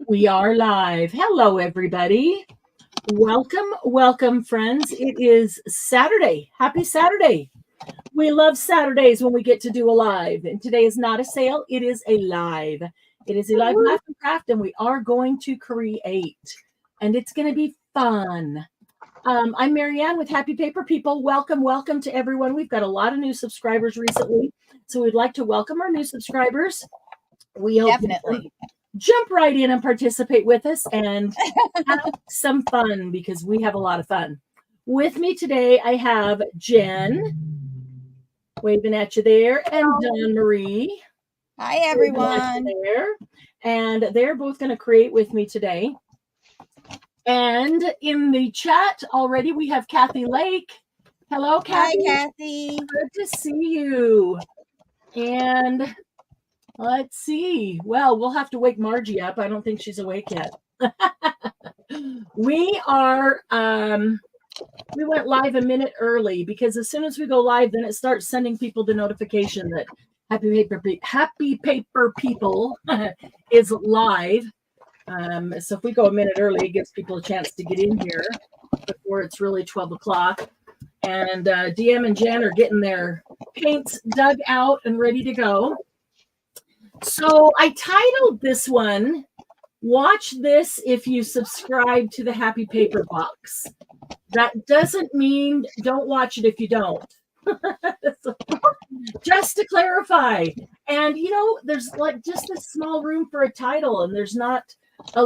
We are live. Hello, everybody. Welcome, friends. It is Saturday. Happy Saturday. We love Saturdays when we get to do a live. And today is not a sale, it is a live. It is a live laugh and craft, and we are going to create. And it's going to be fun. I'm Marianne with Happy Paper People. Welcome to everyone. We've got a lot of new subscribers recently, so we'd like to welcome our new subscribers. We hope Definitely jump right in and participate with us and have some fun because we have a lot of fun. With me today, I have Jen waving at you there, and Dawn Marie. Hi, everyone. There. And they're both going to create with me today. And in the chat already, we have Kathy Lake. Hello, Kathy. Hi, Kathy. Good to see you. And let's see. Well, we'll have to wake Margie up. I don't think she's awake yet. We went live a minute early because as soon as we go live, then it starts sending people the notification that Happy Paper People is live. So if we go a minute early, it gives people a chance to get in here before it's really 12 o'clock. And DM and Jen are getting their paints dug out and ready to go. So I titled this one, Watch This If You Subscribe to the Happy Paper Box. That doesn't mean don't watch it if you don't. So, just to clarify. And, there's like just this small room for a title, and there's not a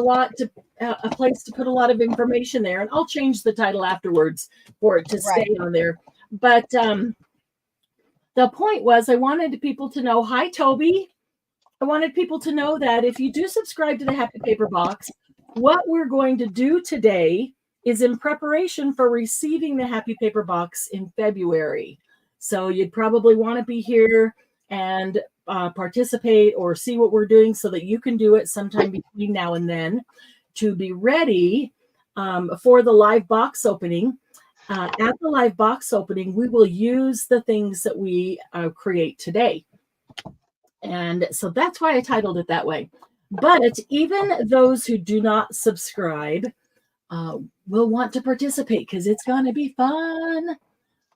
place to put a lot of information there. And I'll change the title afterwards for it to stay on there. But the point was I wanted people to know, hi, Toby. I wanted people to know that if you do subscribe to the Happy Paper Box, what we're going to do today is in preparation for receiving the Happy Paper Box in February. So you'd probably want to be here and participate or see what we're doing so that you can do it sometime between now and then to be ready for the live box opening. At the live box opening, we will use the things that we create today. And so that's why I titled it that way. But even those who do not subscribe will want to participate because it's going to be fun.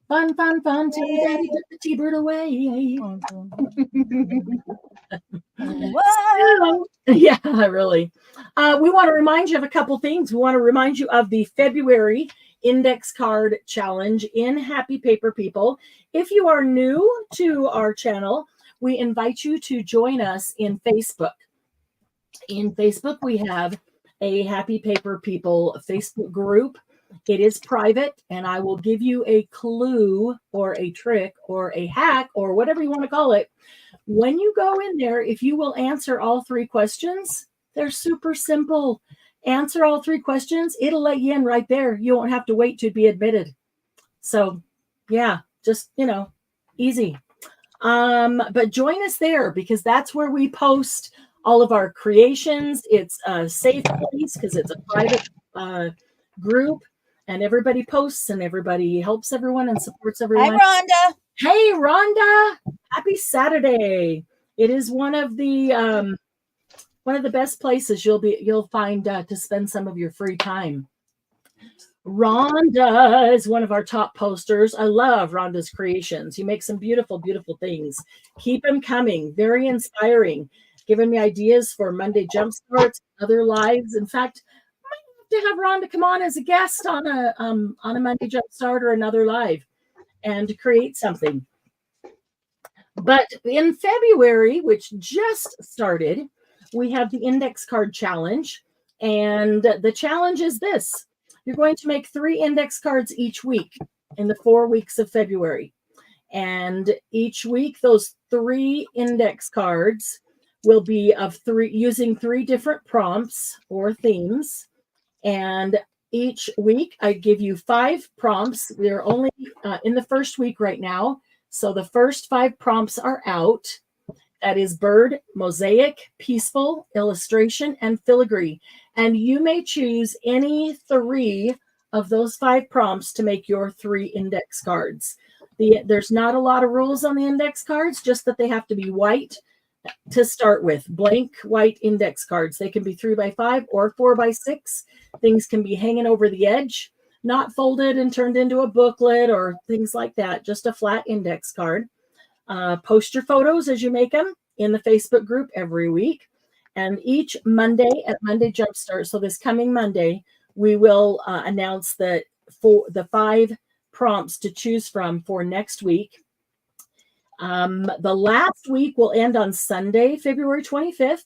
Fun. Till Daddy took the T-bird away. So, yeah, really. We want to remind you of a couple things. We want to remind you of the February index card challenge in Happy Paper People. If you are new to our channel, we invite you to join us in Facebook. In Facebook, we have a Happy Paper People Facebook group. It is private, and I will give you a clue or a trick or a hack or whatever you want to call it. When you go in there, if you will answer all 3 questions, they're super simple. Answer all 3 questions, it'll let you in right there. You won't have to wait to be admitted. So, yeah, just, easy. But join us there because that's where we post all of our creations. It's a safe place because it's a private group, and everybody posts and everybody helps everyone and supports everyone. Hi, Rhonda. Hey, Rhonda. Happy Saturday. It is one of the best places you'll find to spend some of your free time. Rhonda is one of our top posters. I love Rhonda's creations. You make some beautiful, beautiful things. Keep them coming. Very inspiring. Giving me ideas for Monday jump starts, other lives. In fact, I might have to have Rhonda come on as a guest on a Monday jump start or another live and create something. But in February, which just started, we have the index card challenge. And the challenge is this. You're going to make 3 index cards each week in the 4 weeks of February. And each week, those 3 index cards will be using 3 different prompts or themes. And each week, I give you 5 prompts. They're only in the first week right now. So the first 5 prompts are out. That is bird, mosaic, peaceful, illustration, and filigree. And you may choose any 3 of those 5 prompts to make your 3 index cards. There's not a lot of rules on the index cards, just that they have to be white to start with, blank white index cards. They can be 3x5 or 4x6. Things can be hanging over the edge, not folded and turned into a booklet or things like that, just a flat index card. Post your photos as you make them in the Facebook group every week. And each Monday at Monday Jumpstart, so this coming Monday, we will announce that for the 5 prompts to choose from for next week. The last week will end on Sunday, February 25th,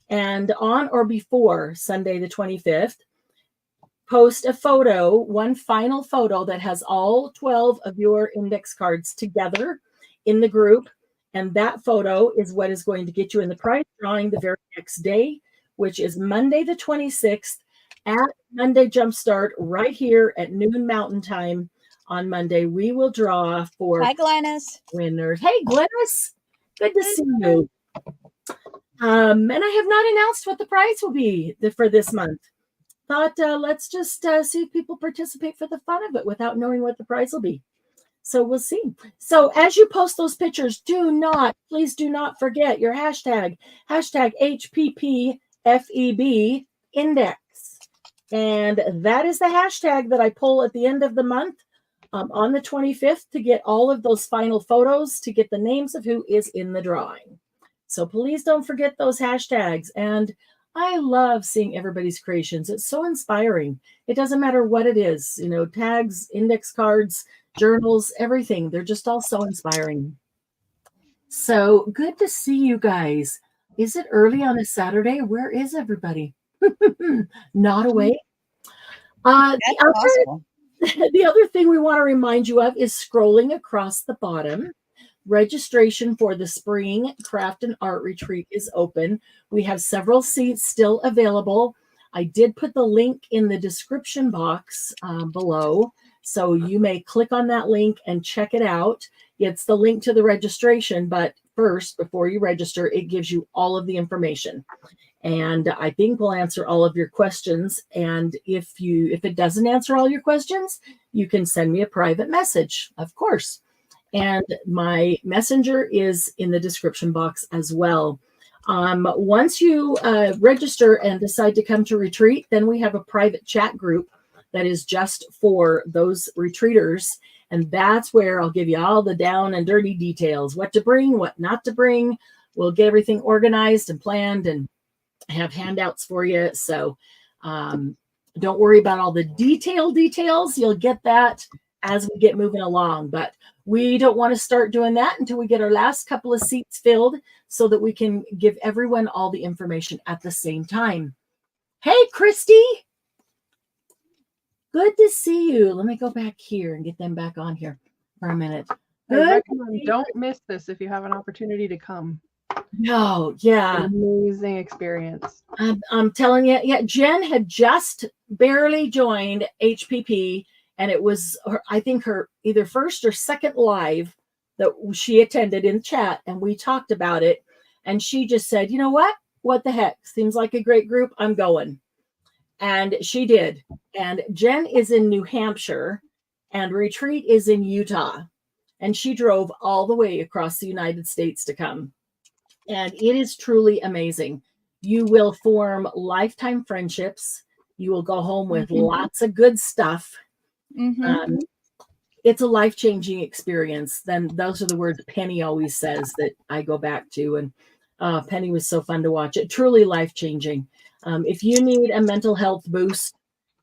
and on or before Sunday the 25th, post a photo, one final photo that has all 12 of your index cards together in the group. And that photo is what is going to get you in the prize drawing the very next day, which is Monday the 26th at Monday Jumpstart right here at noon Mountain Time on Monday. We will draw for Hi, Glennis. winners. Hey, Glennis, good to see you. And I have not announced what the prize will be for this month. Thought let's just see if people participate for the fun of it without knowing what the prize will be. So we'll see. So as you post those pictures, please do not forget your hashtag HPPFEB index. And that is the hashtag that I pull at the end of the month on the 25th to get all of those final photos, to get the names of who is in the drawing. So please don't forget those hashtags. And I love seeing everybody's creations. It's so inspiring. It doesn't matter what it is, tags, index cards, journals, everything. They're just all so inspiring. So good to see you guys. Is it early on a Saturday? Where is everybody? Not awake. The other thing we want to remind you of is scrolling across the bottom. Registration for the spring craft and art retreat is open. We have several seats still available. I did put the link in the description box below, so you may click on that link and check it out. It's the link to the registration, but first, before you register, it gives you all of the information. And I think we'll answer all of your questions. And if it doesn't answer all your questions, you can send me a private message, of course. And my messenger is in the description box as well. Once you register and decide to come to retreat, then we have a private chat group that is just for those retreaters. And that's where I'll give you all the down and dirty details, what to bring, what not to bring. We'll get everything organized and planned and have handouts for you. So don't worry about all the details. You'll get that as we get moving along. But we don't want to start doing that until we get our last couple of seats filled so that we can give everyone all the information at the same time. Hey, Christy. Good to see you. Let me go back here and get them back on here for a minute. I recommend don't miss this if you have an opportunity to come. No, yeah. Amazing experience. I'm telling you, yeah, Jen had just barely joined HPP, and it was, I think, her either first or second live that she attended in chat, and we talked about it, and she just said, you know what? What the heck? Seems like a great group. I'm going. And she did. And Jen is in New Hampshire, and retreat is in Utah, and she drove all the way across the United States to come. And it is truly amazing. You will form lifetime friendships. You will go home with lots of good stuff. It's a life-changing experience. Then those are the words Penny always says that I go back to. And Penny was so fun to watch. It truly life-changing. If you need a mental health boost,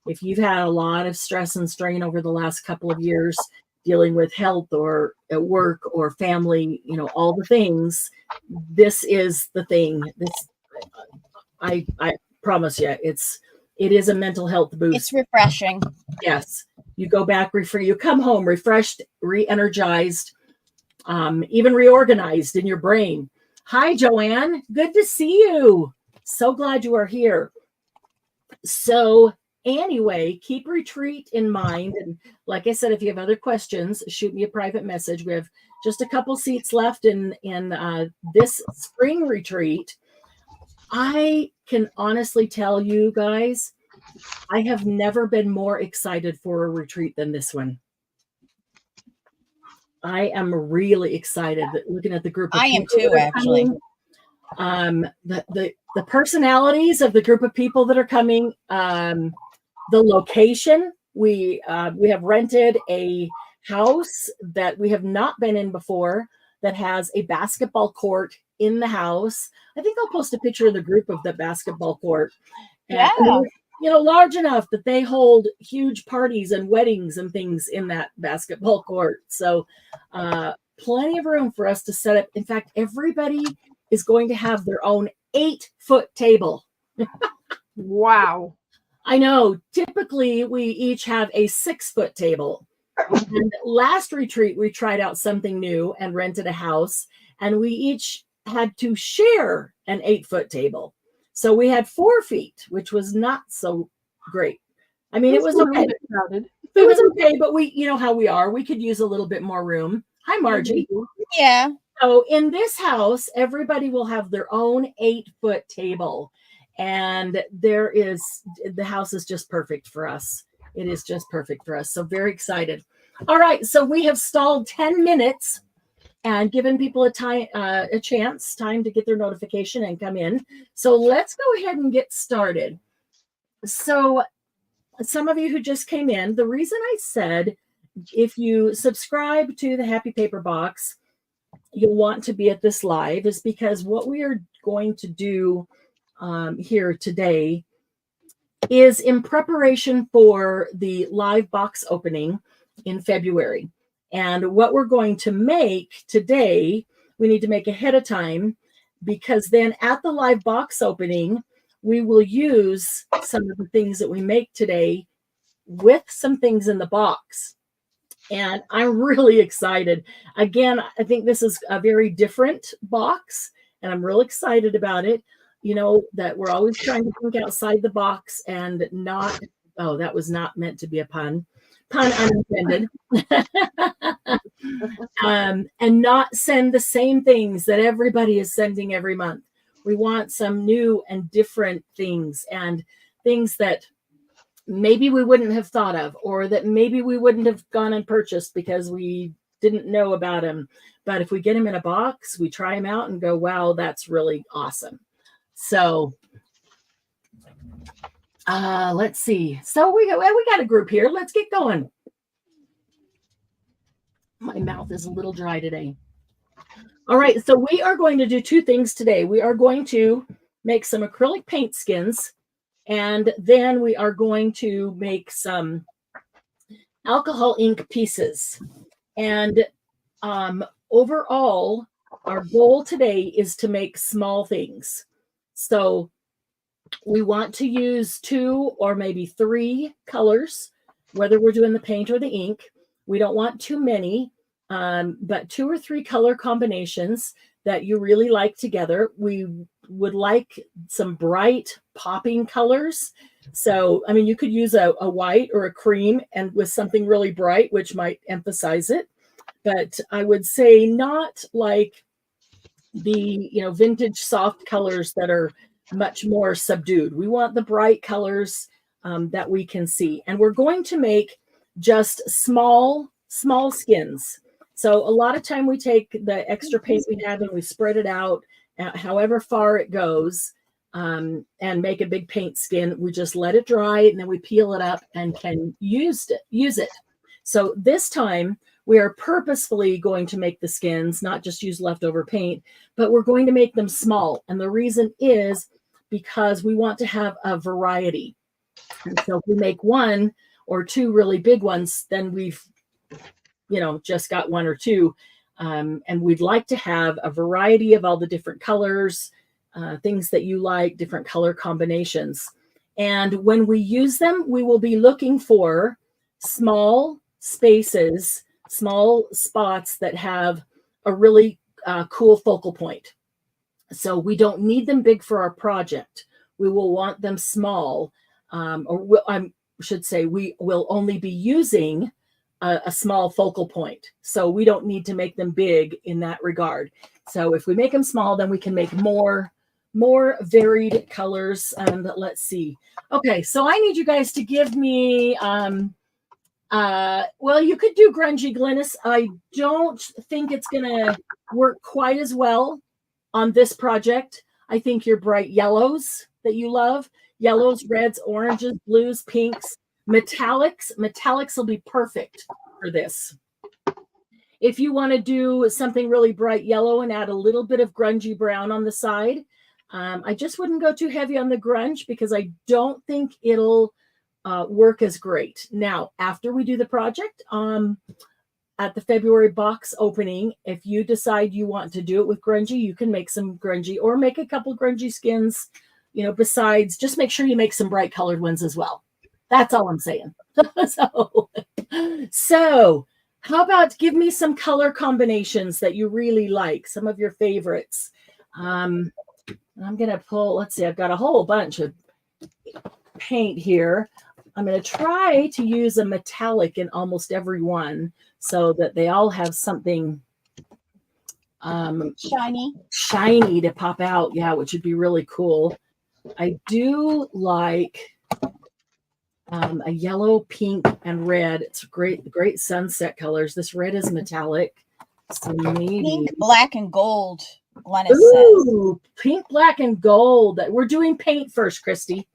if you've had a lot of stress and strain over the last couple of years, dealing with health or at work or family, all the things, this is the thing. I promise you, it is a mental health boost. It's refreshing. Yes. You go back, you come home refreshed, re-energized, even reorganized in your brain. Hi, Joanne. Good to see you. So glad you are here. So anyway, keep retreat in mind. And like I said, if you have other questions, shoot me a private message. We have just a couple seats left in this spring retreat. I can honestly tell you guys, I have never been more excited for a retreat than this one. I am really excited looking at the group. I am too, actually. The personalities of the group of people that are coming, the location. We have rented a house that we have not been in before that has a basketball court in the house. I think I'll post a picture of the group of the basketball court. Yeah. Large enough that they hold huge parties and weddings and things in that basketball court. So plenty of room for us to set up. In fact, everybody is going to have their own 8-foot table. Wow. I know. Typically, we each have a 6-foot table. And last retreat, we tried out something new and rented a house, and we each had to share an 8-foot table. So we had 4 feet, which was not so great. I mean, it was okay. It was okay, but you know how we are. We could use a little bit more room. Hi, Margie. Yeah. So in this house, everybody will have their own 8-foot table. And the house is just perfect for us. It is just perfect for us. So very excited. All right. So we have stalled 10 minutes and given people time to get their notification and come in. So let's go ahead and get started. So some of you who just came in, the reason I said, if you subscribe to the Happy Paper Box, you'll want to be at this live is because what we are going to do here today is in preparation for the live box opening in February. And what we're going to make today, we need to make ahead of time, because then at the live box opening, we will use some of the things that we make today with some things in the box. And I'm really excited. Again, I think this is a very different box, and I'm real excited about it. You know, that we're always trying to think outside the box and not, oh, that was not meant to be a pun unintended. And not send the same things that everybody is sending every month. We want some new and different things, and things that maybe we wouldn't have thought of, or that maybe we wouldn't have gone and purchased because we didn't know about them. But if we get them in a box, we try them out and go, wow, that's really awesome. So let's see. So we got a group here. Let's get going. My mouth is a little dry today. All right, so we are going to do 2 things today. We are going to make some acrylic paint skins, and then we are going to make some alcohol ink pieces. And overall, our goal today is to make small things. So we want to use 2 or maybe 3 colors, whether we're doing the paint or the ink. We don't want too many, but 2 or 3 color combinations that you really like together. We would like some bright popping colors. So, I mean, you could use a white or a cream and with something really bright, which might emphasize it. But I would say not like the, vintage soft colors that are much more subdued. We want the bright colors that we can see. And we're going to make just small skins. So a lot of time we take the extra paint we have and we spread it out however far it goes and make a big paint skin. We just let it dry and then we peel it up and can use it. So this time we are purposefully going to make the skins, not just use leftover paint, but we're going to make them small. And the reason is because we want to have a variety. And so if we make 1 or 2 really big ones, then we've, just got 1 or 2. And we'd like to have a variety of all the different colors, things that you like, different color combinations. And when we use them, we will be looking for small spaces, small spots that have a really cool focal point. So we don't need them big for our project. We will want them small, I should say we will only be using a small focal point. So we don't need to make them big in that regard. So if we make them small, then we can make more varied colors. And let's see. Okay, so I need you guys to give me, well, you could do grungy Glynis. I don't think it's going to work quite as well on this project. I think your bright yellows that you love, yellows, reds, oranges, blues, pinks, metallics will be perfect for this. If you want to do something really bright yellow and add a little bit of grungy brown on the side, I just wouldn't go too heavy on the grunge because I don't think it'll work as great. Now, after we do the project, at the February box opening, if you decide you want to do it with grungy, you can make some grungy or make a couple grungy skins, besides. Just make sure you make some bright colored ones as well. That's all I'm saying. So how about give me some color combinations that you really like, some of your favorites. I'm going to pull, let's see, I've got a whole bunch of paint here. I'm going to try to use a metallic in almost every one so that they all have something shiny to pop out. Yeah, which would be really cool. I do like a yellow, pink, and red. It's great sunset colors. This red is metallic. So maybe pink, black, and gold. Glennis says. Pink, black, and gold. We're doing paint first, Christy.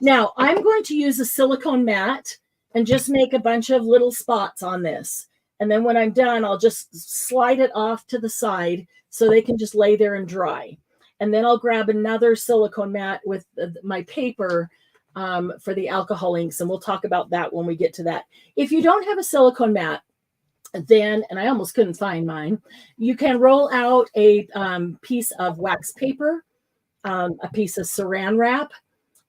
Now, I'm going to use a silicone mat and just make a bunch of little spots on this. And then when I'm done, I'll just slide it off to the side so they can just lay there and dry. And then I'll grab another silicone mat with my paper for the alcohol inks. And we'll talk about that when we get to that. If you don't have a silicone mat, then, and I almost couldn't find mine, you can roll out a piece of wax paper, a piece of saran wrap.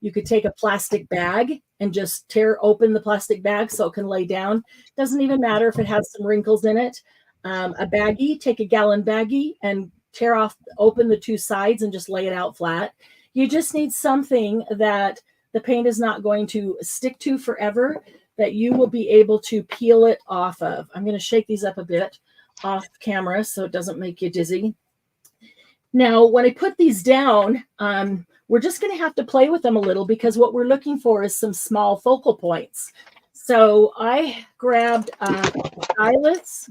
You could take a plastic bag and just tear open the plastic bag so it can lay down. Doesn't even matter if it has some wrinkles in it. A baggie, take a gallon baggie and open the two sides and just lay it out flat. You just need something that the paint is not going to stick to forever, that you will be able to peel it off of. I'm going to shake these up a bit off camera so it doesn't make you dizzy. Now, when I put these down, we're just going to have to play with them a little because what we're looking for is some small focal points. So I grabbed a stylus.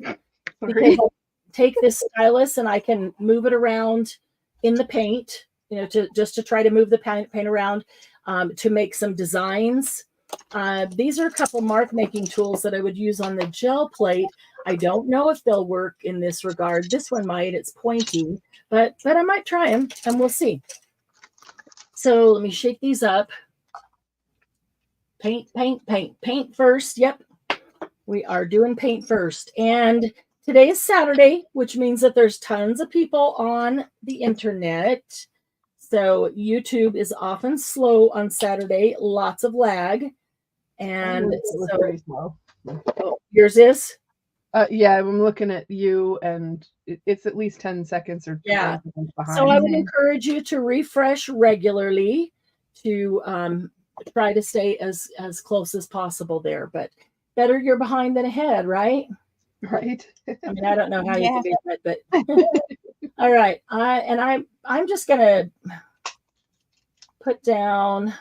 Take this stylus and I can move it around in the paint, to try to move the paint around to make some designs. These are a couple mark making tools that I would use on the gel plate. I don't know if they'll work in this regard. This one might, it's pointy, but I might try them and we'll see. So let me shake these up. Paint first. Yep. We are doing paint first. And today is Saturday, which means that there's tons of people on the internet. So YouTube is often slow on Saturday, lots of lag. And so pretty slow. Oh, yours is? Yeah, I'm looking at you and it's at least 10 seconds or 10 seconds behind. So I would encourage you to refresh regularly to try to stay as close as possible there. But better you're behind than ahead, right? Right. I mean, I don't know how you can be ahead, but all right. I'm just gonna put down.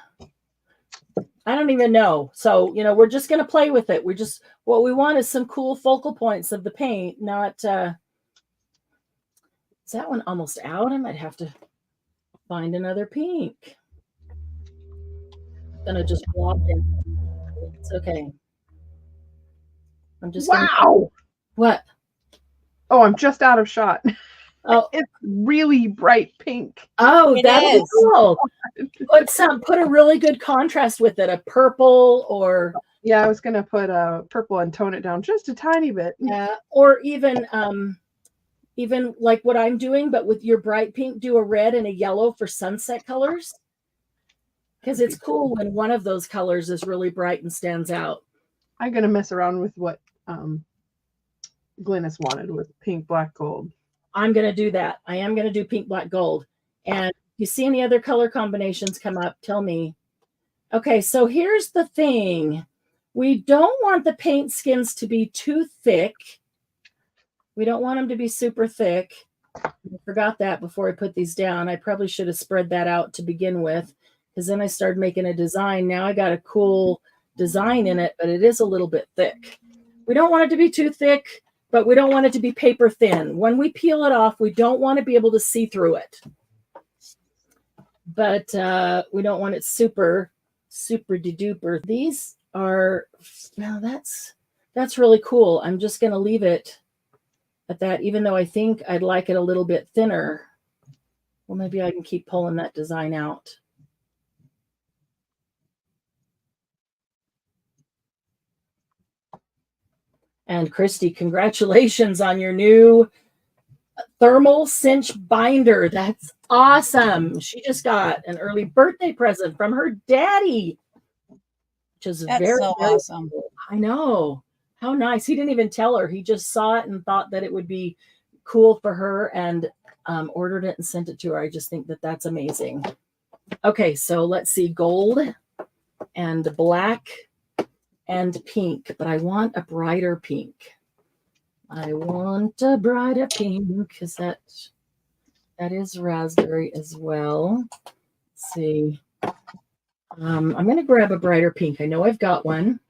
I don't even know. So, we're just going to play with it. What we want is some cool focal points of the paint, not, is that one almost out? I might have to find another pink. I'm going to just walk in. It's okay. I'm just What? Oh, I'm just out of shot. Oh, it's really bright pink. Oh, that is cool. Put a really good contrast with it, a purple or. Yeah, I was gonna put a purple and tone it down just a tiny bit. Yeah, or even like what I'm doing, but with your bright pink, do a red and a yellow for sunset colors. Because it's cool when one of those colors is really bright and stands out. I'm gonna mess around with what Glennis wanted with pink, black, gold. I'm going to do that. I am going to do pink, black, gold. And if you see any other color combinations come up, tell me. Okay, so here's the thing. We don't want the paint skins to be too thick. We don't want them to be super thick. I forgot that before I put these down. I probably should have spread that out to begin with, because then I started making a design. Now I got a cool design in it, but it is a little bit thick. We don't want it to be too thick. but we don't want it to be paper thin. When we peel it off, we don't want to be able to see through it. But we don't want it super de duper. These are, well, that's really cool. I'm just going to leave it at that, even though I think I'd like it a little bit thinner. Well, maybe I can keep pulling that design out. And Christy, congratulations on your new thermal cinch binder. That's awesome. She just got an early birthday present from her daddy, which is That's very awesome. cool. I know. How nice. He didn't even tell her. He just saw it and thought that it would be cool for her and ordered it and sent it to her. I just think that that's amazing. Okay, so let's see. Gold and black and pink, but I want a brighter pink. I want a brighter pink because that is raspberry as well. Let's see. I'm going to grab a brighter pink. I know I've got one.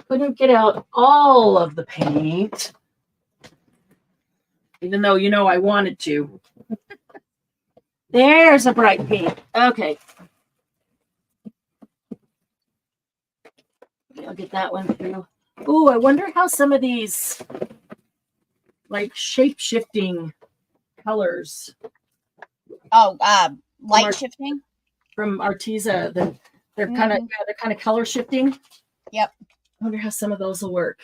Couldn't get out all of the paint, even though, you know, I wanted to. There's a bright pink. Okay. I'll get that one through. Ooh, I wonder how some of these like shape-shifting colors. Oh, light shifting from Arteza. They're kind of color shifting. Yep. I wonder how some of those will work.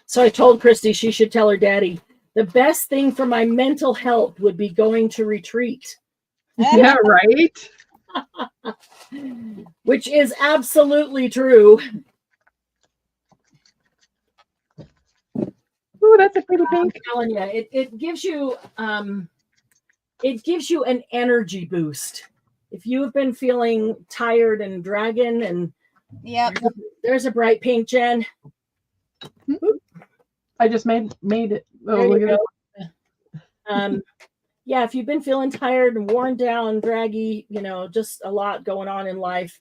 So I told Christy she should tell her daddy, the best thing for my mental health would be going to retreat. Yeah, right? Which is absolutely true. Ooh, that's a pretty pink. I'm telling you, it gives you an energy boost. If you have been feeling tired and dragging, and yep, there's a bright pink, Jen. I just made it. Oh, look at it. Yeah, if you've been feeling tired and worn down, draggy, you know, just a lot going on in life,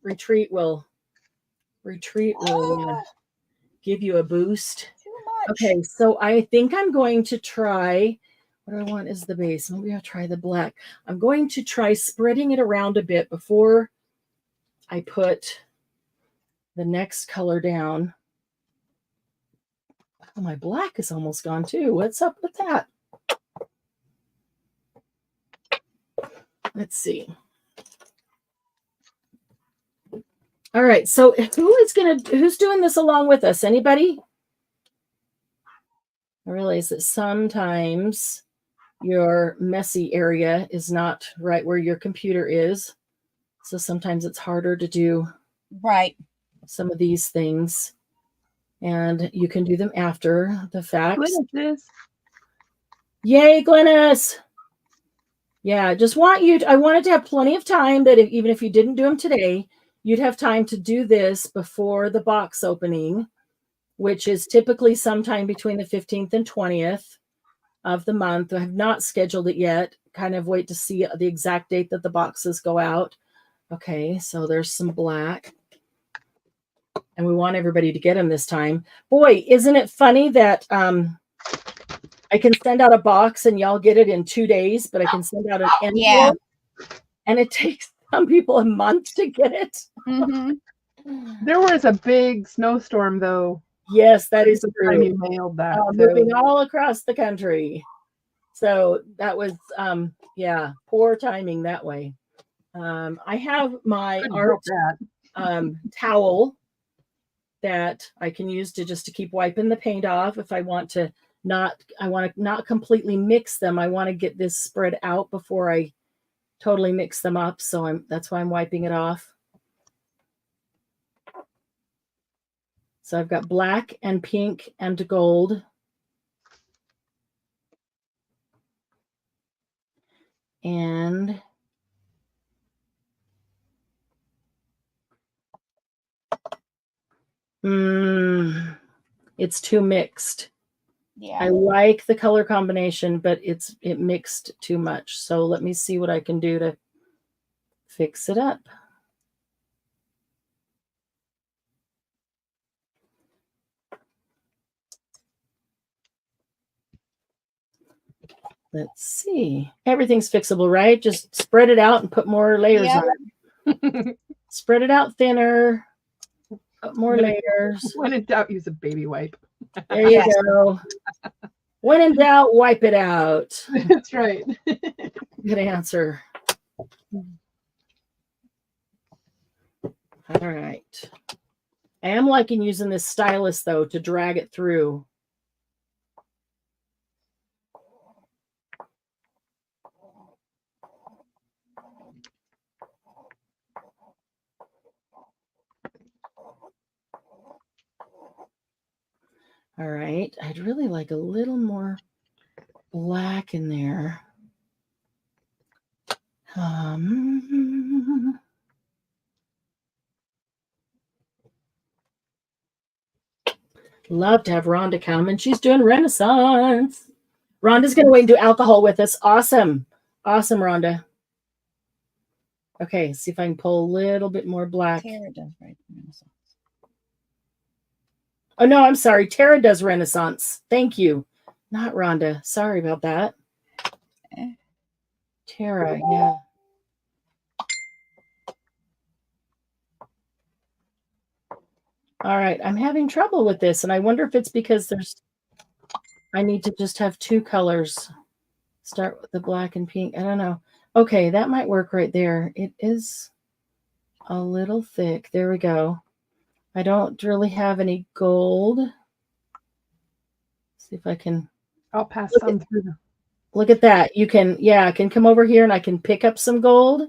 retreat will give you a boost. Too much. Okay, so I think I'm going to try, what I want is the base. Maybe I'll try the black. I'm going to try spreading it around a bit before I put the next color down. Oh, my black is almost gone too. What's up with that? Let's see. All right, so who's doing this along with us? Anybody? I realize that sometimes your messy area is not right where your computer is. So sometimes it's harder to do some of these things. And you can do them after the fact. Yay, Glennis! Yeah, I wanted to have plenty of time that even if you didn't do them today, you'd have time to do this before the box opening, which is typically sometime between the 15th and 20th of the month. I have not scheduled it yet. Kind of wait to see the exact date that the boxes go out. Okay, so there's some black. And we want everybody to get them this time. Boy, isn't it funny that I can send out a box and y'all get it in 2 days, but I can send out an envelope and it takes some people a month to get it. Mm-hmm. There was a big snowstorm, though. Yes, that is true. You mailed that. Moving all across the country. So that was, poor timing that way. I have my art towel that I can use to keep wiping the paint off if I want to not completely mix them. I want to get this spread out before I totally mix them up. So that's why I'm wiping it off. So I've got black and pink and gold. And it's too mixed. Yeah. I like the color combination, but it mixed too much. So let me see what I can do to fix it up. Let's see. Everything's fixable, right? Just spread it out and put more layers Yep. on it. Spread it out thinner. Put more layers. When in doubt, use a baby wipe. There you Yes. go. When in doubt, wipe it out. That's right. Good answer. All right. I am liking using this stylus, though, to drag it through. All right. I'd really like a little more black in there. Love to have Rhonda come, and she's doing Renaissance. Rhonda's going to wait and do alcohol with us. Awesome. Awesome, Rhonda. Okay, see if I can pull a little bit more black. Tara does right. Oh, no, I'm sorry. Tara does Renaissance. Thank you. Not Rhonda. Sorry about that. Tara, yeah. All right, I'm having trouble with this, and I wonder if it's because I need to just have two colors. Start with the black and pink. I don't know. Okay, that might work right there. It is a little thick. There we go. I don't really have any gold. See if I can. I'll pass some through. Look at that. You can, I can come over here and I can pick up some gold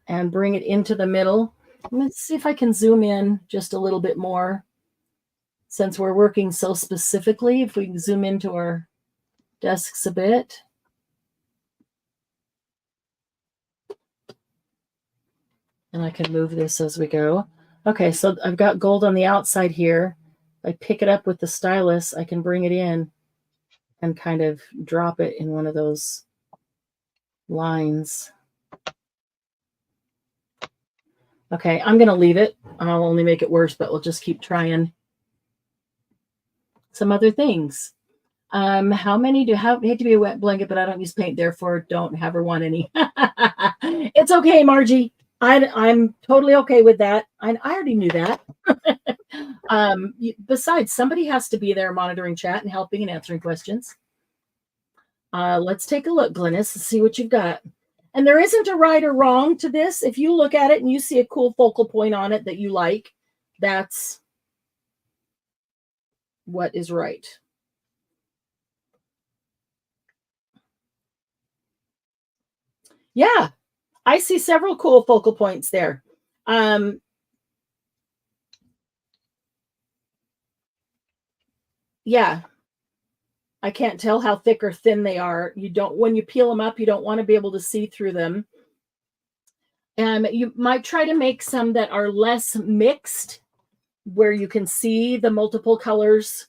and bring it into the middle. Let's see if I can zoom in just a little bit more. Since we're working so specifically, if we can zoom into our desks a bit. And I can move this as we go. Okay, so I've got gold on the outside here. If I pick it up with the stylus, I can bring it in and kind of drop it in one of those lines. Okay, I'm going to leave it. I'll only make it worse, but we'll just keep trying some other things. How many do you have? Hate to be a wet blanket, but I don't use paint, therefore don't have her want any. It's okay, Margie. I'm totally okay with that. I already knew that. Besides, somebody has to be there monitoring chat and helping and answering questions. Let's take a look, Glynis, and see what you've got. And there isn't a right or wrong to this. If you look at it and you see a cool focal point on it that you like, that's what is right. Yeah, I see several cool focal points there. Yeah, I can't tell how thick or thin they are. You don't, when you peel them up, you don't want to be able to see through them. You might try to make some that are less mixed, where you can see the multiple colors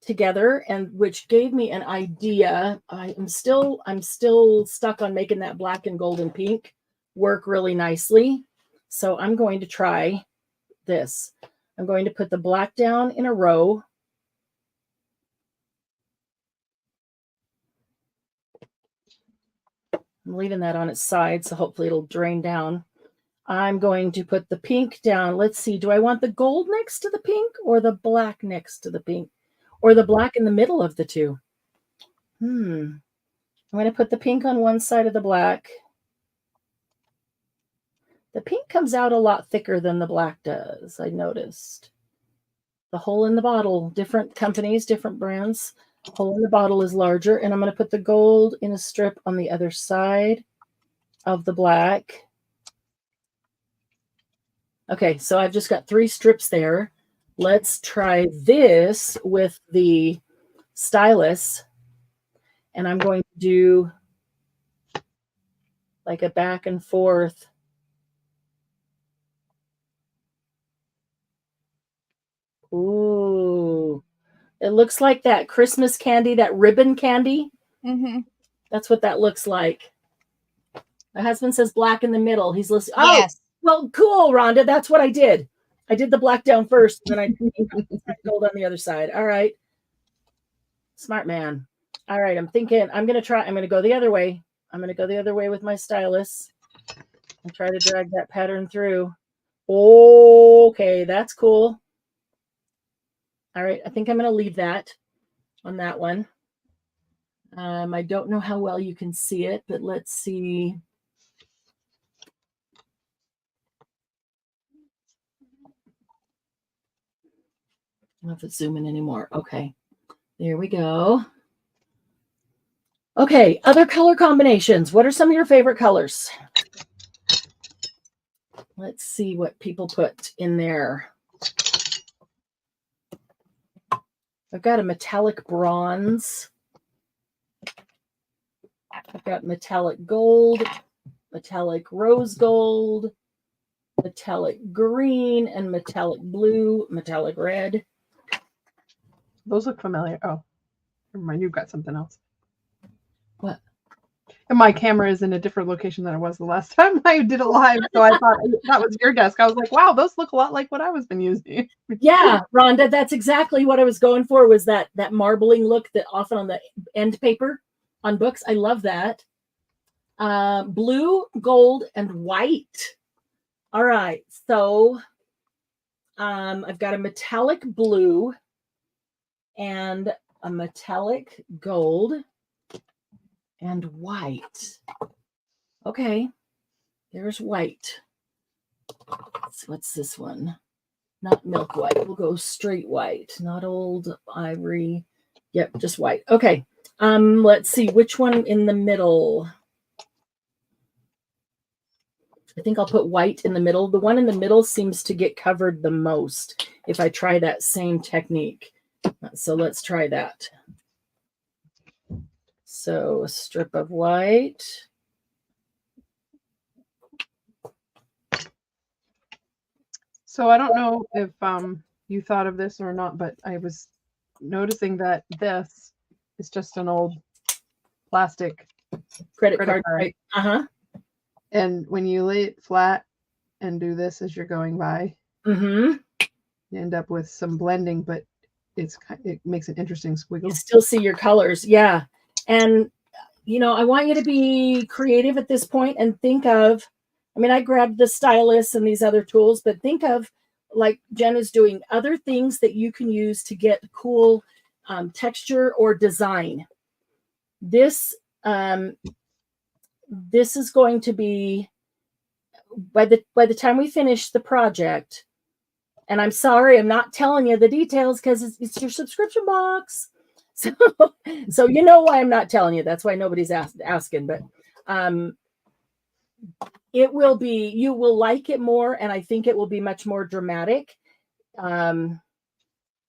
together, and which gave me an idea. I'm still stuck on making that black and gold and pink work really nicely. So I'm going to try this. I'm going to put the black down in a row. I'm leaving that on its side, so hopefully it'll drain down. I'm going to put the pink down. Let's see, do I want the gold next to the pink or the black next to the pink? Or the black in the middle of the two? I'm going to put the pink on one side of the black. The pink comes out a lot thicker than the black does, I noticed. The hole in the bottle, different companies, different brands. Hole in the bottle is larger, and I'm going to put the gold in a strip on the other side of the black. Okay, so I've just got 3 strips there. Let's try this with the stylus. And I'm going to do like a back and forth. Ooh, it looks like that Christmas candy, that ribbon candy. Mm-hmm. That's what that looks like. My husband says black in the middle. He's listening. Oh, Yes. well, cool, Rhonda. That's what I did. I did the black down first, and then I gold on the other side. All right. Smart man. All right. I'm going to go the other way. I'm going to go the other way with my stylus and try to drag that pattern through. Okay. That's cool. All right. I think I'm going to leave that on that one. I don't know how well you can see it, but let's see. I don't know if it's zooming anymore. Okay. There we go. Okay. Other color combinations. What are some of your favorite colors? Let's see what people put in there. I've got a metallic bronze. I've got metallic gold, metallic rose gold, metallic green, and metallic blue, metallic red. Those look familiar. Oh, never mind. You've got something else. What? And my camera is in a different location than it was the last time I did it live. So I thought that was your desk. I was like, wow, those look a lot like what I was been using. Yeah, Rhonda, that's exactly what I was going for, was that marbling look that often on the end paper on books. I love that. Blue, gold, and white. All right. So I've got a metallic blue and a metallic gold and white. Okay. There's white. So what's this one? Not milk white. We'll go straight white. Not old ivory. Yep, just white. Okay. Let's see which one in the middle. I think I'll put white in the middle. The one in the middle seems to get covered the most if I try that same technique. So let's try that. So a strip of white. So I don't know if you thought of this or not, but I was noticing that this is just an old plastic Credit card. Right. Uh-huh. And when you lay it flat and do this as you're going by, you end up with some blending, but it makes an interesting squiggle. You still see your colors. Yeah. And, you know, I want you to be creative at this point and think of, I mean, I grabbed the stylus and these other tools, but think of, like Jen is doing, other things that you can use to get cool texture or design. This is going to be, by the time we finish the project, and I'm sorry, I'm not telling you the details because it's your subscription box. So you know why I'm not telling you. That's why nobody's asking. But it will be, you will like it more, and I think it will be much more dramatic,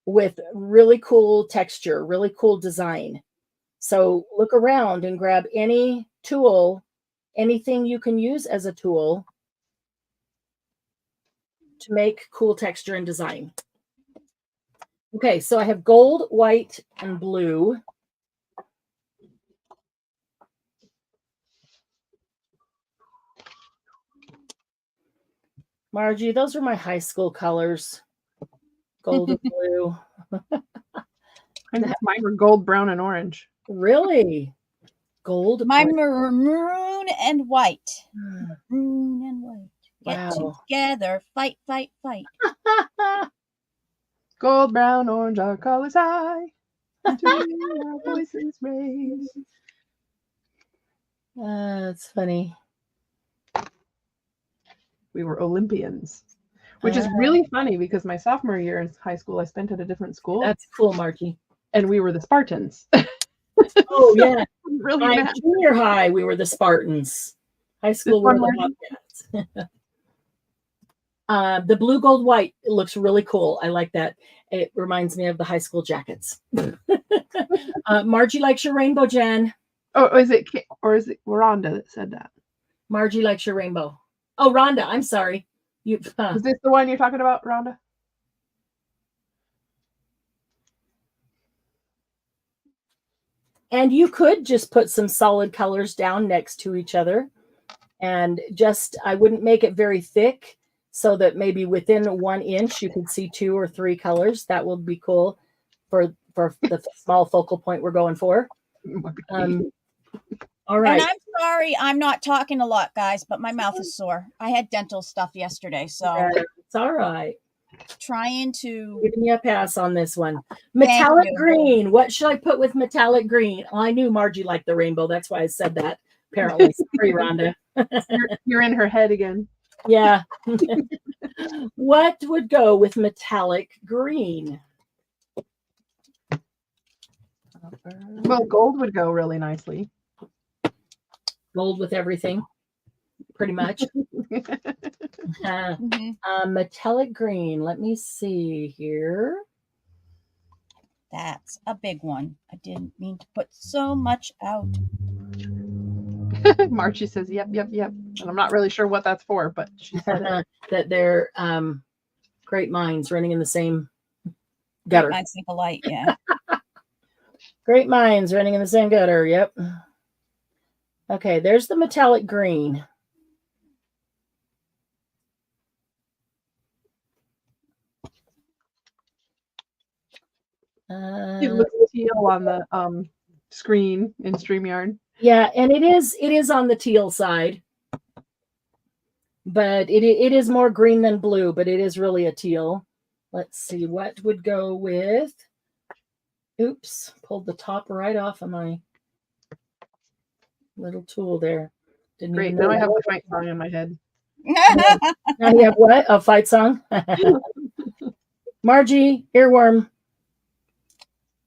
with really cool texture, really cool design. So look around and grab any tool, anything you can use as a tool to make cool texture and design. Okay, so I have gold, white, and blue. Margie, those are my high school colors. Gold and blue. And mine were gold, brown, and orange. Really? Gold? Mine were maroon and white. Maroon and white. Get together. Fight, fight, fight. Gold, brown, orange, our colors high. Our voices raise. That's funny. We were Olympians, which is really funny because my sophomore year in high school, I spent at a different school. That's cool, Margie. And we were the Spartans. Oh, yeah. Really my junior high, we were the Spartans. High school, we were the Bobcats. The blue, gold, white, it looks really cool. I like that. It reminds me of the high school jackets. Margie likes your rainbow, Jen. Oh, is it Rhonda that said that? Margie likes your rainbow. Oh, Rhonda, I'm sorry. Is this the one you're talking about, Rhonda? And you could just put some solid colors down next to each other. And just, I wouldn't make it very thick so that maybe within 1 inch you could see 2 or 3 colors. That would be cool for the small focal point we're going for. All right. And I'm sorry, I'm not talking a lot, guys, but my mouth is sore. I had dental stuff yesterday, so Yeah, it's all right. Trying to Giving you a pass on this one. Metallic green. What should I put with metallic green? Oh, I knew Margie liked the rainbow. That's why I said that. Apparently, sorry, Rhonda. You're in her head again. Yeah. What would go with metallic green? Well, gold would go really nicely. Gold with everything, pretty much. Metallic green. Let me see here. That's a big one. I didn't mean to put so much out. Margie says, yep. And I'm not really sure what that's for, but she said it. That they're great minds running in the same gutter. Minds think alike, yeah. Great minds running in the same gutter. Yep. Okay, there's the metallic green. It looks teal on the screen in StreamYard. Yeah, and it is on the teal side, but it is more green than blue, but it is really a teal. Let's see what would go with. Oops, pulled the top right off of my little tool there. Didn't Great. even Now I have a fight song in my head. Now you have what? A fight song? Margie, earworm.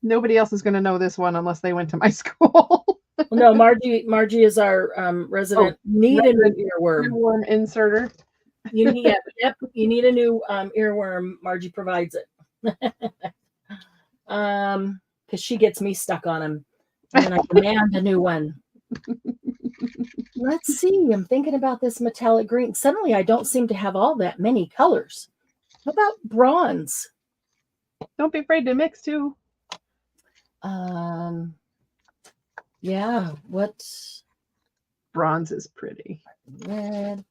Nobody else is going to know this one unless they went to my school. No, Margie is our resident. Need a new earworm. Earworm inserter. You need a new earworm. Margie provides it. Because she gets me stuck on him, and then I demand a new one. Let's see. I'm thinking about this metallic green. Suddenly, I don't seem to have all that many colors. How about bronze? Don't be afraid to mix too. Yeah. What? Bronze is pretty. Red.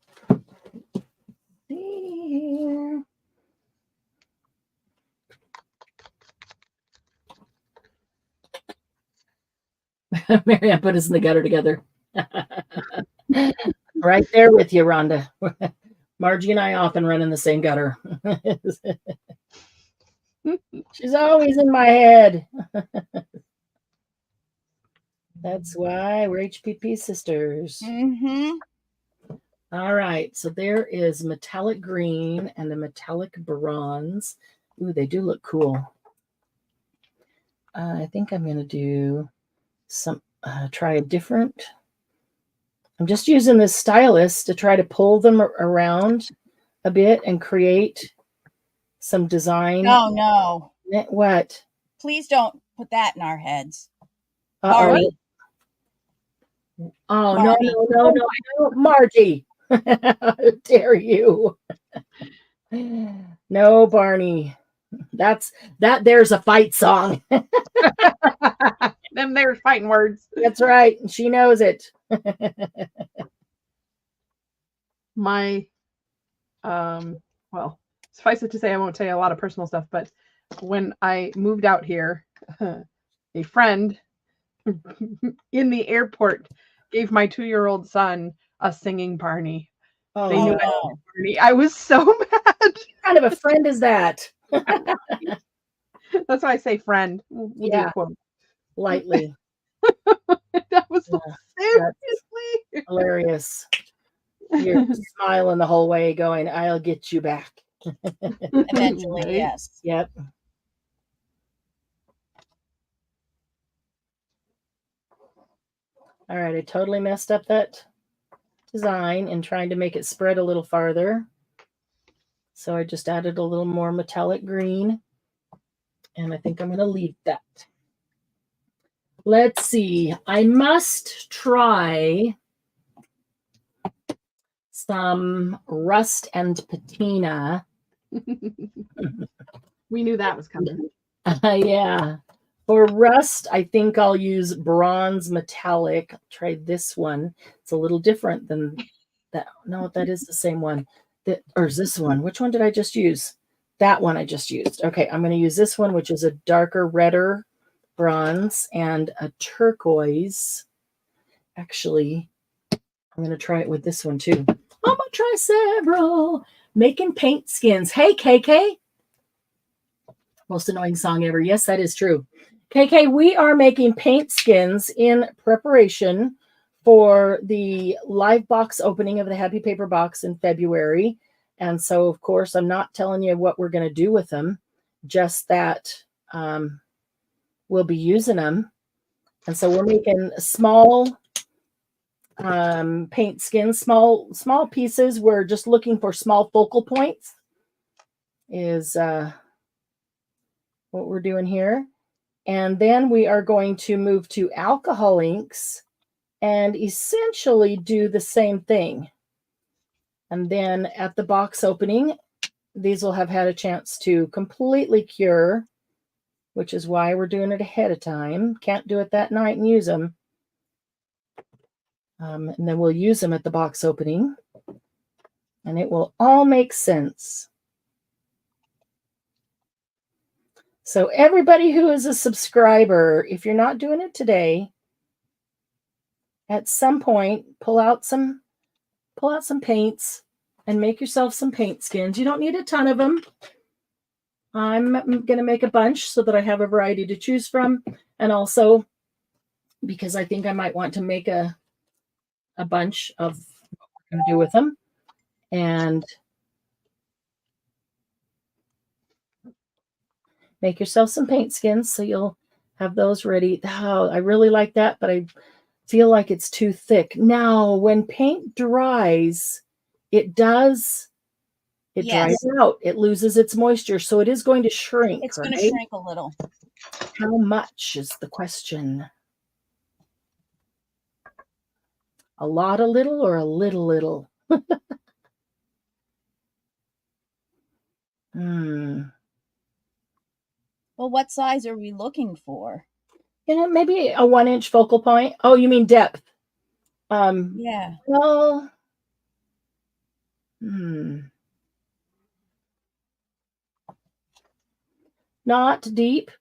Here. Marianne put us in the gutter together. Right there with you, Rhonda. Margie and I often run in the same gutter. She's always in my head. That's why we're HPP sisters. All right, so there is metallic green and a metallic bronze. Ooh, they do look cool. I think I'm going to do some, try a different. I'm just using this stylus to try to pull them around a bit and create some design. Oh, no. What? Please don't put that in our heads. Oh, no, Margie. How dare you? No, Barney. There's a fight song. Them there's fighting words. That's right. She knows it. My well, suffice it to say, I won't tell you a lot of personal stuff, but when I moved out here, a friend in the airport gave my 2-year-old son a singing Barney. Oh, they knew Barney. I was so mad. What kind of a friend is that? That's why I say friend. We'll do a quote. Lightly. That was seriously hilarious. You're smiling the whole way, going, "I'll get you back." Eventually, Right? yes. Yep. All right, I totally messed up that design in trying to make it spread a little farther. So I just added a little more metallic green, and I think I'm going to leave that. Let's see. I must try some rust and patina. We knew that was coming. Yeah. For rust, I think I'll use bronze metallic. I'll try this one. It's a little different than that. No, that is the same one. Or is this one? Which one did I just use? That one I just used. Okay, I'm going to use this one, which is a darker, redder bronze and a turquoise. Actually, I'm going to try it with this one too. I'm going to try several. Making paint skins. Hey, KK. Most annoying song ever. Yes, that is true. KK, we are making paint skins in preparation for the live box opening of the Happy Paper Box in February. And so, of course, I'm not telling you what we're going to do with them, just that we'll be using them. And so we're making small paint skins, small pieces. We're just looking for small focal points is what we're doing here. And then we are going to move to alcohol inks and essentially do the same thing. And then at the box opening, these will have had a chance to completely cure, which is why we're doing it ahead of time. Can't do it that night and use them. And then we'll use them at the box opening. And it will all make sense. So everybody who is a subscriber, if you're not doing it today, at some point, pull out some paints and make yourself some paint skins. You don't need a ton of them. I'm going to make a bunch so that I have a variety to choose from. And also because I think I might want to make a bunch of what we're going to do with them. And make yourself some paint skins so you'll have those ready. Oh, I really like that, but I feel like it's too thick. Now, when paint dries, it dries out. It loses its moisture, so it is going to shrink. It's going to shrink a little. How much is the question? A lot, a little, or a little, little? Well, what size are we looking for? Maybe a 1-inch focal point. Oh, you mean depth? Yeah. Well, not deep.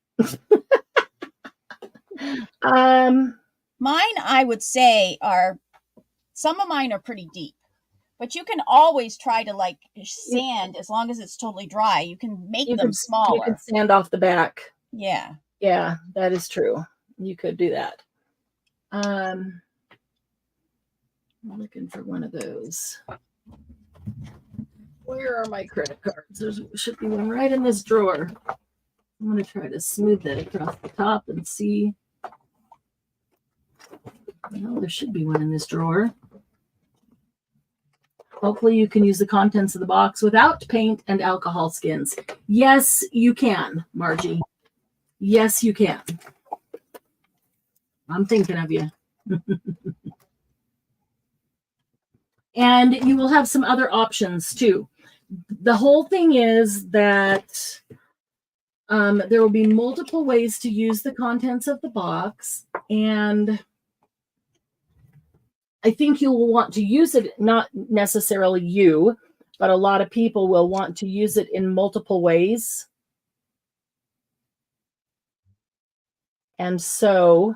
Mine, I would say, some of mine are pretty deep. But you can always try to like sand as long as it's totally dry. You can make them smaller. You can sand off the back. Yeah. Yeah, that is true. You could do that. I'm looking for one of those. Where are my credit cards? There should be one right in this drawer. I'm going to try to smooth that across the top and see. Well, there should be one in this drawer. Hopefully you can use the contents of the box without paint and alcohol skins. Yes, you can, Margie. Yes, you can. I'm thinking of you. And you will have some other options too. The whole thing is that there will be multiple ways to use the contents of the box, and I think you will want to use it, not necessarily you, but a lot of people will want to use it in multiple ways. And so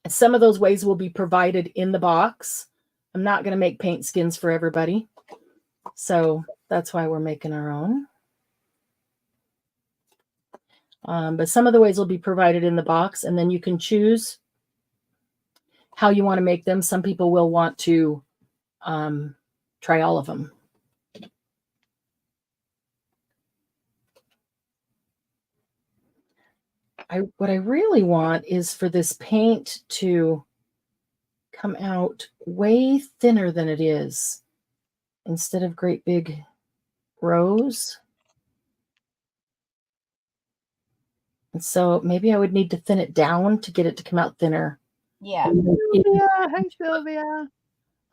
some of those ways will be provided in the box. I'm not going to make paint skins for everybody. So that's why we're making our own. But some of the ways will be provided in the box, and then you can choose how you want to make them. Some people will want to try all of them. What I really want is for this paint to come out way thinner than it is, instead of great big rows. And so maybe I would need to thin it down to get it to come out thinner. Yeah. Sylvia. Hi, Sylvia.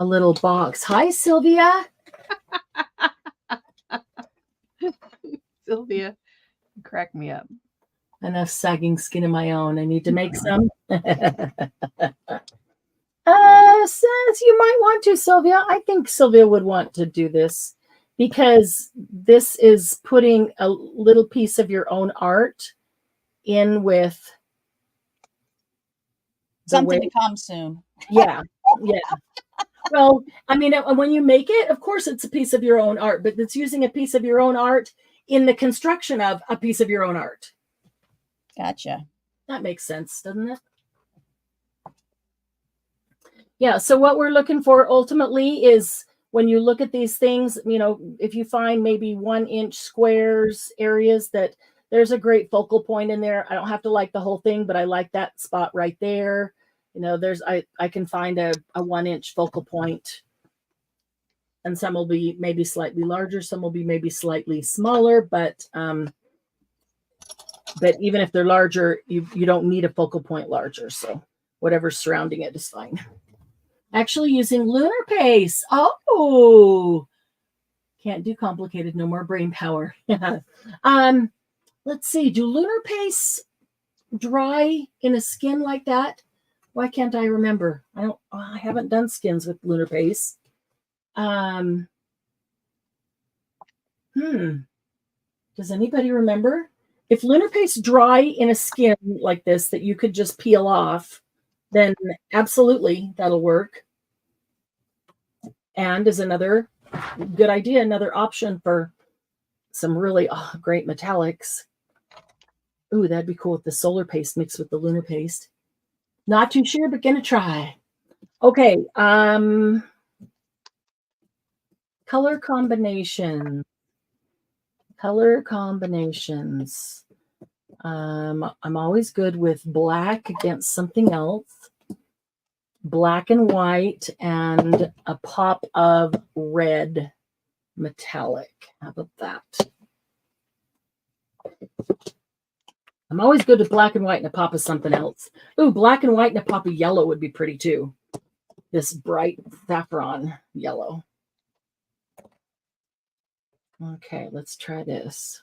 A little box. Hi, Sylvia. Sylvia, you crack me up. Enough sagging skin of my own. I need to make some. Says you might want to, Sylvia. I think Sylvia would want to do this because this is putting a little piece of your own art in with Something to come soon. Yeah. Well, I mean, when you make it, of course, it's a piece of your own art, but it's using a piece of your own art in the construction of a piece of your own art. Gotcha. That makes sense, doesn't it? Yeah. So what we're looking for ultimately is when you look at these things, if you find maybe 1-inch squares areas that there's a great focal point in there. I don't have to like the whole thing, but I like that spot right there. I can find a 1-inch focal point, and some will be maybe slightly larger. Some will be maybe slightly smaller, but even if they're larger, you don't need a focal point larger. So whatever's surrounding it is fine. Actually using lunar paste. Oh, can't do complicated. No more brain power. Let's see. Do lunar pastes dry in a skin like that? Why can't I remember? I haven't done skins with lunar paste. Does anybody remember? If lunar paste dry in a skin like this that you could just peel off, then absolutely that'll work. And is another good idea, another option for some really great metallics. Ooh, that'd be cool with the solar paste mixed with the lunar paste. Not too sure, but gonna try. Okay. Color combination. Color combinations. I'm always good with black against something else. Black and white and a pop of red metallic. How about that? I'm always good with black and white and a pop of something else. Ooh, black and white and a pop of yellow would be pretty too. This bright saffron yellow. Okay, let's try this.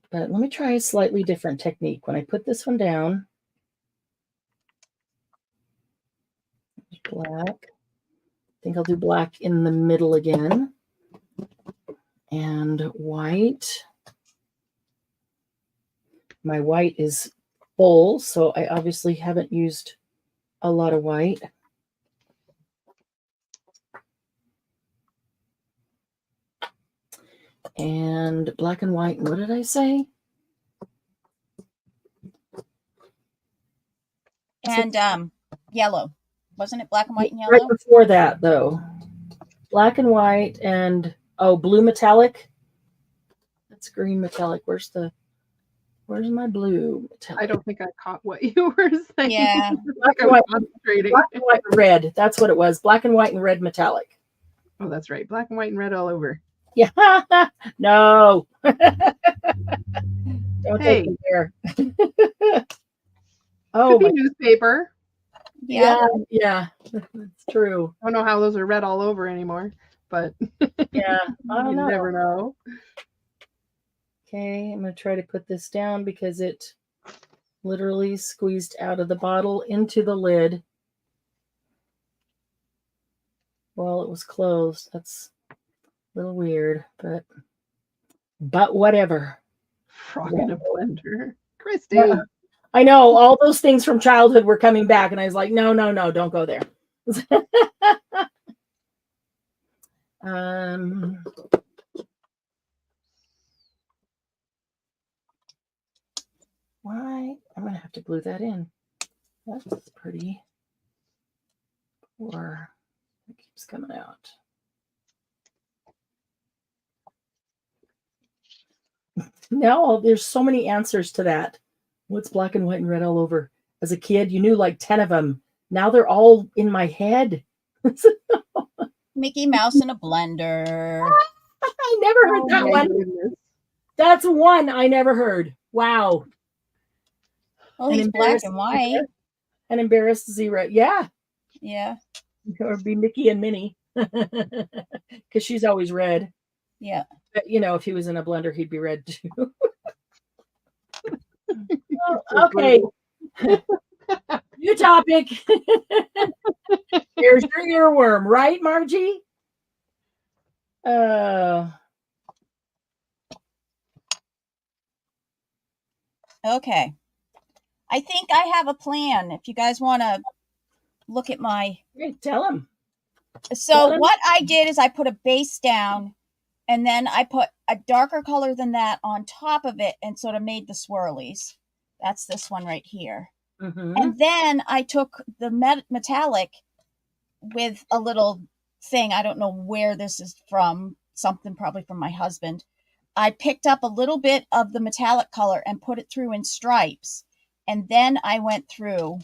But let me try a slightly different technique. When I put this one down, black. I think I'll do black in the middle again. And white. My white is full, so I obviously haven't used a lot of white. And black and white. What did I say? And yellow. Wasn't it black and white and yellow? Right before that, though. Black and white and blue metallic. That's green metallic. Where's my blue metallic? I don't think I caught what you were saying. Yeah. Black and white and red. That's what it was. Black and white and red metallic. Oh, that's right. Black and white and red all over. Yeah. No. Don't Hey. take me there. Could be newspaper. Yeah. Yeah. That's true. I don't know how those are red all over anymore, but Yeah. I don't you know. never know. Okay, I'm going to try to put this down because it literally squeezed out of the bottle into the lid while it was closed. That's a little weird, but whatever. Frog in a blender. Christy. Yeah. I know, all those things from childhood were coming back, and I was like, no, don't go there. Why? I'm going to have to glue that in. That's pretty poor. It keeps coming out. Now there's so many answers to that. What's black and white and red all over? As a kid, you knew like 10 of them. Now they're all in my head. Mickey Mouse in a blender. I never heard that one. Goodness. That's one I never heard. Wow. Well, he's black and white. An embarrassed zero. Yeah. Yeah. Or be Mickey and Minnie. Because she's always red. Yeah. But, you know, if he was in a blender, he'd be red too. Oh, okay. New topic. Here's your earworm, right, Margie? Okay. I think I have a plan. If you guys want to look at my... Okay, tell him. So what I did is I put a base down, and then I put a darker color than that on top of it and sort of made the swirlies. That's this one right here. Mm-hmm. And then I took the metallic with a little thing. I don't know where this is from. Something probably from my husband. I picked up a little bit of the metallic color and put it through in stripes. And then I went through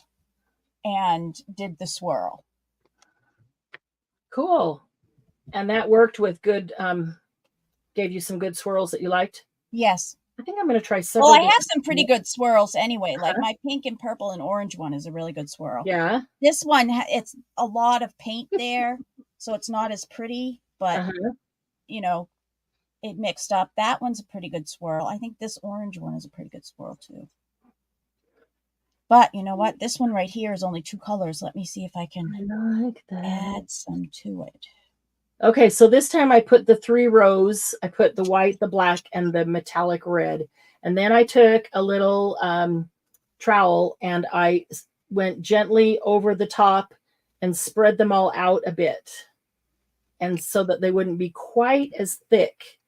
and did the swirl. Cool. And that worked with good, gave you some good swirls that you liked? Yes. I think I'm going to try several. Well, I have some pretty good swirls anyway. Like my pink and purple and orange one is a really good swirl. Yeah. This one, it's a lot of paint there, so it's not as pretty, but, you know, it mixed up. That one's a pretty good swirl. I think this orange one is a pretty good swirl too. But you know what? This one right here is only 2 colors. Let me see if I can add some to it. Okay, so this time I put the 3 rows. I put the white, the black, and the metallic red. And then I took a little trowel and I went gently over the top and spread them all out a bit. And so that they wouldn't be quite as thick.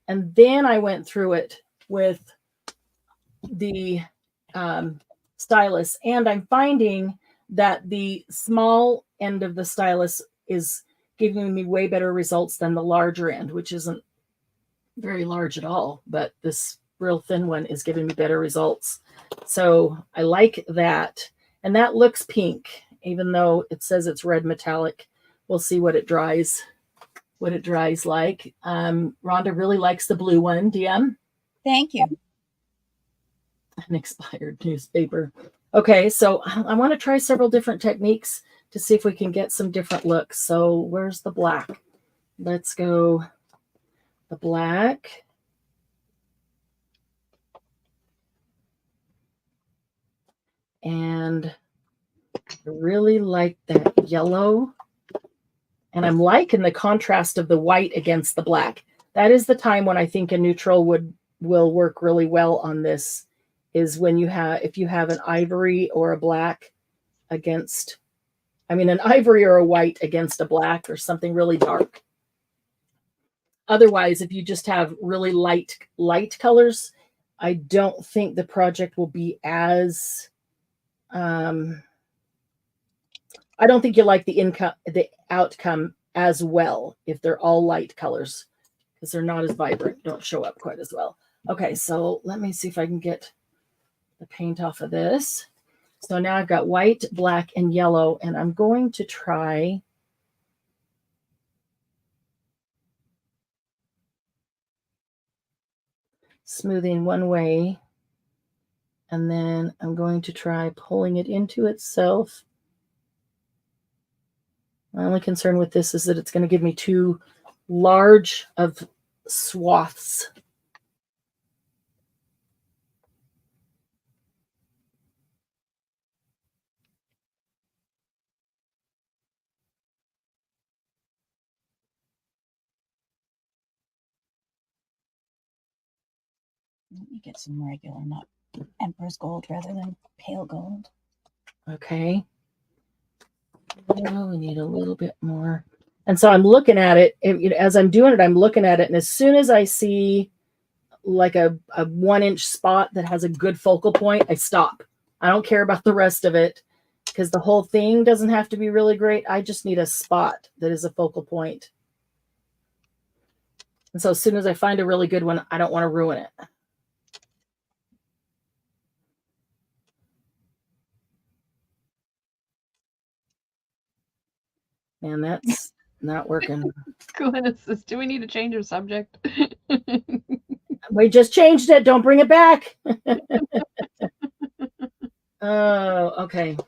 And then I went through it with the stylus. And I'm finding that the small end of the stylus is giving me way better results than the larger end, which isn't very large at all, but this real thin one is giving me better results. So I like that. And that looks pink, even though it says it's red metallic. We'll see what it dries like. Rhonda really likes the blue one. DM. Thank you. An expired newspaper. Okay, so I want to try several different techniques to see if we can get some different looks. So where's the black? Let's go the black. And I really like that yellow. And I'm liking the contrast of the white against the black. That is the time when I think a neutral will work really well on this, is when if you have an ivory or a black against, an ivory or a white against a black or something really dark. Otherwise, if you just have really light colors, I don't think the project will be as, I don't think you like the outcome as well if they're all light colors, because they're not as vibrant, don't show up quite as well. Okay, so let me see if I can get the paint off of this. So now I've got white, black, and yellow, and I'm going to try smoothing one way, and then I'm going to try pulling it into itself. My only concern with this is that it's going to give me too large of swaths. Let me get some regular, not Emperor's Gold, rather than pale gold. Okay. Oh, we need a little bit more. And so I'm looking at it, as I'm doing it, I'm looking at it. And as soon as I see like a 1-inch spot that has a good focal point, I stop. I don't care about the rest of it, because the whole thing doesn't have to be really great. I just need a spot that is a focal point. And so as soon as I find a really good one, I don't want to ruin it. And that's not working. Glennis says, do we need to change our subject? We just changed it. Don't bring it back. Oh, okay. I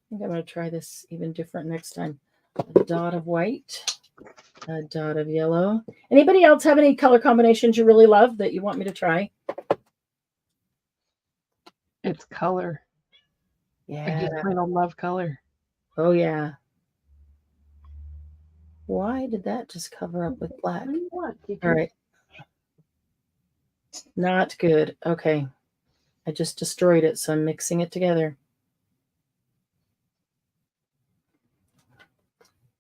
think I'm going to try this even different next time. A dot of white. A dot of yellow. Anybody else have any color combinations you really love that you want me to try? It's color. I Yeah. just plain old love color. Oh, yeah. Why did that just cover up with black? What do you want? All right. Not good. Okay. I just destroyed it, so I'm mixing it together.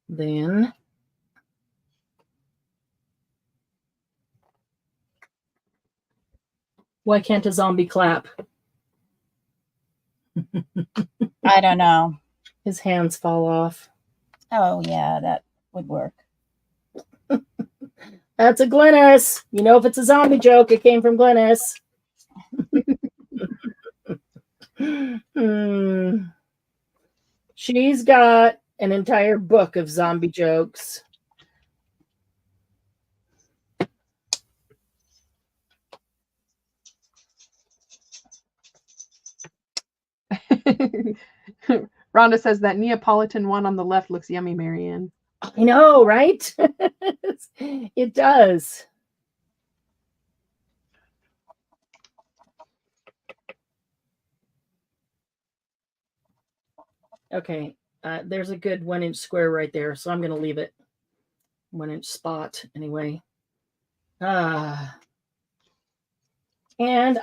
Then why can't a zombie clap? I don't know. His hands fall off. Oh, yeah, that would work. That's a Glennis. You know, if it's a zombie joke, it came from Glennis. She's got an entire book of zombie jokes. Rhonda says that Neapolitan one on the left looks yummy, Marianne. I know, right? It does. Okay, there's a good 1-inch square right there, so I'm going to leave it 1-inch spot anyway. And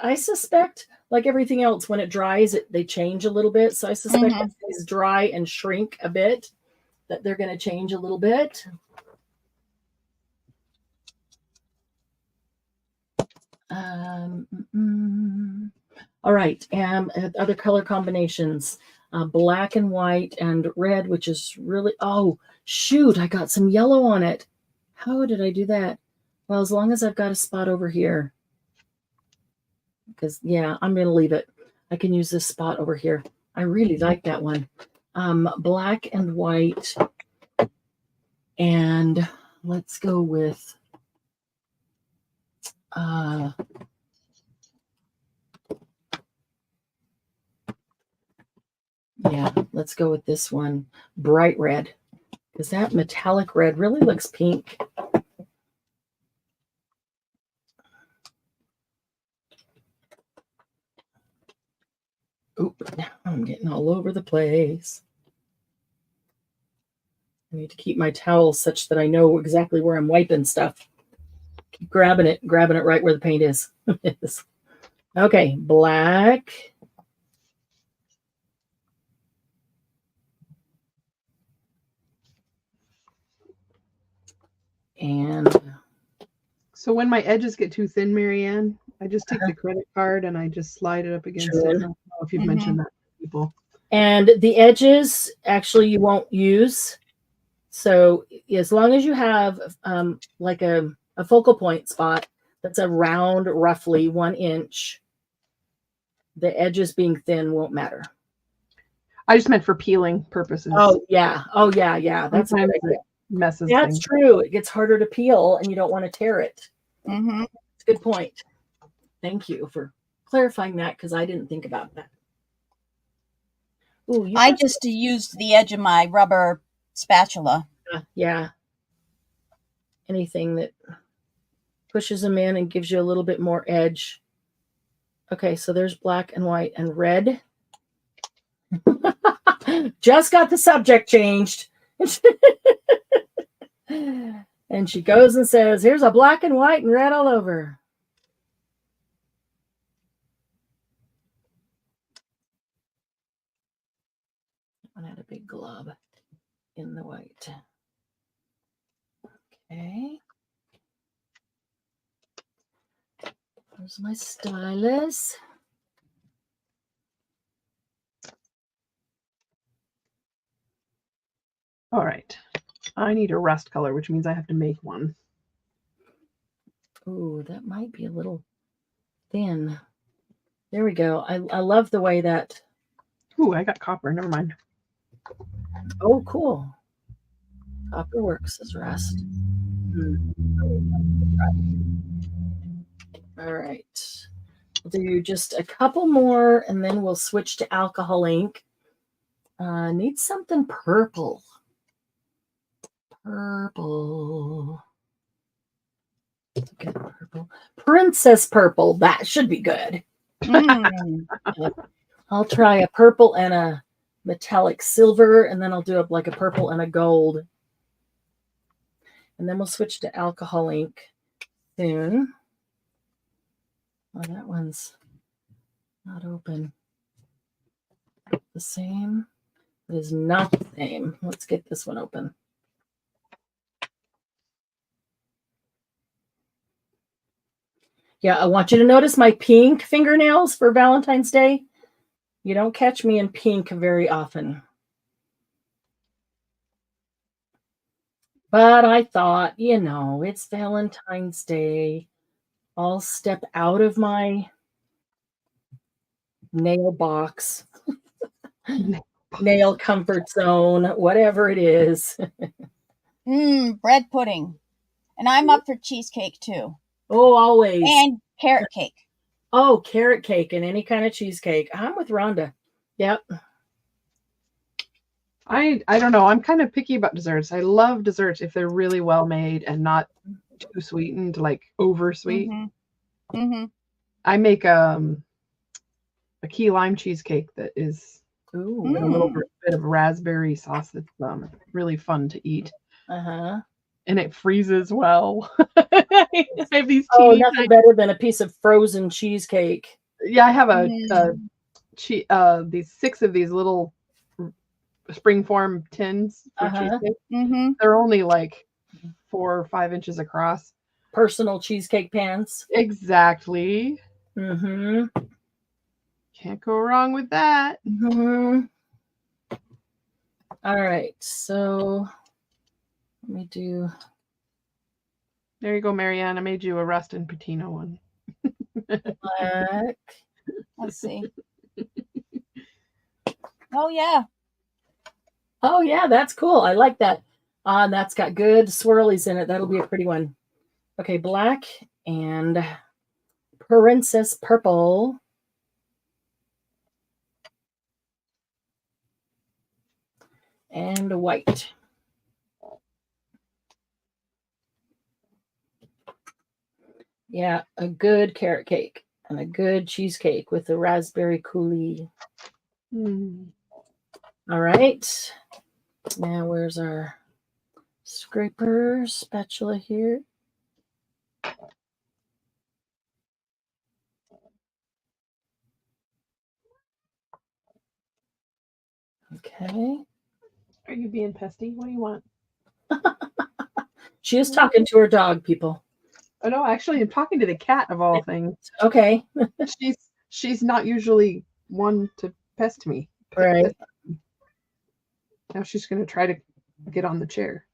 I suspect, like everything else, when it dries, they change a little bit. So I suspect as these dry and shrink a bit, that they're going to change a little bit. All right, and other color combinations, black and white and red, which is really, oh, shoot, I got some yellow on it. How did I do that? Well, as long as I've got a spot over here, because, yeah, I'm going to leave it. I can use this spot over here. I really like that one. Black and white, and let's go with, yeah, let's go with this one, bright red, because that metallic red really looks pink. Oop, now I'm getting all over the place. I need to keep my towel such that I know exactly where I'm wiping stuff. Keep grabbing it right where the paint is. Okay, black. And so when my edges get too thin, Marianne, I just take the credit card and I just slide it up against it. I don't know if you've mentioned that to people. And the edges, actually, you won't use. So as long as you have like a focal point spot that's around roughly 1 inch, the edges being thin won't matter. I just meant for peeling purposes. Oh, yeah. Oh, yeah, yeah. That's a good idea. Messes That's things. true. It gets harder to peel and you don't want to tear it. Mm-hmm. It's a good point. Thank you for clarifying that, because I didn't think about that. Ooh, I just used the edge of my rubber spatula. Yeah. Anything that pushes them in and gives you a little bit more edge. Okay, so there's black and white and red. Just got the subject changed. And she goes and says, here's a black and white and red all over. I had a big glob in the white. Okay. There's my stylus. All right. I need a rust color, which means I have to make one. Ooh, that might be a little thin. There we go. I love the way that. Ooh, I got copper. Never mind. Oh, cool. Copper works as rust. All right. We'll do just a couple more, and then we'll switch to alcohol ink. Need something purple. Purple. Okay, purple. Princess purple. That should be good. Mm. I'll try a purple and a metallic silver, and then I'll do like a purple and a gold. And then we'll switch to alcohol ink soon. Oh, that one's not open. The same. It is not the same. Let's get this one open. Yeah, I want you to notice my pink fingernails for Valentine's Day. You don't catch me in pink very often. But I thought, it's Valentine's Day. I'll step out of my nail box, nail comfort zone, whatever it is. Bread pudding. And I'm up for cheesecake too. Oh, always. And carrot cake. Oh, carrot cake and any kind of cheesecake. I'm with Rhonda. Yep. I don't know. I'm kind of picky about desserts. I love desserts if they're really well made and not too sweetened, like over sweet. Mm-hmm. Mm-hmm. I make a key lime cheesecake that is with a little bit of raspberry sauce that's really fun to eat. Uh-huh. And it freezes well. I have these nothing better than a piece of frozen cheesecake. Yeah, I have these 6 of these little springform tins for cheesecake. Mm-hmm. They're only like 4 or 5 inches across. Personal cheesecake pans. Exactly. Mm-hmm. Can't go wrong with that. Mm-hmm. All right, so let me do. There you go, Marianne. I made you a rust and patina one. Black. Let's see. Oh yeah. Oh yeah, that's cool. I like that. And that's got good swirlies in it. That'll be a pretty one. Okay, black and princess purple. And white. Yeah, a good carrot cake and a good cheesecake with the raspberry coulis. All right. Now, where's our scraper spatula here? Okay. Are you being pesty? What do you want? She is talking to her dog, people. Oh no, actually, I'm talking to the cat of all things. Okay. she's not usually one to pest me. Right. Now she's going to try to get on the chair.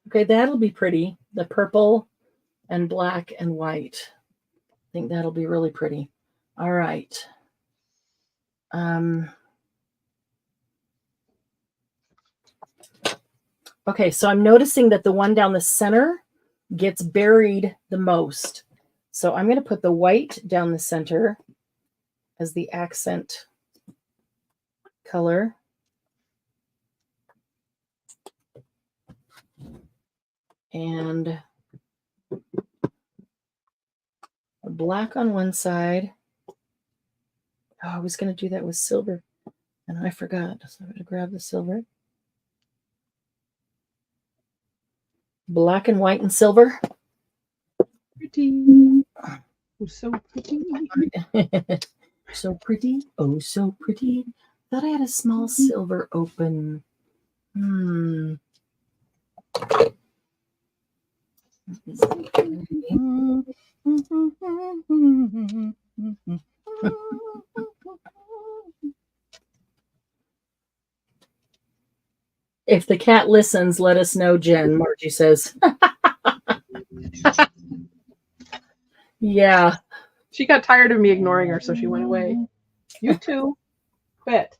Okay, that'll be pretty. The purple and black and white. I think that'll be really pretty. All right. Okay, so I'm noticing that the one down the center gets buried the most. So I'm going to put the white down the center as the accent color. And black on one side. Oh, I was going to do that with silver, and I forgot. So I'm going to grab the silver. Black and white and silver. Pretty. Oh, so pretty. So pretty. Oh, so pretty. Thought I had a small silver open. If the cat listens, let us know, Jen, Margie says. Yeah. She got tired of me ignoring her, so she went away. You too. Quit.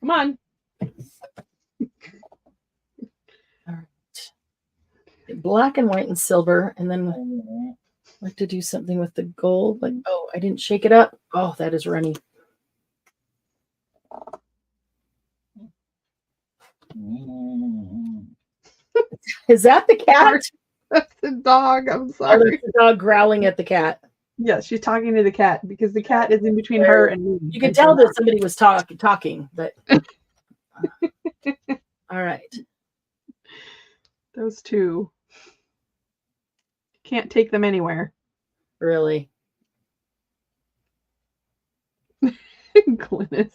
Come on. All right. Black and white and silver, and then I'd like to do something with the gold. Like, oh, I didn't shake it up. Oh, that is runny. Is that the cat? That's the dog. I'm Oh, sorry. that's the dog growling at the cat. Yeah, she's talking to the cat because the cat is in between her and me. You could tell that somebody was talking, but all right. Those two. Can't take them anywhere. Really? Glynis.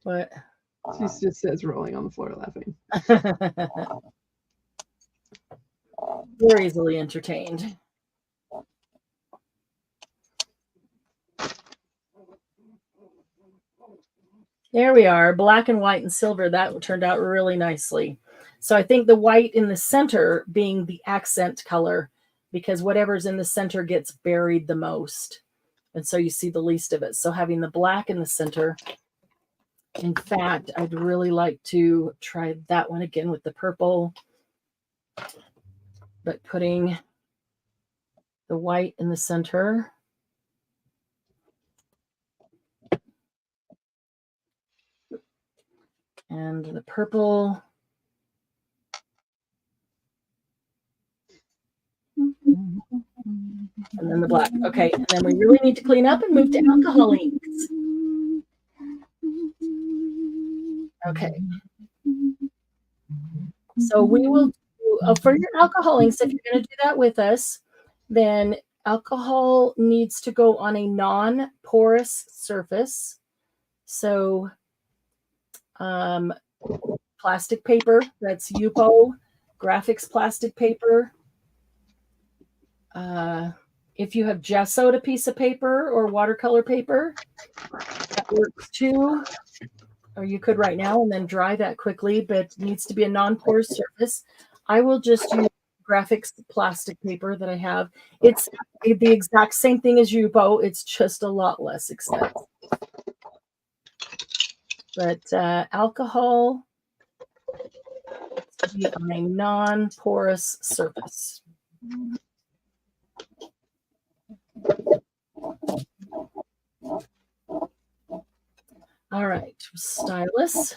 What? She just says rolling on the floor laughing. We're easily entertained. There we are, black and white and silver. That turned out really nicely. So I think the white in the center being the accent color, because whatever's in the center gets buried the most. And so you see the least of it. So having the black in the center. In fact, I'd really like to try that one again with the purple, but putting the white in the center. And the purple. And then the black. Okay, and then we really need to clean up and move to alcohol inks. Okay. So we will do, for your alcohol inks, if you're going to do that with us, then alcohol needs to go on a non-porous surface. So plastic paper, that's Yupo, graphics plastic paper. If you have gessoed a piece of paper or watercolor paper, that works too. Or you could right now and then dry that quickly, but it needs to be a non-porous surface. I will just use graphics plastic paper that I have. It's the exact same thing as Yupo. It's just a lot less expensive. But alcohol needs to be on a non-porous surface. All right, stylus.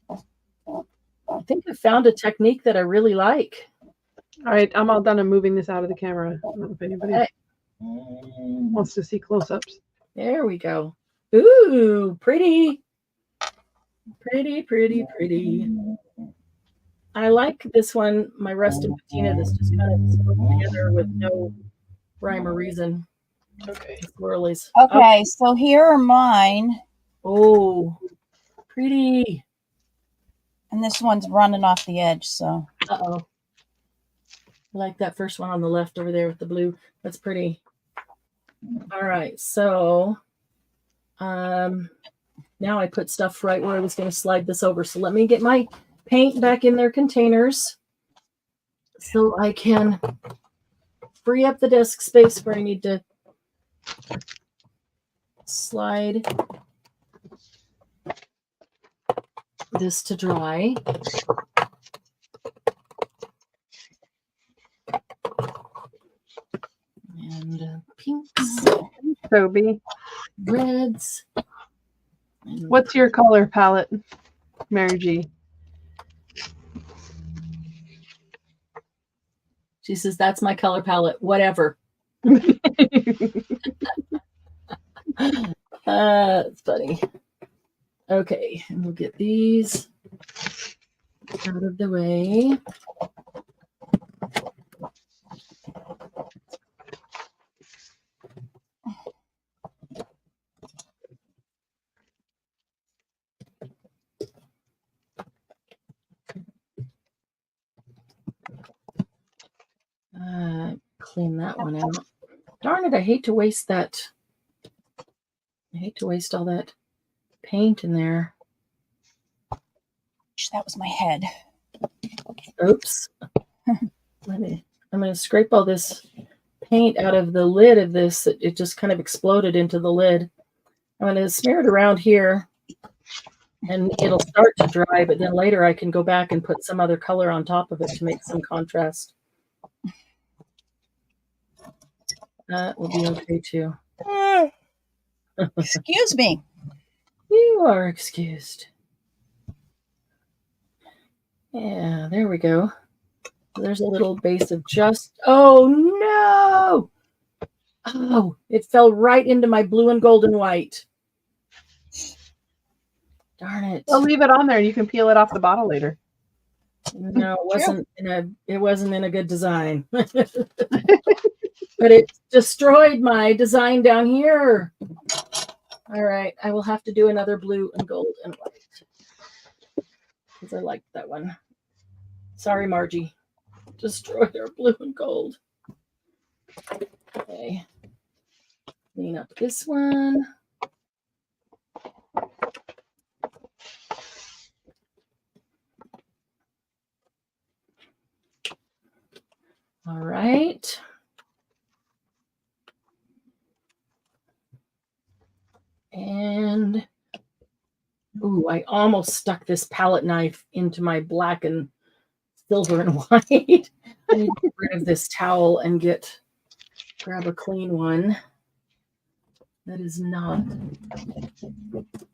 I think I found a technique that I really like. All right, I'm all done. I'm moving this out of the camera. I don't know if anybody wants to see close-ups. There we go. Ooh, pretty. Pretty, pretty, pretty. I like this one, my rusted patina, that's just kind of thrown together with no rhyme or reason. Okay. Swirlies. Okay, so here are mine. Oh, pretty. And this one's running off the edge, so. Uh-oh. I like that first one on the left over there with the blue. That's pretty. All right, so now I put stuff right where I was going to slide this over. So let me get my paint back in their containers so I can free up the desk space where I need to slide this to dry. And pinks, Toby, reds. what's your color palette, Mary G? She says, that's my color palette, whatever. That's funny. Okay, and we'll get these out of the way. Clean that one out. Darn it, I hate to waste that. I hate to waste all that paint in there. That was my head. Oops. I'm going to scrape all this paint out of the lid of this. It just kind of exploded into the lid. I'm going to smear it around here and it'll start to dry, but then later I can go back and put some other color on top of it to make some contrast. That will be okay too. Excuse me. You are excused. Yeah, there we go. There's a little base of just, oh no! Oh, it fell right into my blue and gold and white. Darn it. I'll leave it on there. You can peel it off the bottle later. No, it wasn't in a good design. But it destroyed my design down here. All right, I will have to do another blue and gold and white. Because I liked that one. Sorry, Margie. Destroyed our blue and gold. Okay. Clean up this one. All right. And, ooh, I almost stuck this palette knife into my black and silver and white. I need to get rid of this towel and grab a clean one that is not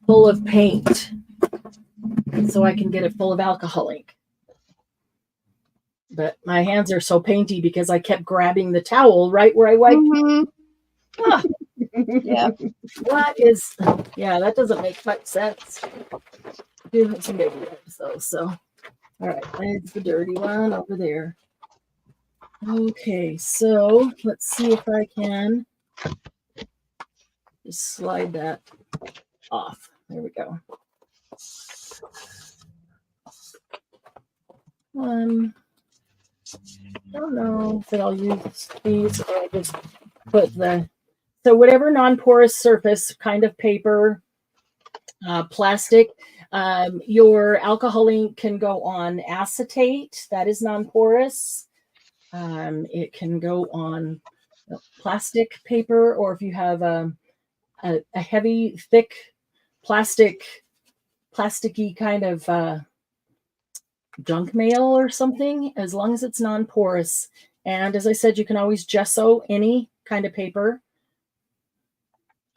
full of paint so I can get it full of alcohol ink. But my hands are so painty because I kept grabbing the towel right where I wiped. Mm-hmm. Ah, Yeah. That doesn't make much sense. I do have some baby wipes though, so all right, that's the dirty one over there. Okay, so let's see if I can just slide that off. There we go. I don't know if I'll use these or I'll just put so whatever non-porous surface kind of paper, plastic, your alcohol ink can go on acetate. That is non-porous. It can go on plastic paper, or if you have a heavy, thick plasticky kind of junk mail or something, as long as it's non-porous. And as I said, you can always gesso any kind of paper.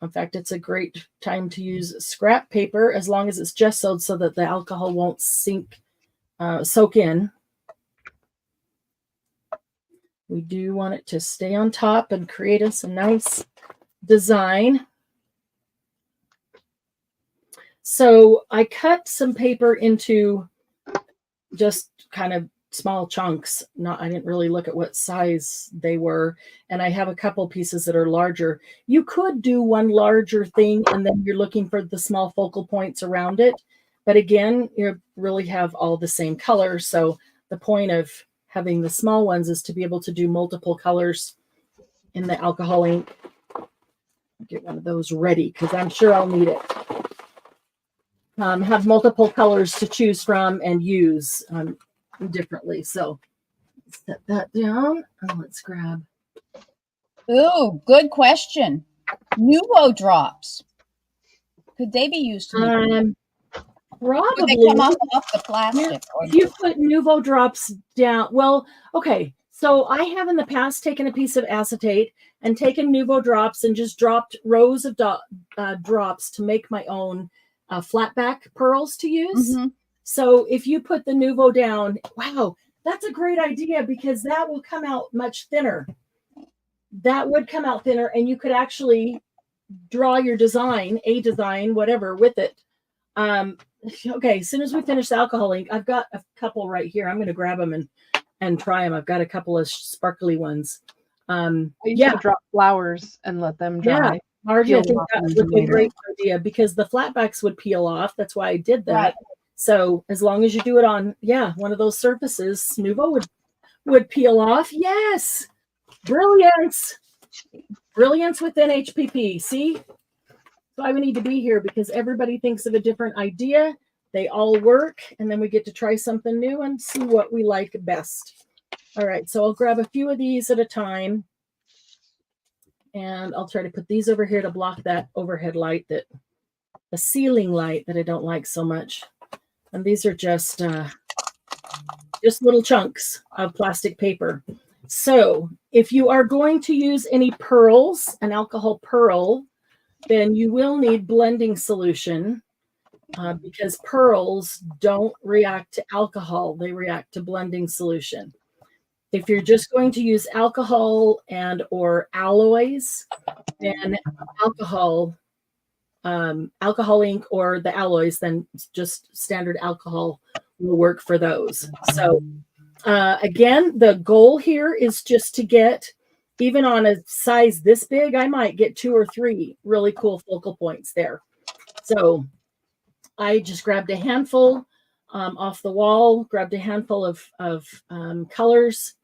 In fact, it's a great time to use scrap paper as long as it's gessoed so that the alcohol won't soak in. We do want it to stay on top and create us a nice design. So I cut some paper into just kind of small chunks. I didn't really look at what size they were. And I have a couple pieces that are larger. You could do one larger thing and then you're looking for the small focal points around it. But again, you really have all the same color. So the point of having the small ones is to be able to do multiple colors in the alcohol ink. I'll get one of those ready because I'm sure I'll need it. Have multiple colors to choose from and use differently. So set that down and let's grab. Ooh, good question. Nuvo drops. Could they be used to probably could they come off the plastic? If you put Nuvo drops down, well, okay. So I have in the past taken a piece of acetate and taken Nuvo drops and just dropped rows of drops to make my own flat back pearls to use. Mm-hmm. So if you put the Nuvo down, wow, that's a great idea because that will come out much thinner. That would come out thinner and you could actually draw your design, whatever, with it. Okay, as soon as we finish the alcohol ink, I've got a couple right here. I'm going to grab them and try them. I've got a couple of sparkly ones. I used to drop flowers and let them dry. Yeah. Margie, I think that would be a great idea because the flatbacks would peel off. That's why I did that. Right. So as long as you do it on, one of those surfaces, Nuvo would peel off. Yes. Brilliance. Brilliance within HPP. See? That's why we need to be here because everybody thinks of a different idea. They all work. And then we get to try something new and see what we like best. All right. So I'll grab a few of these at a time. And I'll try to put these over here to block that overhead light, the ceiling light that I don't like so much. And these are just little chunks of plastic paper. So if you are going to use any pearls, an alcohol pearl, then you will need blending solution. because pearls don't react to alcohol. They react to blending solution. If you're just going to use alcohol and or alloys, then alcohol ink or the alloys, then just standard alcohol will work for those. So again, the goal here is just to get, even on a size this big, I might get 2 or 3 really cool focal points there. So I just grabbed a handful off the wall, grabbed a handful of colors.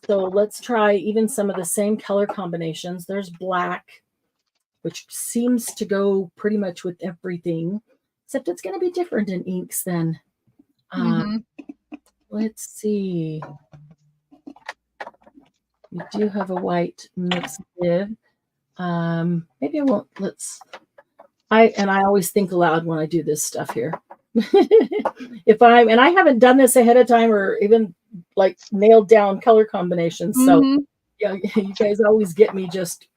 So let's try even some of the same color combinations. There's black, which seems to go pretty much with everything, except it's going to be different in inks then. Let's see. We do have a white mixed bib. Maybe I won't. I always think aloud when I do this stuff here. And I haven't done this ahead of time or even like nailed down color combinations. So yeah, you guys always get me just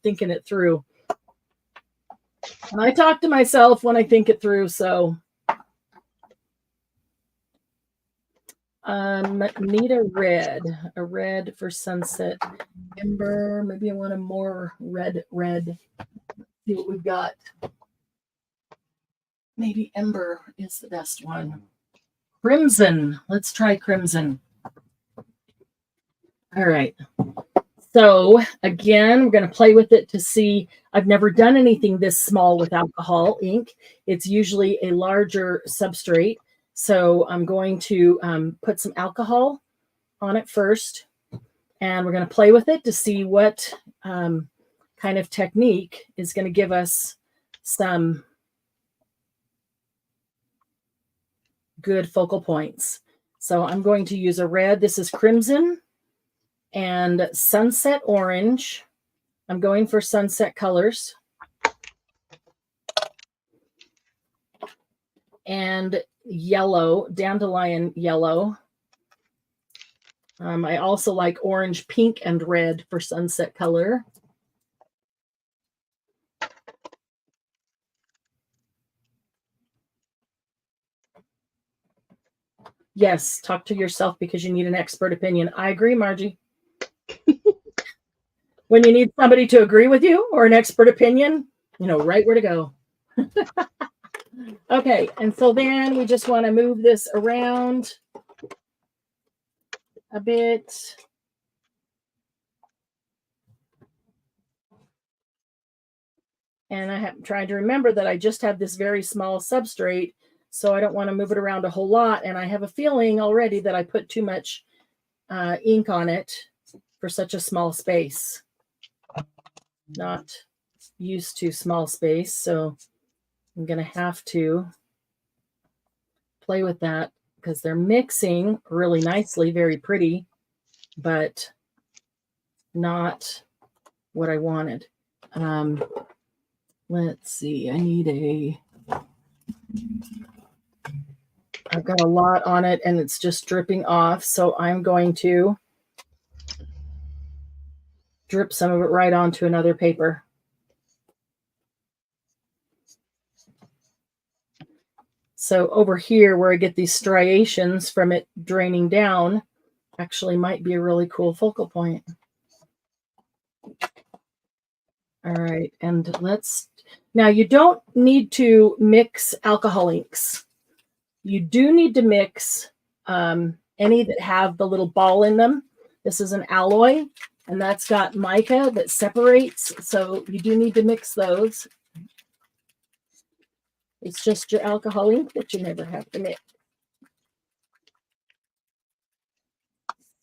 thinking it through. And I talk to myself when I think it through. So need a red for sunset ember. Maybe I want a more red. See what we've got. Maybe ember is the best one. Crimson. Let's try crimson. All right. So again, we're going to play with it to see. I've never done anything this small with alcohol ink. It's usually a larger substrate. So I'm going to put some alcohol on it first. And we're going to play with it to see what kind of technique is going to give us some good focal points. So I'm going to use a red. This is crimson and sunset orange. I'm going for sunset colors. And yellow, dandelion yellow. I also like orange, pink, and red for sunset color. Yes, talk to yourself because you need an expert opinion. I agree, Margie. When you need somebody to agree with you or an expert opinion, you know right where to go. Okay, and so then we just want to move this around a bit. And I have tried to remember that I just have this very small substrate, so I don't want to move it around a whole lot. And I have a feeling already that I put too much ink on it for such a small space. Not used to small space, so I'm going to have to play with that because they're mixing really nicely, very pretty, but not what I wanted. Let's see, I've got a lot on it and it's just dripping off. So I'm going to drip some of it right onto another paper. So over here where I get these striations from it draining down actually might be a really cool focal point. All right, and now you don't need to mix alcohol inks. You do need to mix any that have the little ball in them. This is an alloy, and that's got mica that separates, so you do need to mix those. It's just your alcohol ink that you never have to mix.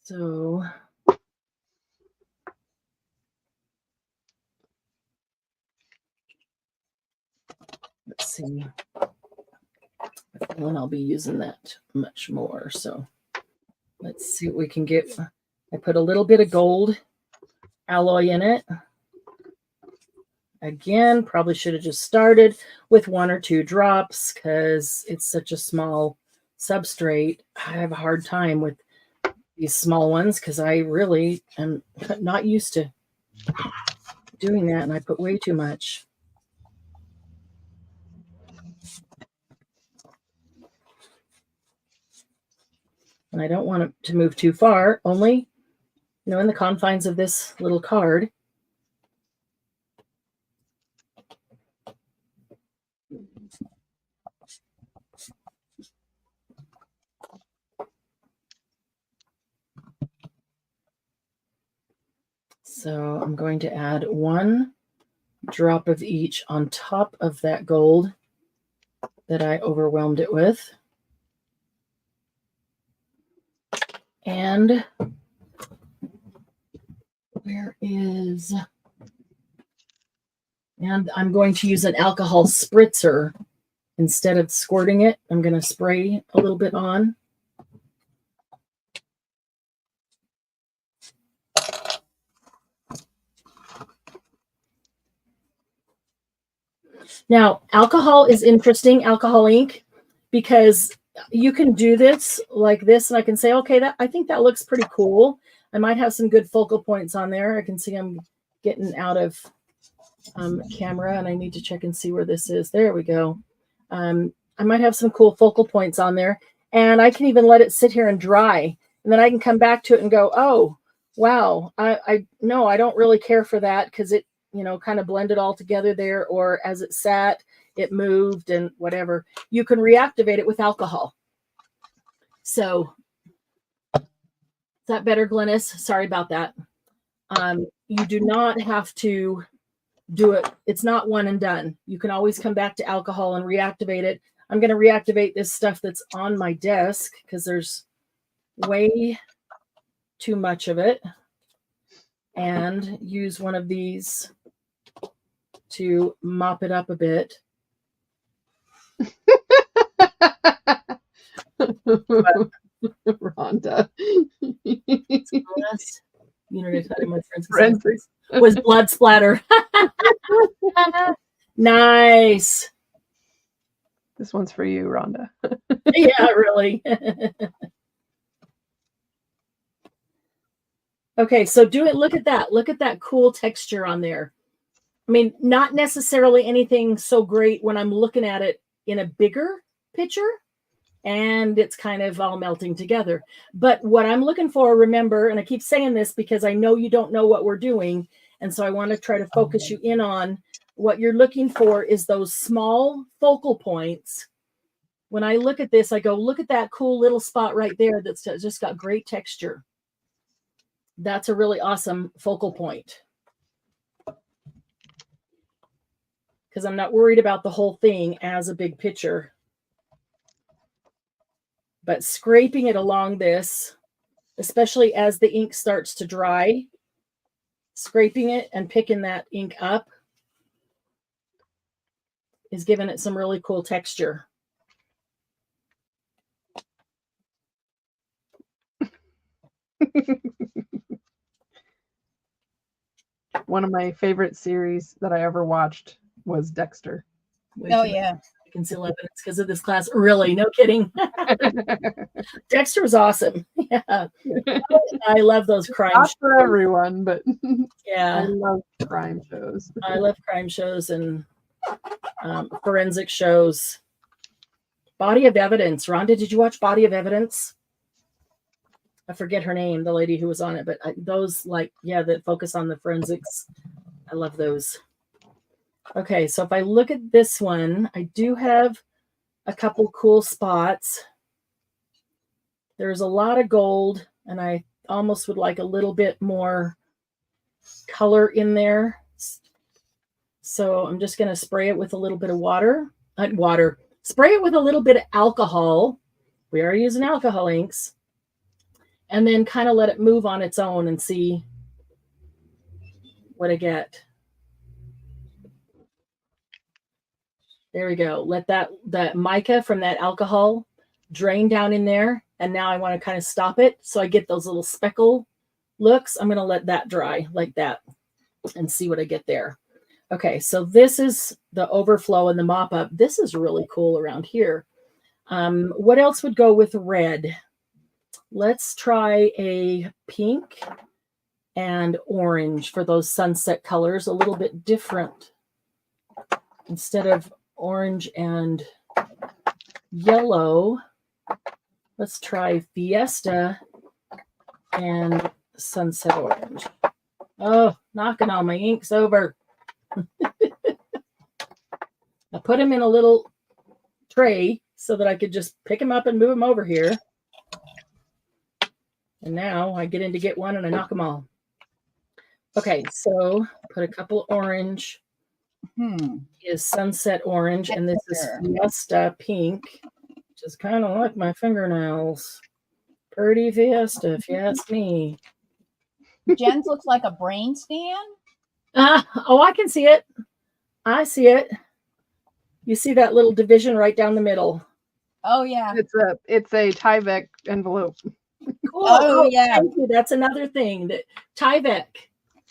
So let's see. And I'll be using that much more. So let's see what we can get. I put a little bit of gold alloy in it. Again, probably should have just started with 1 or 2 drops because it's such a small substrate. I have a hard time with these small ones because I really am not used to doing that, and I put way too much. And I don't want it to move too far, only, in the confines of this little card. So I'm going to add 1 drop of each on top of that gold that I overwhelmed it with. And and I'm going to use an alcohol spritzer. Instead of squirting it, I'm going to spray a little bit on. Now, alcohol is interesting, alcohol ink, because you can do this like this, and I can say, okay, I think that looks pretty cool. I might have some good focal points on there. I can see I'm getting out of camera, and I need to check and see where this is. There we go. I might have some cool focal points on there, and I can even let it sit here and dry, and then I can come back to it and go, oh, wow, I don't really care for that because it, kind of blended all together there, or as it sat, it moved and whatever. You can reactivate it with alcohol. So is that better, Glennis? Sorry about that. You do not have to do it. It's not one and done. You can always come back to alcohol and reactivate it. I'm going to reactivate this stuff that's on my desk because there's way too much of it, and use one of these to mop it up a bit. Rhonda. Forensics was blood splatter. Nice. This one's for you, Rhonda. Yeah, really. Okay, so look at that. Look at that cool texture on there. I mean, not necessarily anything so great when I'm looking at it in a bigger picture and it's kind of all melting together. But what I'm looking for, remember, and I keep saying this because I know you don't know what we're doing, and so I want to try to focus you in on what you're looking for is those small focal points. When I look at this, I go, look at that cool little spot right there that's just got great texture. That's a really awesome focal point. Because I'm not worried about the whole thing as a big picture. But scraping it along this, especially as the ink starts to dry, scraping it and picking that ink up is giving it some really cool texture. One of my favorite series that I ever watched was Dexter. Oh, yeah. Conceal evidence because of this class. Really, no kidding. Dexter was awesome. Yeah, I love those crime Not shows. for everyone, but Yeah, I love crime shows. I love crime shows and forensic shows. Body of Evidence. Rhonda, did you watch Body of Evidence? I forget her name, the lady who was on it, but those that focus on the forensics. I love those. Okay, so if I look at this one, I do have a couple cool spots. There's a lot of gold, and I almost would like a little bit more color in there. So I'm just going to spray it with a little bit of water. Spray it with a little bit of alcohol. We are using alcohol inks. And then kind of let it move on its own and see what I get. There we go. Let that mica from that alcohol drain down in there. And now I want to kind of stop it so I get those little speckle looks. I'm going to let that dry like that and see what I get there. Okay, so this is the overflow and the mop up. This is really cool around here. What else would go with red? Let's try a pink and orange for those sunset colors, a little bit different. Instead of orange and yellow, Let's try Fiesta and Sunset Orange. Oh, knocking all my inks over. I put them in a little tray so that I could just pick them up and move them over here. And now I get in to get one and I knock them all. Okay, so put a couple orange. Is Sunset Orange, and this is Fiesta Pink, which is kind of like my fingernails. Pretty Fiesta, if you ask me. Jen's looks like a brain scan. Oh, I can see it. I see it. You see that little division right down the middle. Oh yeah. It's a Tyvek envelope. Cool. Oh yeah. Thank you. That's another thing. That Tyvek.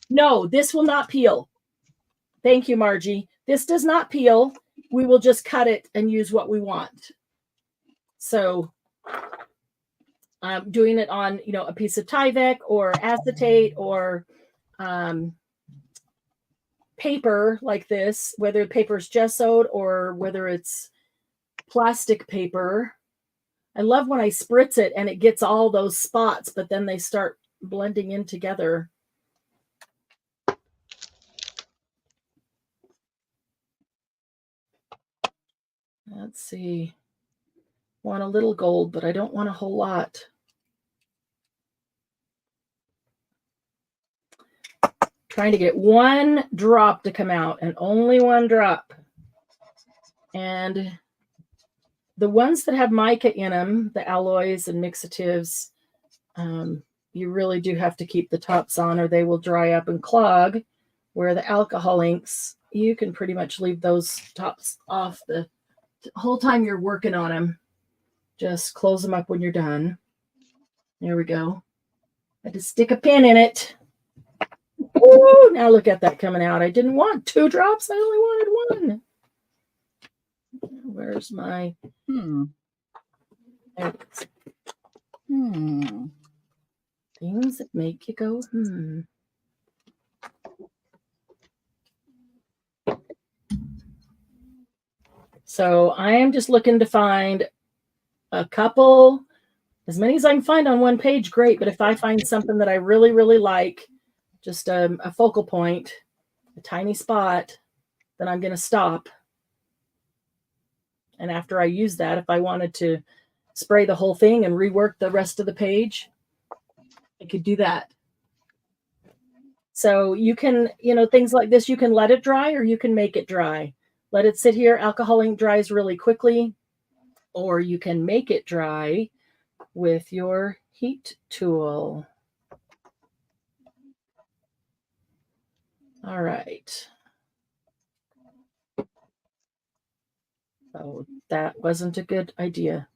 No, this will not peel. Thank you, Margie. This does not peel. We will just cut it and use what we want. So doing it on, a piece of Tyvek or acetate or paper like this, whether the paper is gessoed or whether it's plastic paper. I love when I spritz it and it gets all those spots, but then they start blending in together. Let's see. Want a little gold, but I don't want a whole lot. Trying to get one drop to come out, and only one drop. And the ones that have mica in them, the alloys and mixatives, you really do have to keep the tops on or they will dry up and clog. Where the alcohol inks, you can pretty much leave those tops off the whole time you're working on them. Just close them up when you're done. There we go. I had to stick a pin in it. Ooh, now look at that coming out. I didn't want 2 drops. I only wanted 1. Where's my... Things that make you go, So I am just looking to find a couple, as many as I can find on one page, great. But if I find something that I really, really like, just a focal point, a tiny spot, then I'm going to stop. And after I use that, if I wanted to spray the whole thing and rework the rest of the page, I could do that. So you can, things like this, you can let it dry or you can make it dry. Let it sit here. Alcohol ink dries really quickly, or you can make it dry with your heat tool. All right. Oh, that wasn't a good idea.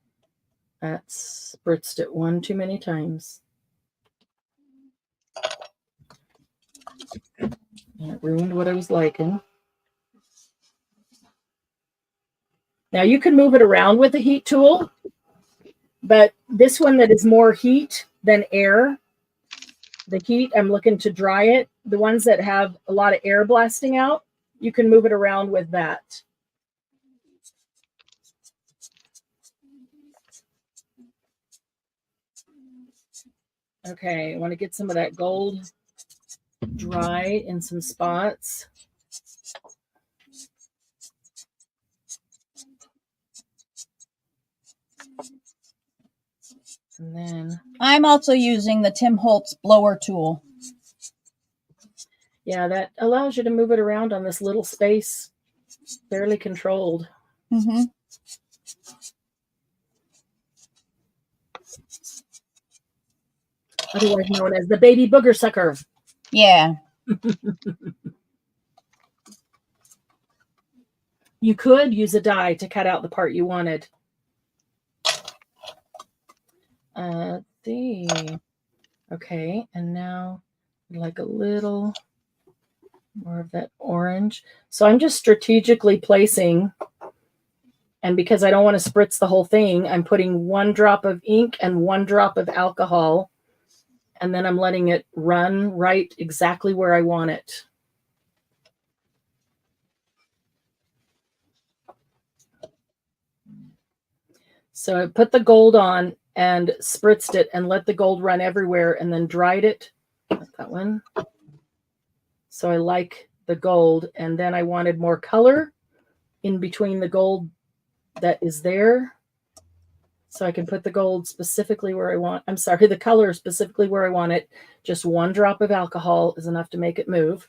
That spritzed it one too many times. And it ruined what I was liking. Now you can move it around with the heat tool, but this one that is more heat than air, the heat, I'm looking to dry it. The ones that have a lot of air blasting out, you can move it around with that. Okay, I want to get some of that gold dry in some spots. And then I'm also using the Tim Holtz blower tool. Yeah, that allows you to move it around on this little space, fairly controlled. Otherwise known as the baby booger sucker. Yeah. You could use a die to cut out the part you wanted. Let's see. Okay, and now like a little more of that orange. So I'm just strategically placing, and because I don't want to spritz the whole thing, I'm putting 1 drop of ink and 1 drop of alcohol, and then I'm letting it run right exactly where I want it. So I put the gold on, and spritzed it and let the gold run everywhere and then dried it. Like that one. So I like the gold, and then I wanted more color in between the gold that is there. So I can put the gold specifically where I want. I'm sorry, the color specifically where I want it. Just 1 drop of alcohol is enough to make it move.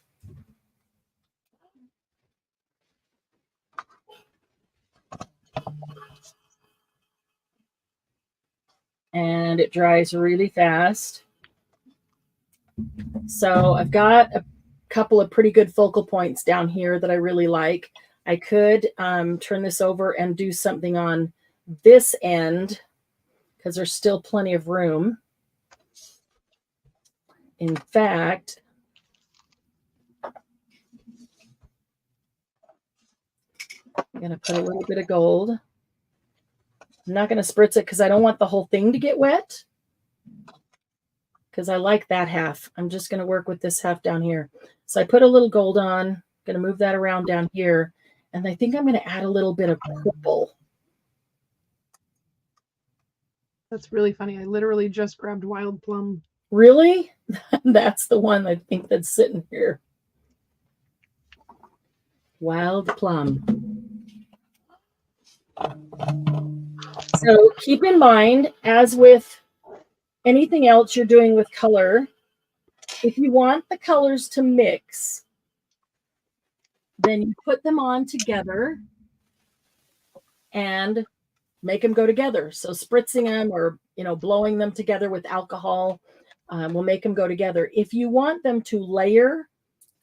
And it dries really fast. So I've got a couple of pretty good focal points down here that I really like. I could turn this over and do something on this end because there's still plenty of room. In fact, I'm going to put a little bit of gold. I'm not going to spritz it because I don't want the whole thing to get wet, because I like that half. I'm just going to work with this half down here. So I put a little gold on, going to move that around down here, and I think I'm going to add a little bit of purple. That's really funny. I literally just grabbed wild plum. Really? That's the one I think that's sitting here. Wild plum. So keep in mind, as with anything else you're doing with color, if you want the colors to mix, then you put them on together and make them go together. So spritzing them or, blowing them together with alcohol will make them go together. If you want them to layer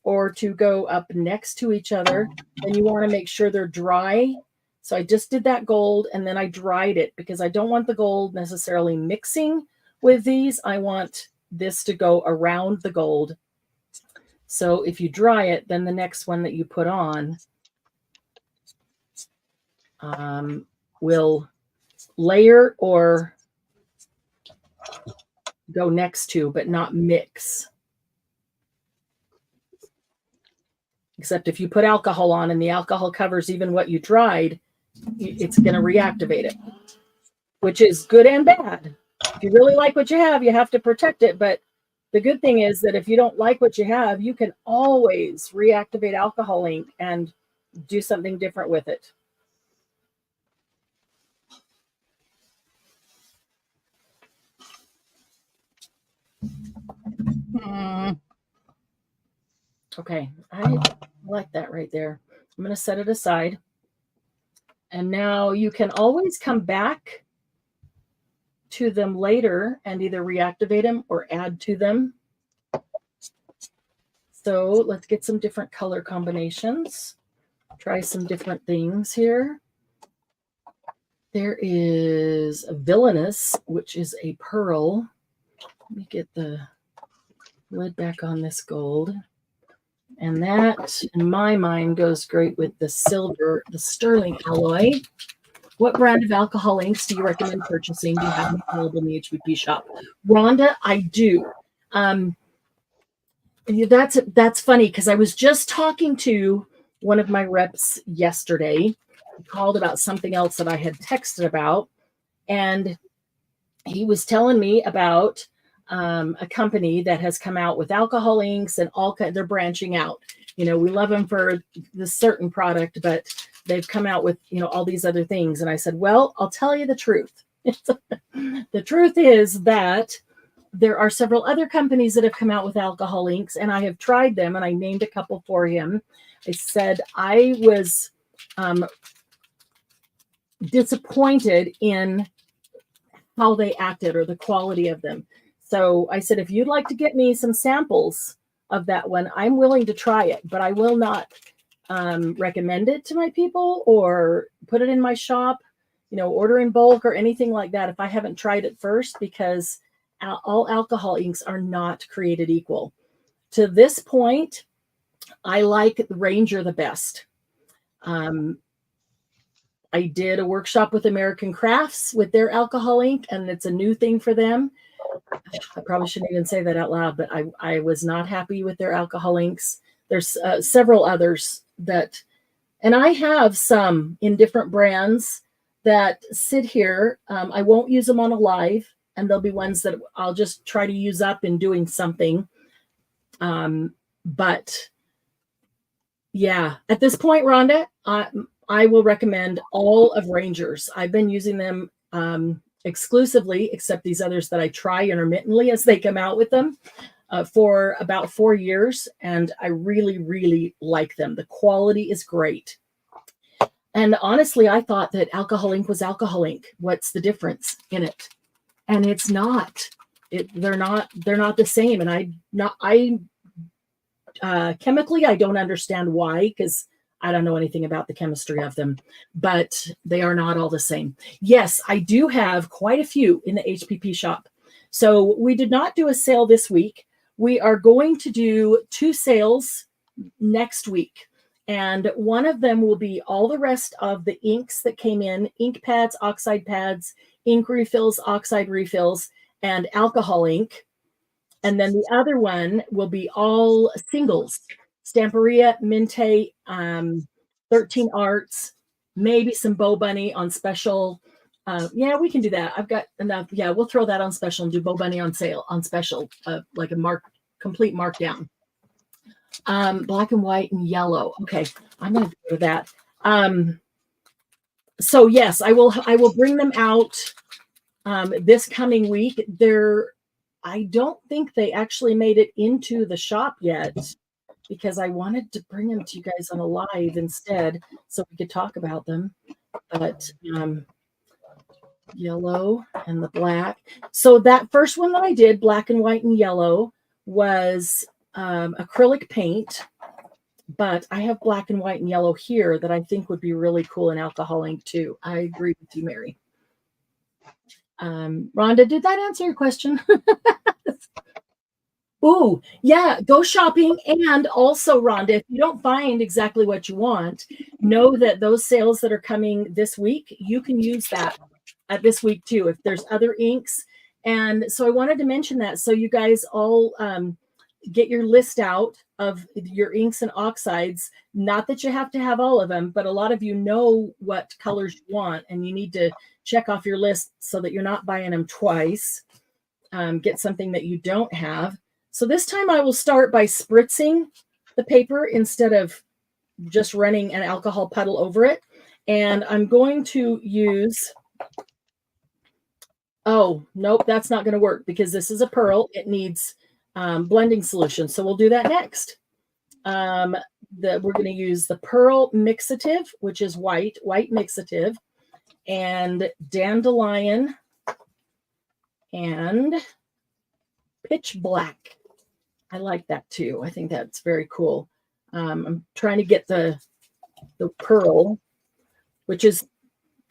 or to go up next to each other, then you want to make sure they're dry. So I just did that gold and then I dried it because I don't want the gold necessarily mixing with these. I want this to go around the gold. So if you dry it, then the next one that you put on will layer or go next to, but not mix. Except if you put alcohol on and the alcohol covers even what you dried, it's going to reactivate it, which is good and bad. If you really like what you have to protect it. But the good thing is that if you don't like what you have, you can always reactivate alcohol ink and do something different with it. Okay, I like that right there. I'm going to set it aside. And now you can always come back to them later and either reactivate them or add to them. So let's get some different color combinations. Try some different things here. There is a Villainous, which is a pearl. Let me get the lid back on this gold. And that, in my mind, goes great with the silver, the sterling alloy. What brand of alcohol inks do you recommend purchasing? Do you have them available in the HVP shop? Rhonda, I do. That's funny because I was just talking to one of my reps yesterday. He called about something else that I had texted about, and he was telling me about a company that has come out with alcohol inks and they're branching out. We love them for this certain product, but they've come out with, all these other things. And I said, well, I'll tell you the truth. The truth is that there are several other companies that have come out with alcohol inks, and I have tried them, and I named a couple for him. I said I was disappointed in how they acted or the quality of them. So I said, if you'd like to get me some samples of that one, I'm willing to try it, but I will not recommend it to my people or put it in my shop, order in bulk or anything like that if I haven't tried it first, because all alcohol inks are not created equal. To this point, I like the Ranger the best. I did a workshop with American Crafts with their alcohol ink, and it's a new thing for them. I probably shouldn't even say that out loud, but I was not happy with their alcohol inks. There's several others and I have some in different brands that sit here. I won't use them on a live, and there'll be ones that I'll just try to use up in doing something. But yeah, at this point, Rhonda, I will recommend all of Rangers. I've been using them exclusively, except these others that I try intermittently as they come out with them, for about 4 years. And I really, really like them. The quality is great. And honestly, I thought that alcohol ink was alcohol ink. What's the difference in it? And it's not. They're not the same. And chemically, I don't understand why, because I don't know anything about the chemistry of them, but they are not all the same. Yes, I do have quite a few in the HPP shop. So we did not do a sale this week. We are going to do 2 sales next week. And one of them will be all the rest of the inks that came in, ink pads, oxide pads, ink refills, oxide refills, and alcohol ink. And then the other one will be all singles, Stamperia, Minte, 13 Arts, maybe some Bow Bunny on special. Yeah, we can do that. I've got enough. Yeah, we'll throw that on special and do Bow Bunny on sale, on special, like a complete markdown. Black and white and yellow. Okay, I'm going to go to that. So yes, I will bring them out this coming week. I don't think they actually made it into the shop yet, because I wanted to bring them to you guys on a live instead so we could talk about them. But yellow and the black. So that first one that I did, black and white and yellow, was acrylic paint. But I have black and white and yellow here that I think would be really cool in alcohol ink too. I agree with you, Mary. Rhonda, did that answer your question? Ooh, yeah, go shopping. And also, Rhonda, if you don't find exactly what you want, know that those sales that are coming this week, you can use that this week too, if there's other inks. And so I wanted to mention that, so you guys all get your list out of your inks and oxides. Not that you have to have all of them, but a lot of you know what colors you want, and you need to check off your list so that you're not buying them twice. Get something that you don't have. So this time I will start by spritzing the paper instead of just running an alcohol puddle over it. And I'm going to use, oh, nope, that's not going to work because this is a pearl. It needs blending solution. So we'll do that next. We're going to use the pearl mixative, which is white mixative, and dandelion and pitch black. I like that too. I think that's very cool. I'm trying to get the pearl, which is,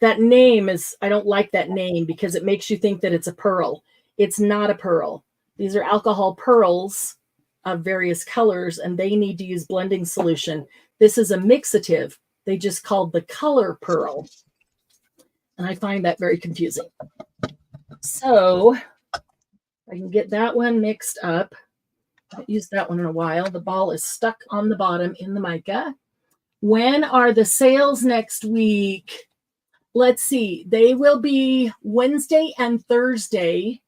that name is, I don't like that name because it makes you think that it's a pearl. It's not a pearl. These are alcohol pearls of various colors, and they need to use blending solution. This is a mixative. They just called the color pearl. And I find that very confusing. So I can get that one mixed up. I haven't used that one in a while. The ball is stuck on the bottom in the mica. When are the sales next week? Let's see. They will be Wednesday and Thursday,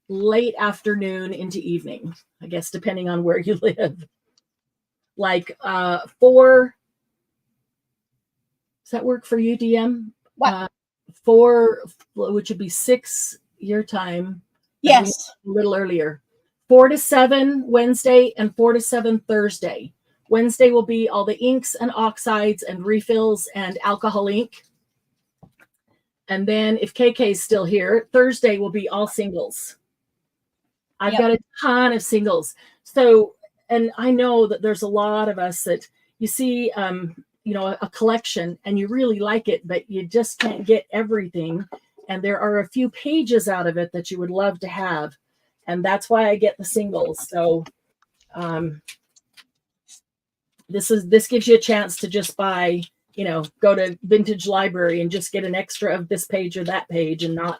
late afternoon into evening, I guess, depending on where you live. Like 4. Does that work for you, DM? What? 4, which would be 6 your time. Yes. A little earlier. 4 to 7 Wednesday and 4 to 7 Thursday. Wednesday will be all the inks and oxides and refills and alcohol ink. And then if KK is still here, Thursday will be all singles. I've got a ton of singles. So, and I know that there's a lot of us that you see, a collection and you really like it, but you just can't get everything. And there are a few pages out of it that you would love to have. And that's why I get the singles. So this gives you a chance to just buy, go to Vintage Library and just get an extra of this page or that page and not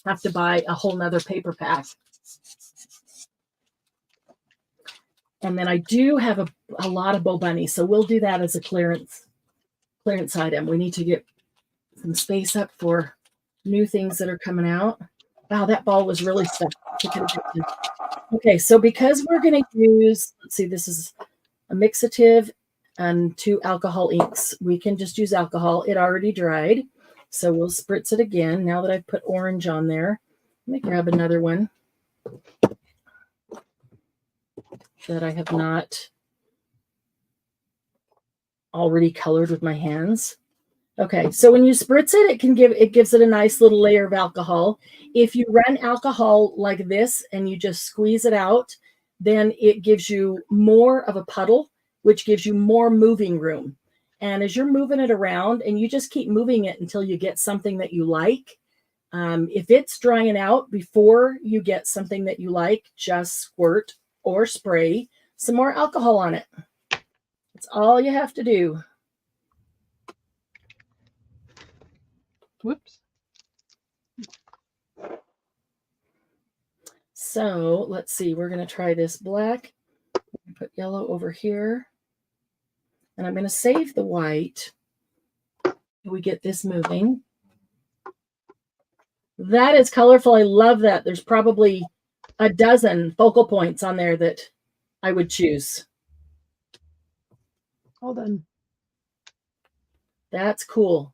have to buy a whole nother paper pack. And then I do have a lot of Bow Bunny, so we'll do that as a clearance item. We need to get some space up for new things that are coming out. Wow, that ball was really stuck. Okay, so because we're going to use, let's see, this is a mixative and 2 alcohol inks. We can just use alcohol. It already dried. So we'll spritz it again. Now that I've put orange on there, let me grab another one that I have not already colored with my hands. Okay, so when you spritz it, it gives it a nice little layer of alcohol. If you run alcohol like this and you just squeeze it out, then it gives you more of a puddle, which gives you more moving room. And as you're moving it around, and you just keep moving it until you get something that you like. If it's drying out before you get something that you like, just squirt or spray some more alcohol on it. That's all you have to do. Whoops. So let's see. We're going to try this black. Put yellow over here. And I'm going to save the white. We get this moving. That is colorful. I love that. There's probably a dozen focal points on there that I would choose. Well done. That's cool.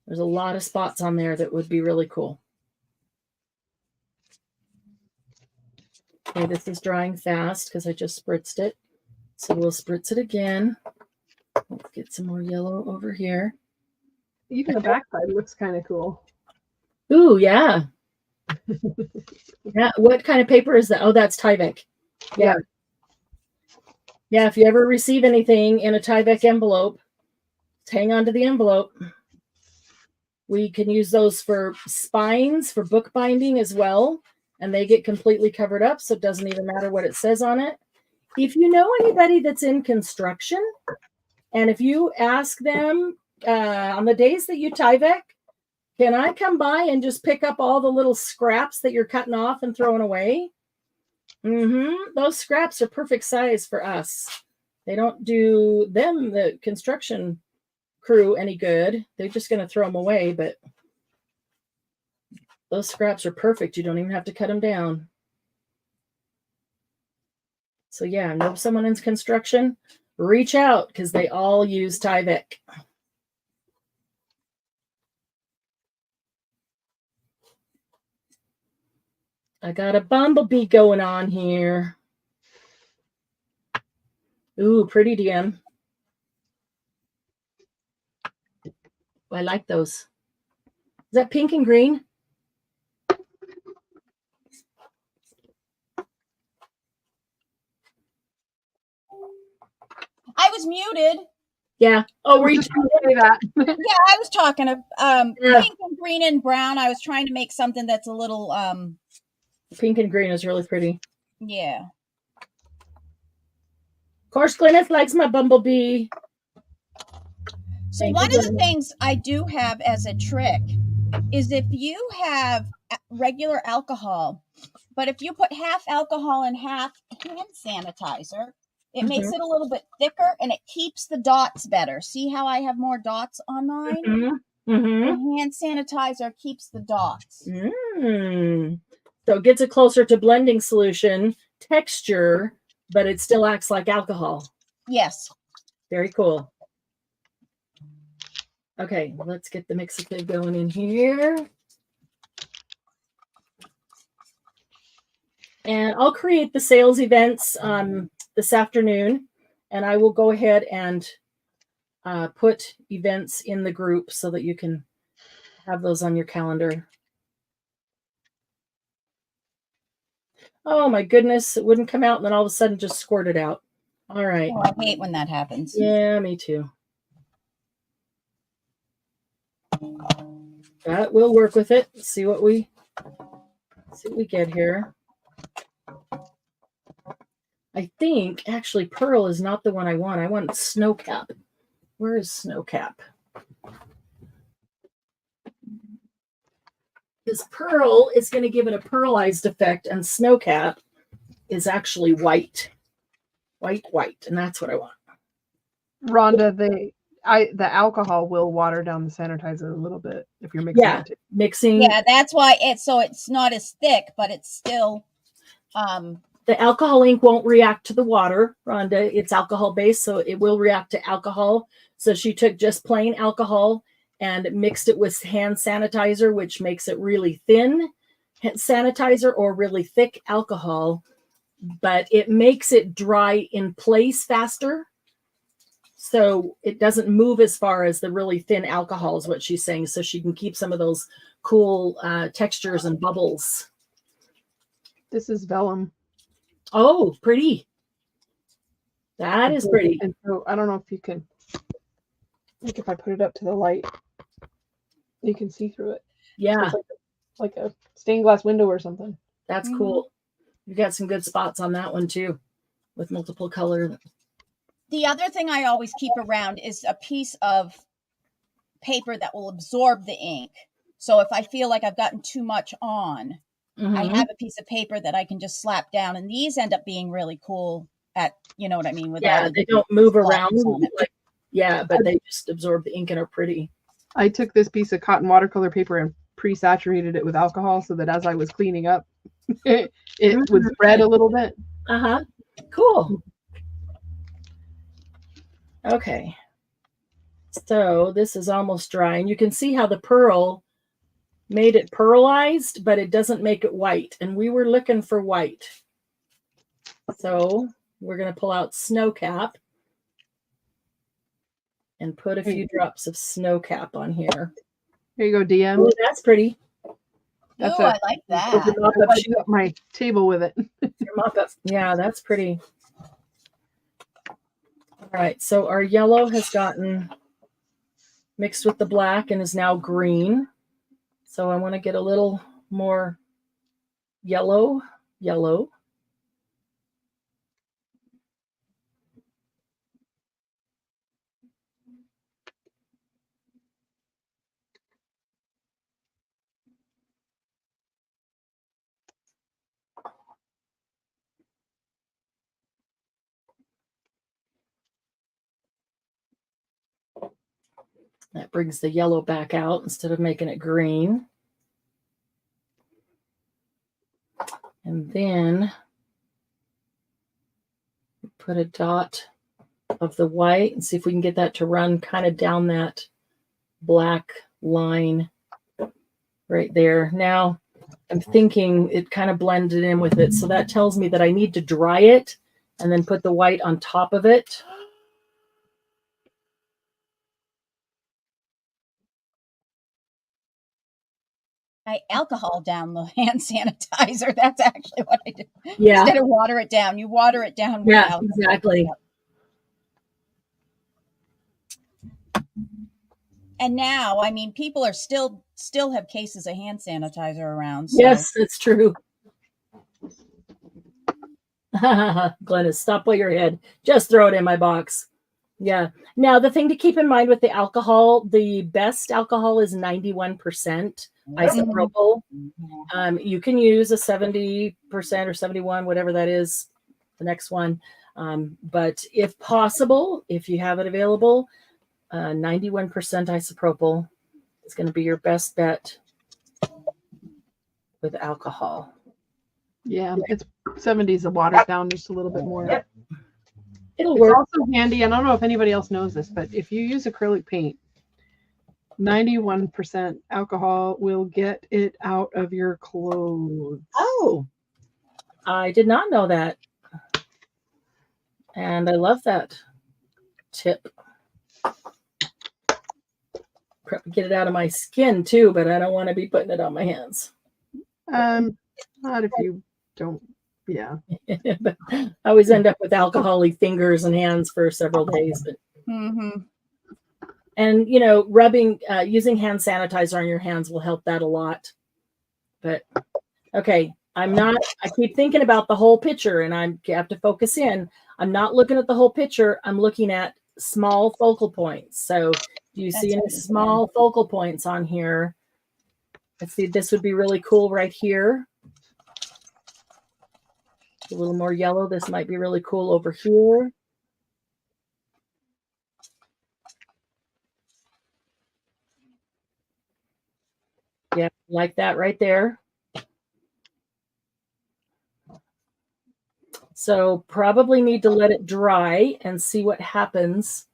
There's a lot of spots on there that would be really cool. Okay, this is drying fast because I just spritzed it. So we'll spritz it again. Let's get some more yellow over here. Even the backside looks kind of cool. Ooh, yeah. Yeah. What kind of paper is that? Oh, that's Tyvek. Yeah. Yeah, if you ever receive anything in a Tyvek envelope, hang on to the envelope. We can use those for spines, for book binding as well. And they get completely covered up, so it doesn't even matter what it says on it. If you know anybody that's in construction, and if you ask them on the days that you Tyvek, can I come by and just pick up all the little scraps that you're cutting off and throwing away? Those scraps are perfect size for us. They don't do them, the construction crew, any good. They're just going to throw them away, but those scraps are perfect. You don't even have to cut them down. So yeah, know someone in construction, reach out because they all use Tyvek. I got a bumblebee going on here. Ooh, pretty DM. I like those. Is that pink and green? I was muted. Yeah. Oh, were you trying to say that? Yeah, I was talking of pink and green and brown. I was trying to make something that's a little pink and green is really pretty. Yeah. Of course, Glennis likes my bumblebee. So one of the things I do have as a trick is if you have regular alcohol, but if you put half alcohol and half hand sanitizer, it makes it a little bit thicker and it keeps the dots better. See how I have more dots on mine? The hand sanitizer keeps the dots. So it gets it closer to blending solution texture, but it still acts like alcohol. Yes. Very cool. Okay, let's get the mixative going in here. And I'll create the sales events this afternoon, and I will go ahead and put events in the group so that you can have those on your calendar. Oh my goodness, it wouldn't come out and then all of a sudden just squirted out. All right. Oh, I hate when that happens. Yeah, me too. But we'll work with it. See what we get here. I think actually Pearl is not the one I want. I want Snowcap. Where is Snowcap? Because Pearl is going to give it a pearlized effect, and Snowcap is actually white. White, and that's what I want. Rhonda, the alcohol will water down the sanitizer a little bit if you're mixing Yeah, it. mixing. Yeah, that's why it's not as thick, but it's still The alcohol ink won't react to the water, Rhonda. It's alcohol based, so it will react to alcohol. So she took just plain alcohol and mixed it with hand sanitizer, which makes it really thin sanitizer or really thick alcohol, but it makes it dry in place faster. So it doesn't move as far as the really thin alcohol is what she's saying. So she can keep some of those cool textures and bubbles. This is vellum. Oh, pretty. That is pretty. And so I don't know if you can, like if I put it up to the light, you can see through it. Yeah, So it's like a stained glass window or something. that's cool. You got some good spots on that one too, with multiple color. The other thing I always keep around is a piece of paper that will absorb the ink. So if I feel like I've gotten too much on, I have a piece of paper that I can just slap down, and these end up being really cool at, you know what I mean? With Yeah, all they don't move around. on it. Like, yeah, but they just absorb the ink and are pretty. I took this piece of cotton watercolor paper and pre-saturated it with alcohol so that as I was cleaning up, it would spread a little bit. Cool. Okay. So this is almost dry, and you can see how the pearl made it pearlized, but it doesn't make it white. And we were looking for white. So we're going to pull out Snow Cap and put a few drops of Snow Cap on here. Here you go, DM. Oh, that's pretty. That's I like that. I lighted up my table with it. Your mop-up. Yeah, that's pretty. All right, so our yellow has gotten mixed with the black and is now green. So I want to get a little more yellow. That brings the yellow back out instead of making it green. And then put a dot of the white and see if we can get that to run kind of down that black line right there. Now I'm thinking it kind of blended in with it. So that tells me that I need to dry it and then put the white on top of it. I alcohol down the hand sanitizer. That's actually what I do. Yeah. Instead of water it down, you water it down. Yeah, exactly. And now, I mean, people are still have cases of hand sanitizer around. So. Yes, it's true. Glennis, stop while you're ahead. Just throw it in my box. Yeah. Now, the thing to keep in mind with the alcohol, the best alcohol is 91% isopropyl. You can use a 70% or 71, whatever that is, the next one. But if possible, if you have it available, 91% isopropyl is going to be your best bet with alcohol. Yeah, it's 70s, the watered down just a little bit more. Yep. It'll It's work. also handy, and I don't know if anybody else knows this, but if you use acrylic paint, 91% alcohol will get it out of your clothes. Oh, I did not know that. And I love that tip. Get it out of my skin too, but I don't want to be putting it on my hands. Not if you don't, yeah. But I always end up with alcohol-y fingers and hands for several days. But and you know, rubbing, using hand sanitizer on your hands will help that a lot. But okay, I keep thinking about the whole picture, and I have to focus in. I'm not looking at the whole picture. I'm looking at small focal points. So do you see any small focal points on here? Let's see, this would be really cool right here. A little more yellow. This might be really cool over here. Yeah, like that right there. So probably need to let it dry and see what happens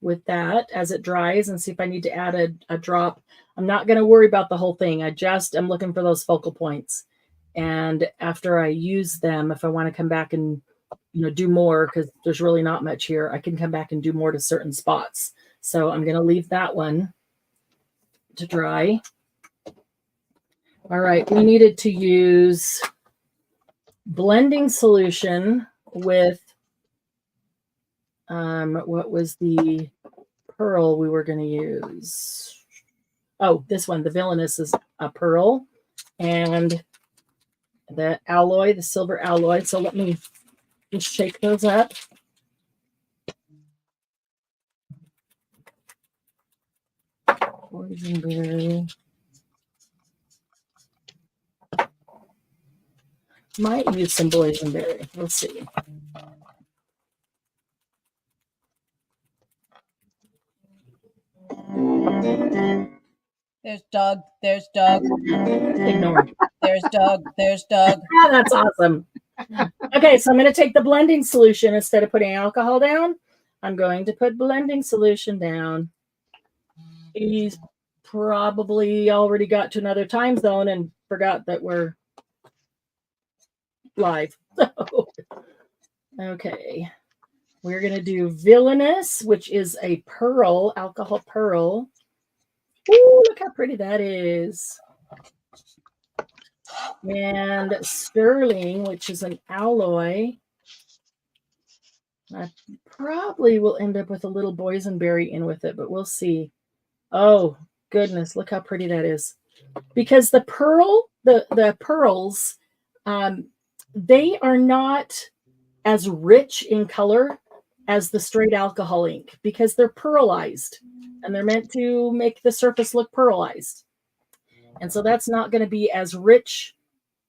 with that as it dries and see if I need to add a drop. I'm not going to worry about the whole thing. I just am looking for those focal points. And after I use them, if I want to come back and do more, because there's really not much here, I can come back and do more to certain spots. So I'm going to leave that one to dry. All right, we needed to use blending solution with what was the pearl we were going to use? Oh, this one, the Villainous, is a pearl, and the alloy, the silver alloy. So let me just shake those up. Boysenberry. Might use some boysenberry. We'll see. There's Doug. There's Doug. Ignore him. There's Doug. There's Doug. Yeah, that's awesome. Okay, so I'm going to take the blending solution instead of putting alcohol down. I'm going to put blending solution down. He's probably already got to another time zone and forgot that we're live. Okay, we're going to do Villainous, which is a pearl, alcohol pearl. Ooh, look how pretty that is. And Sterling, which is an alloy. I probably will end up with a little boysenberry in with it, but we'll see. Oh, goodness, look how pretty that is. Because the pearls, they are not as rich in color as the straight alcohol ink because they're pearlized and they're meant to make the surface look pearlized. And so that's not going to be as rich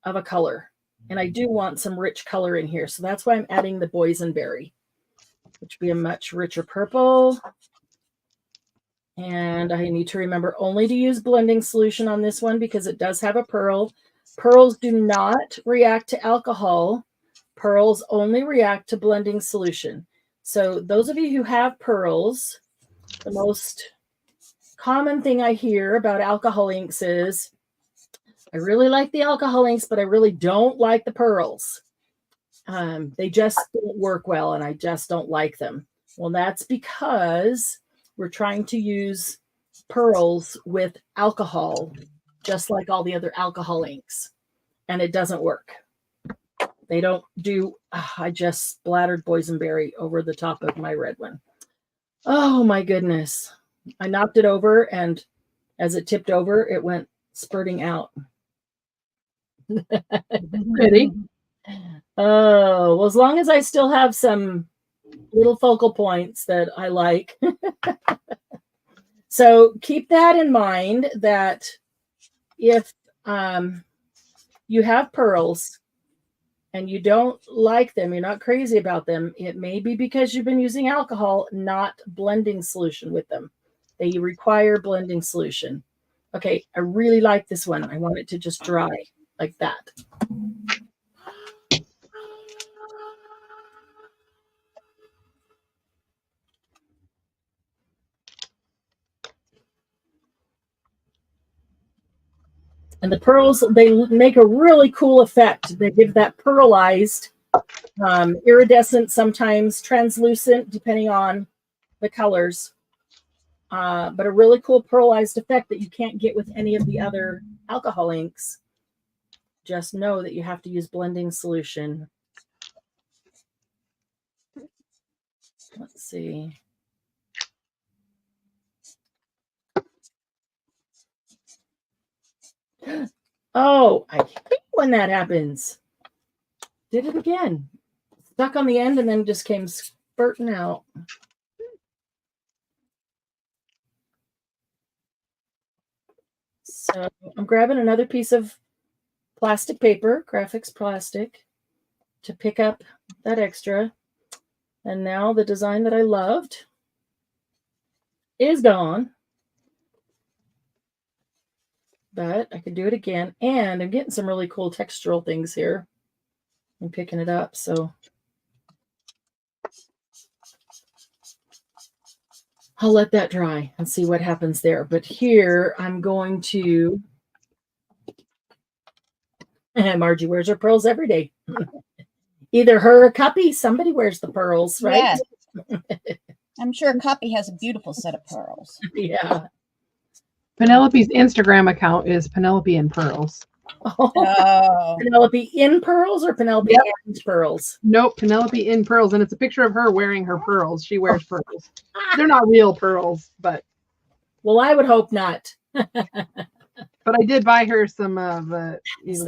of a color. And I do want some rich color in here. So that's why I'm adding the boysenberry, which would be a much richer purple. And I need to remember only to use blending solution on this one because it does have a pearl. Pearls do not react to alcohol. Pearls only react to blending solution. So those of you who have pearls, the most common thing I hear about alcohol inks is, I really like the alcohol inks, but I really don't like the pearls. They just don't work well, and I just don't like them. Well, that's because we're trying to use pearls with alcohol, just like all the other alcohol inks, and it doesn't work. They don't do, I just splattered boysenberry over the top of my red one. Oh my goodness. I knocked it over, and as it tipped over, it went spurting out. Pretty. Oh, well, as long as I still have some little focal points that I like. So keep that in mind that if you have pearls and you don't like them, you're not crazy about them, it may be because you've been using alcohol, not blending solution with them. They require blending solution. Okay, I really like this one. I want it to just dry like that. And the pearls, they make a really cool effect. They give that pearlized, iridescent, sometimes translucent, depending on the colors. But a really cool pearlized effect that you can't get with any of the other alcohol inks. Just know that you have to use blending solution. Let's see. Oh, I hate when that happens. Did it again. Stuck on the end and then just came spurting out. So I'm grabbing another piece of plastic paper, graphics plastic, to pick up that extra. And now the design that I loved is gone. but I could do it again. And I'm getting some really cool textural things here. I'm picking it up. So I'll let that dry and see what happens there. But here I'm going to, and Margie wears her pearls every day. Either her or Cuppy, somebody wears the pearls, right? Yeah. I'm sure Cuppy has a beautiful set of pearls. Yeah. Penelope's Instagram account is Penelope and Pearls. Oh. Penelope in pearls or Penelope and pearls? Nope, Penelope in pearls, and it's a picture of her wearing her pearls. She wears pearls. They're not real pearls, but well, I would hope not. But I did buy her some of the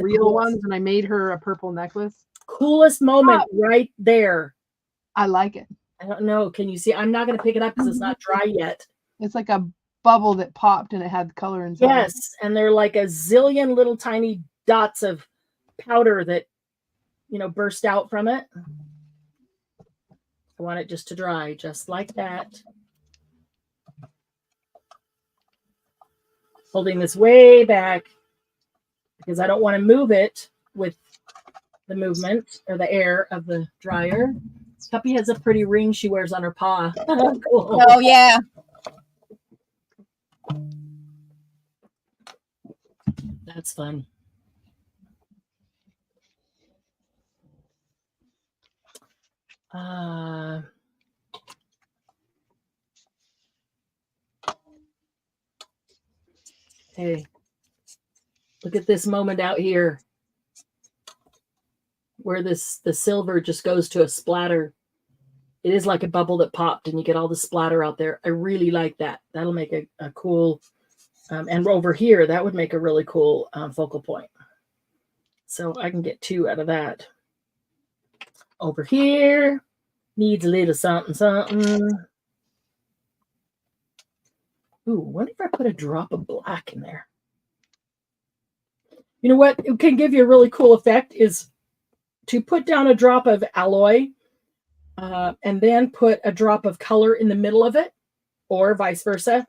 real ones, and I made her a purple necklace. Coolest moment right there. I like it. I don't know. Can you see? I'm not going to pick it up because it's not dry yet. It's like a bubble that popped and it had color inside. Yes, and they're like a zillion little tiny dots of powder that, burst out from it. I want it just to dry, just like that. Holding this way back because I don't want to move it with the movement or the air of the dryer. Puppy has a pretty ring she wears on her paw. Cool. Oh, yeah. That's fun. Hey, look at this moment out here where the silver just goes to a splatter. It is like a bubble that popped and you get all the splatter out there. I really like that. That'll make a cool, and over here, that would make a really cool focal point. So I can get 2 out of that. Over here, needs a little something, something. Ooh, what if I put a drop of black in there? You know what? It can give you a really cool effect is to put down a drop of alloy and then put a drop of color in the middle of it, or vice versa.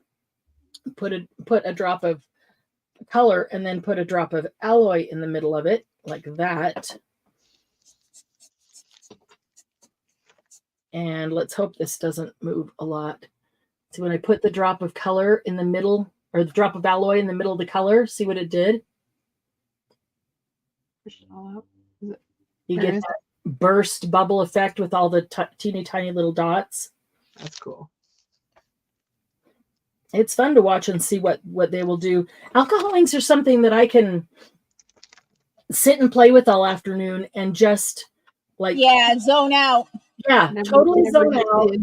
Put a drop of color and then put a drop of alloy in the middle of it, like that. And let's hope this doesn't move a lot. So when I put the drop of color in the middle, or the drop of alloy in the middle of the color, see what it did? Push it all out. You get that burst bubble effect with all the teeny tiny little dots. That's cool. It's fun to watch and see what they will do. Alcohol inks are something that I can sit and play with all afternoon and just zone out. Yeah, totally zone out.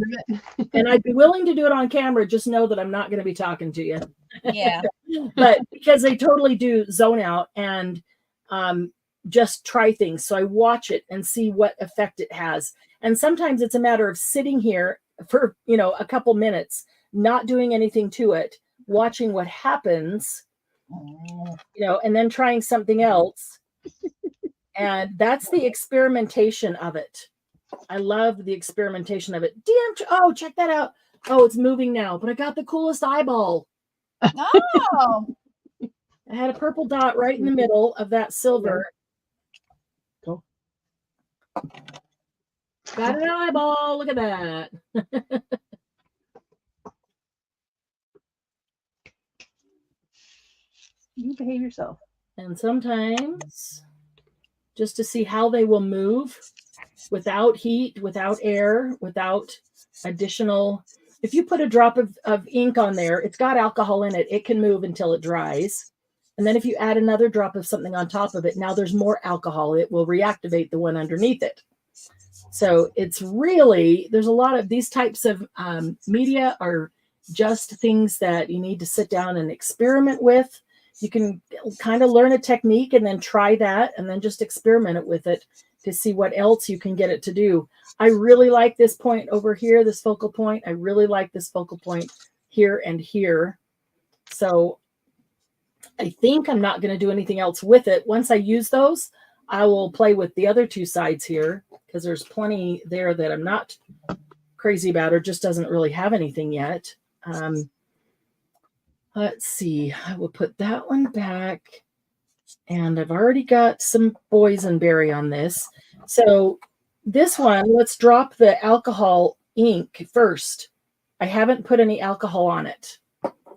And I'd be willing to do it on camera. Just know that I'm not going to be talking to you. Yeah. But because they totally do zone out and just try things. So I watch it and see what effect it has. And sometimes it's a matter of sitting here for, a couple minutes, not doing anything to it, watching what happens, and then trying something else. And that's the experimentation of it. I love the experimentation of it. Oh, check that out. Oh, it's moving now, but I got the coolest eyeball. Oh. I had a purple dot right in the middle of that silver. Go. Got an eyeball. Look at that. You behave yourself. And sometimes just to see how they will move without heat, without air, without additional. If you put a drop of ink on there, it's got alcohol in it. It can move until it dries. And then if you add another drop of something on top of it, now there's more alcohol. It will reactivate the one underneath it. So it's really, there's a lot of these types of media are just things that you need to sit down and experiment with. You can kind of learn a technique and then try that and then just experiment it with it to see what else you can get it to do. I really like this point over here, this focal point. I really like this focal point here and here. So I think I'm not going to do anything else with it. Once I use those, I will play with the other 2 sides here because there's plenty there that I'm not crazy about or just doesn't really have anything yet. Let's see. I will put that one back. And I've already got some boysenberry on this. So this one, let's drop the alcohol ink first. I haven't put any alcohol on it.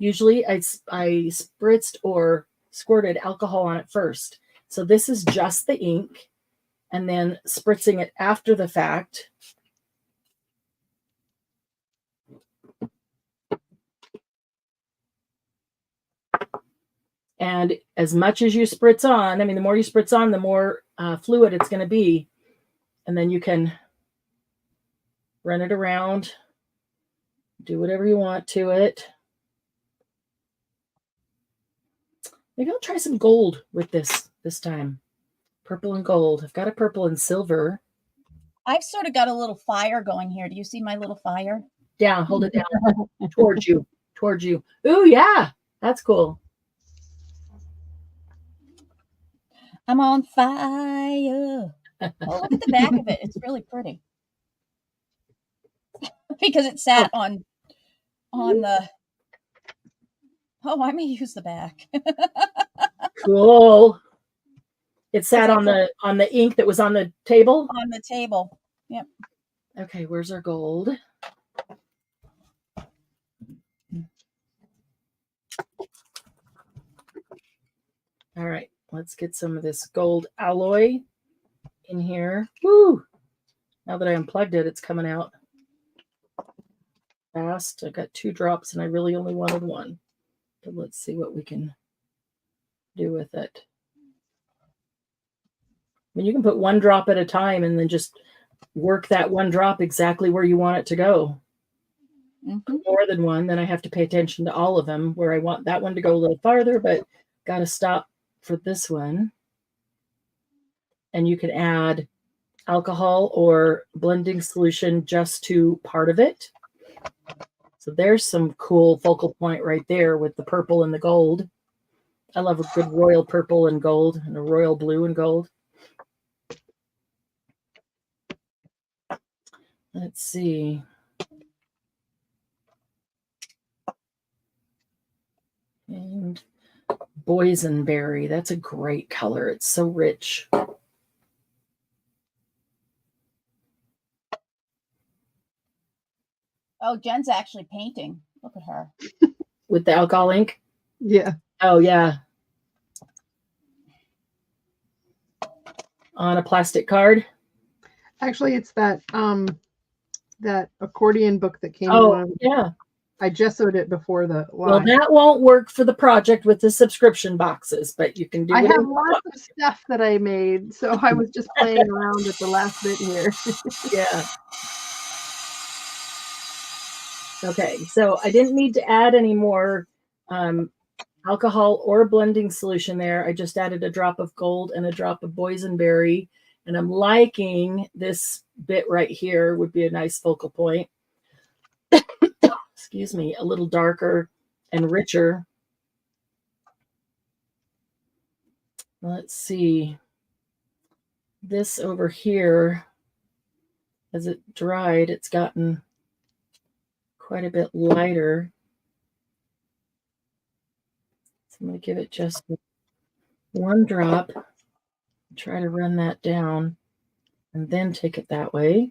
Usually I spritzed or squirted alcohol on it first. So this is just the ink and then spritzing it after the fact. And as much as you spritz on, I mean, the more you spritz on, the more fluid it's going to be. And then you can run it around, do whatever you want to it. Maybe I'll try some gold with this time. Purple and gold. I've got a purple and silver. I've sort of got a little fire going here. Do you see my little fire? Down, hold it down. Towards you. Ooh, yeah. That's cool. I'm on fire. Oh, look at the back of it. It's really pretty. Because it sat on the... Oh, I may use the back. Cool. It sat on the ink that was on the table? On the table. Yep. Okay, where's our gold? All right, let's get some of this gold alloy in here. Woo! Now that I unplugged it, it's coming out fast. I got 2 drops and I really only wanted 1. But let's see what we can do with it. I mean, you can put 1 drop at a time and then just work that 1 drop exactly where you want it to go. Mm-hmm. More than 1, then I have to pay attention to all of them where I want that one to go a little farther, but got to stop for this one. And you can add alcohol or blending solution just to part of it. So there's some cool focal point right there with the purple and the gold. I love a good royal purple and gold and a royal blue and gold. Let's see. And boysenberry. That's a great color. It's so rich. Oh, Jen's actually painting. Look at her. With the alcohol ink? Yeah. Oh, yeah. On a plastic card? Actually, it's that that accordion book that came. Oh, yeah. I gessoed it before the live. Well, that won't work for the project with the subscription boxes, but you can do it. I have lots of stuff that I made, so I was just playing around at the last bit here. Yeah. Okay, so I didn't need to add any more alcohol or blending solution there. I just added a drop of gold and a drop of boysenberry, and I'm liking this bit right here would be a nice focal point. Excuse me, a little darker and richer. Let's see. This over here, as it dried, it's gotten quite a bit lighter. So I'm going to give it just 1 drop. Try to run that down and then take it that way.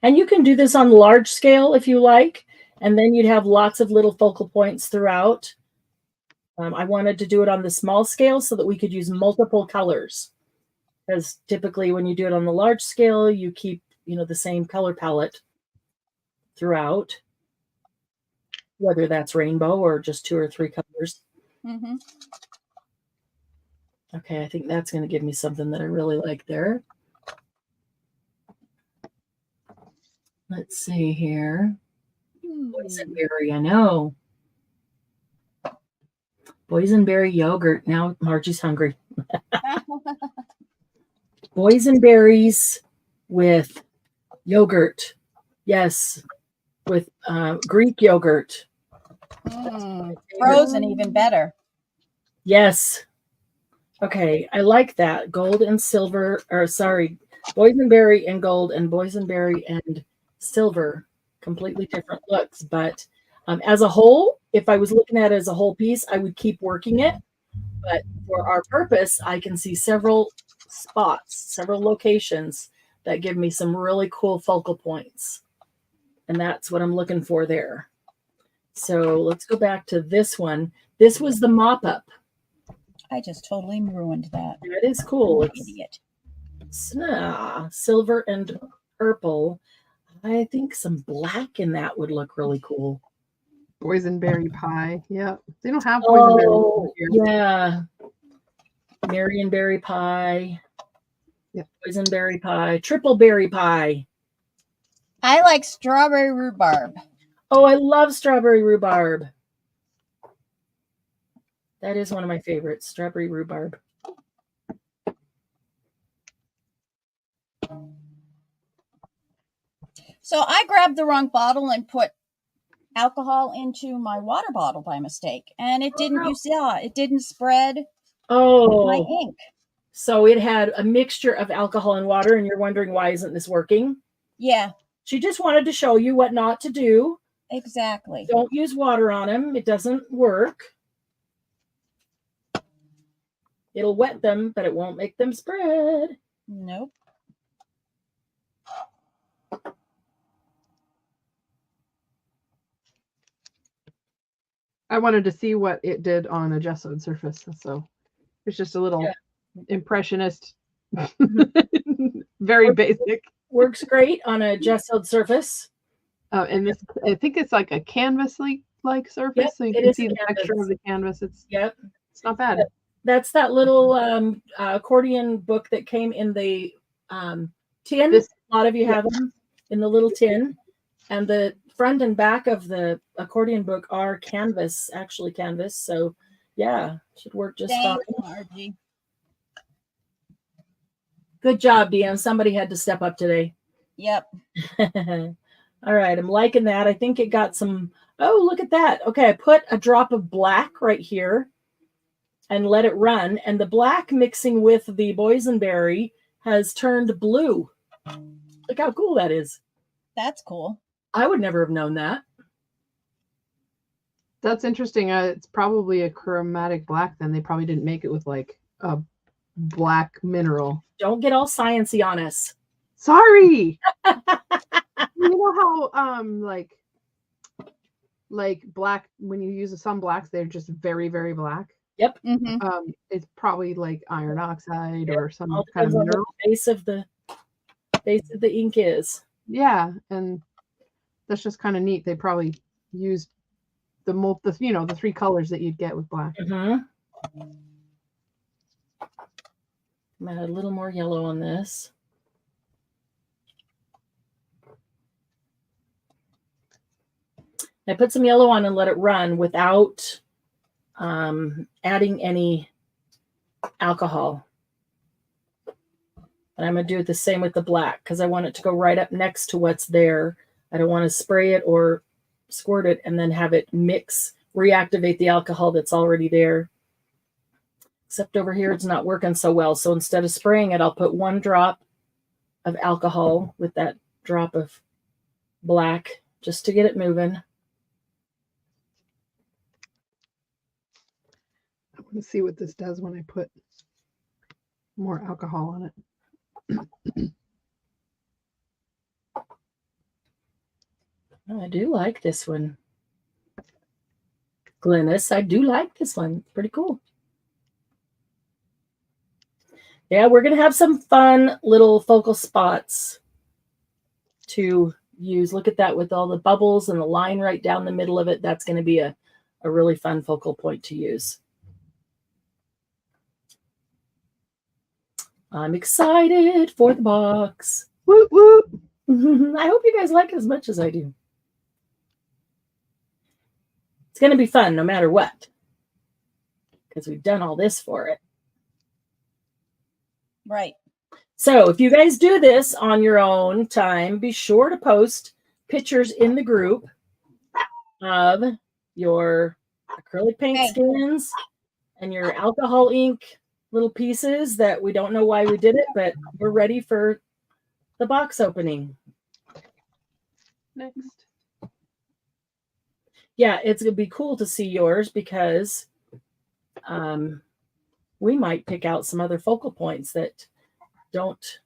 And you can do this on large scale if you like, and then you'd have lots of little focal points throughout. I wanted to do it on the small scale so that we could use multiple colors. Because typically when you do it on the large scale, you keep, the same color palette throughout, whether that's rainbow or just 2 or 3 colors. Mm-hmm. Okay, I think that's going to give me something that I really like there. Let's see here. Boysenberry, I know. Boysenberry yogurt. Now Margie's hungry. Boysenberries with yogurt. Yes, with Greek yogurt. Frozen, even better. Yes. Okay, I like that. Gold and silver, or sorry, boysenberry and gold and boysenberry and silver. Completely different looks. But as a whole, if I was looking at it as a whole piece, I would keep working it. But for our purpose, I can see several spots, several locations that give me some really cool focal points. And that's what I'm looking for there. So let's go back to this one. This was the mop-up. I just totally ruined that. That is cool. I'm an It's idiot. silver and purple. I think some black in that would look really cool. Boysenberry pie. Yeah. They don't have boysenberry Oh, here. yeah. Marianne berry pie. Yeah. Boysenberry pie. Triple berry pie. I like strawberry rhubarb. Oh, I love strawberry rhubarb. That is one of my favorites, strawberry rhubarb. So I grabbed the wrong bottle and put alcohol into my water bottle by mistake. And it didn't, you saw, it didn't spread my Oh, ink. so it had a mixture of alcohol and water, and you're wondering why isn't this working? Yeah, She just wanted to show you what not to do. exactly. Don't use water on them. It doesn't work. It'll wet them, but it won't make them spread. Nope. I wanted to see what it did on a gessoed surface. So it's just a little impressionist, very basic. Works great on a gessoed surface. And this, I think it's like a canvas-like surface. Yep, so you it can is see a the texture canvas. of the canvas. It's not bad. That's that little accordion book that came in the tin. A lot of you have them in the little tin. And the front and back of the accordion book are canvas, actually canvas. So, yeah, should work just fine. Margie. Good job, Deanne. Somebody had to step up today. Yep. All right, I'm liking that. I think it got some. Oh, look at that. Okay, I put a drop of black right here and let it run. And the black mixing with the boysenberry has turned blue. Look how cool that is. That's cool. I would never have known that. That's interesting. It's probably a chromatic black. Then they probably didn't make it with like a black mineral. Don't get all sciencey on us. Sorry. You know how like black, when you use some blacks, they're just very, very black. Yep. Mm-hmm. It's probably like iron oxide or some All kind of depends on what mineral. the base of the ink is. Yeah, and that's just kind of neat. They probably used the three colors that you'd get with black. I'm gonna add a little more yellow on this. I put some yellow on and let it run without adding any alcohol. And I'm going to do it the same with the black because I want it to go right up next to what's there. I don't want to spray it or squirt it and then have it mix, reactivate the alcohol that's already there. Except over here, it's not working so well. So instead of spraying it, I'll put one drop of alcohol with that drop of black just to get it moving. I want to see what this does when I put more alcohol on it. I do like this one. Glynis, I do like this one. Pretty cool. Yeah, we're going to have some fun little focal spots to use. Look at that with all the bubbles and the line right down the middle of it. That's going to be a really fun focal point to use. I'm excited for the box. Woot woot. I hope you guys like it as much as I do. It's going to be fun no matter what, because we've done all this for it. Right. So if you guys do this on your own time, be sure to post pictures in the group of your acrylic paint skins and your alcohol ink little pieces that we don't know why we did it, but we're ready for the box opening. next. Yeah, it's gonna be cool to see yours because we might pick out some other focal points that don't.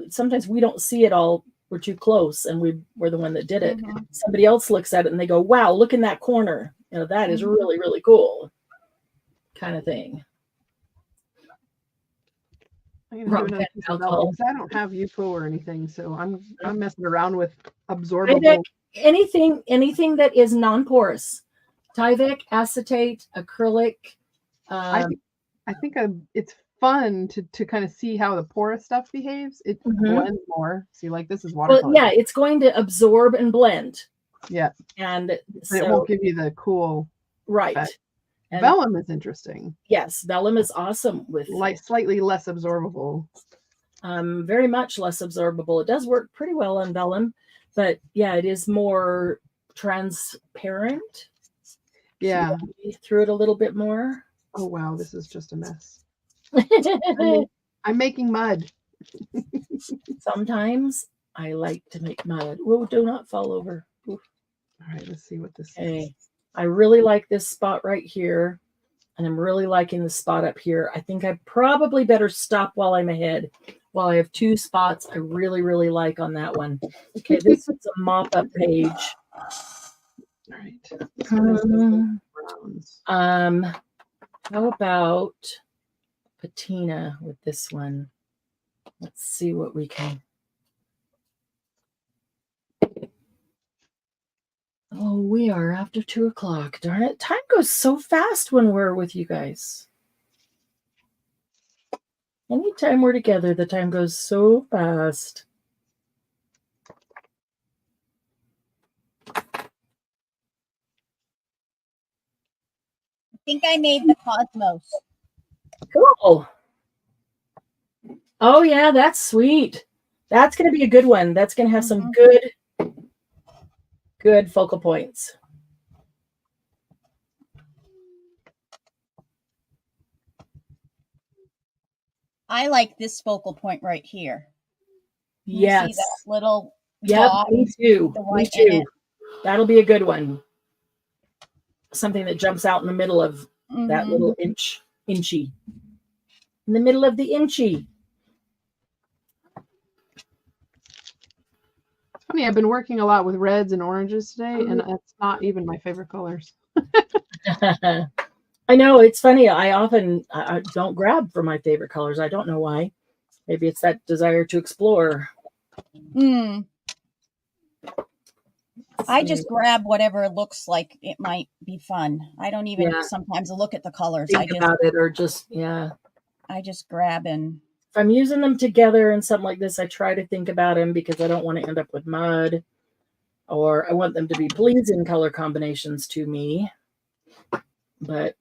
Sometimes we don't see it all. We're too close, and we're the one that did it. Mhm. Somebody else looks at it and they go, "Wow, look in that corner! That is really, really cool." Kind of thing. I'm gonna do another piece of vellum because I don't have UFO or anything, so I'm messing around with absorbable. Tyvek, anything that is non-porous, Tyvek, acetate, acrylic. I think it's fun to kind of see how the porous stuff behaves. It blends more. See, like this is watercolor. Well, yeah, it's going to absorb and blend. Yeah, and so it won't give you the cool right. And vellum is interesting. Yes, vellum is awesome with slightly less absorbable. Very much less absorbable. It does work pretty well on vellum, but yeah, it is more transparent. Yeah, through it a little bit more. Oh wow, this is just a mess. I'm making mud. Sometimes I like to make mud. Oh, do not fall over. Oof. All right, let's see what this is. is. I really like this spot right here, and I'm really liking the spot up here. I think I probably better stop while I'm ahead. While I have two spots I really, really like on that one. Okay, this is a mop-up page. All right. How about patina with this one? Let's see what we can. Oh, we are after 2 o'clock. Darn it. Time goes so fast when we're with you guys. Anytime we're together, the time goes so fast. I think I made the cosmos. Cool. Oh, yeah, that's sweet. That's going to be a good one. That's going to have some good focal points. I like this focal point right here. Yes. You see that little dot? Me too. Me too. That'll be a good one. Something that jumps out in the middle of that little inchy. In the middle of the inchy. Funny, I've been working a lot with reds and oranges today, and that's not even my favorite colors. I know, it's funny. I don't grab for my favorite colors. I don't know why. Maybe it's that desire to explore. I just grab whatever looks like it might be fun. I don't even sometimes look at the colors. Think about it or just, I just grab and... If I'm using them together and something like this, I try to think about them because I don't want to end up with mud, or I want them to be pleasing color combinations to me. But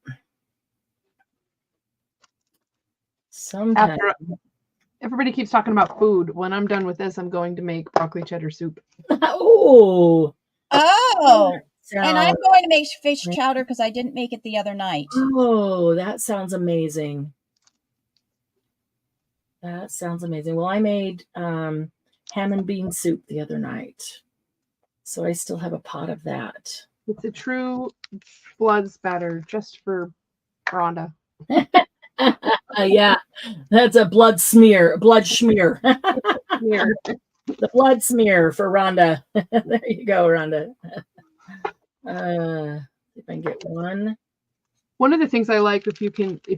sometimes everybody keeps talking about food. When I'm done with this, I'm going to make broccoli cheddar soup. Oh, and I'm going to make fish chowder because I didn't make it the other night. Oh, that sounds amazing. That sounds amazing. Well, I made ham and bean soup the other night, so I still have a pot of that. It's a true blood spatter just for Rhonda. Yeah, that's a blood smear. The blood smear for Rhonda. There you go, Rhonda. If I can get one. One of the things I like, if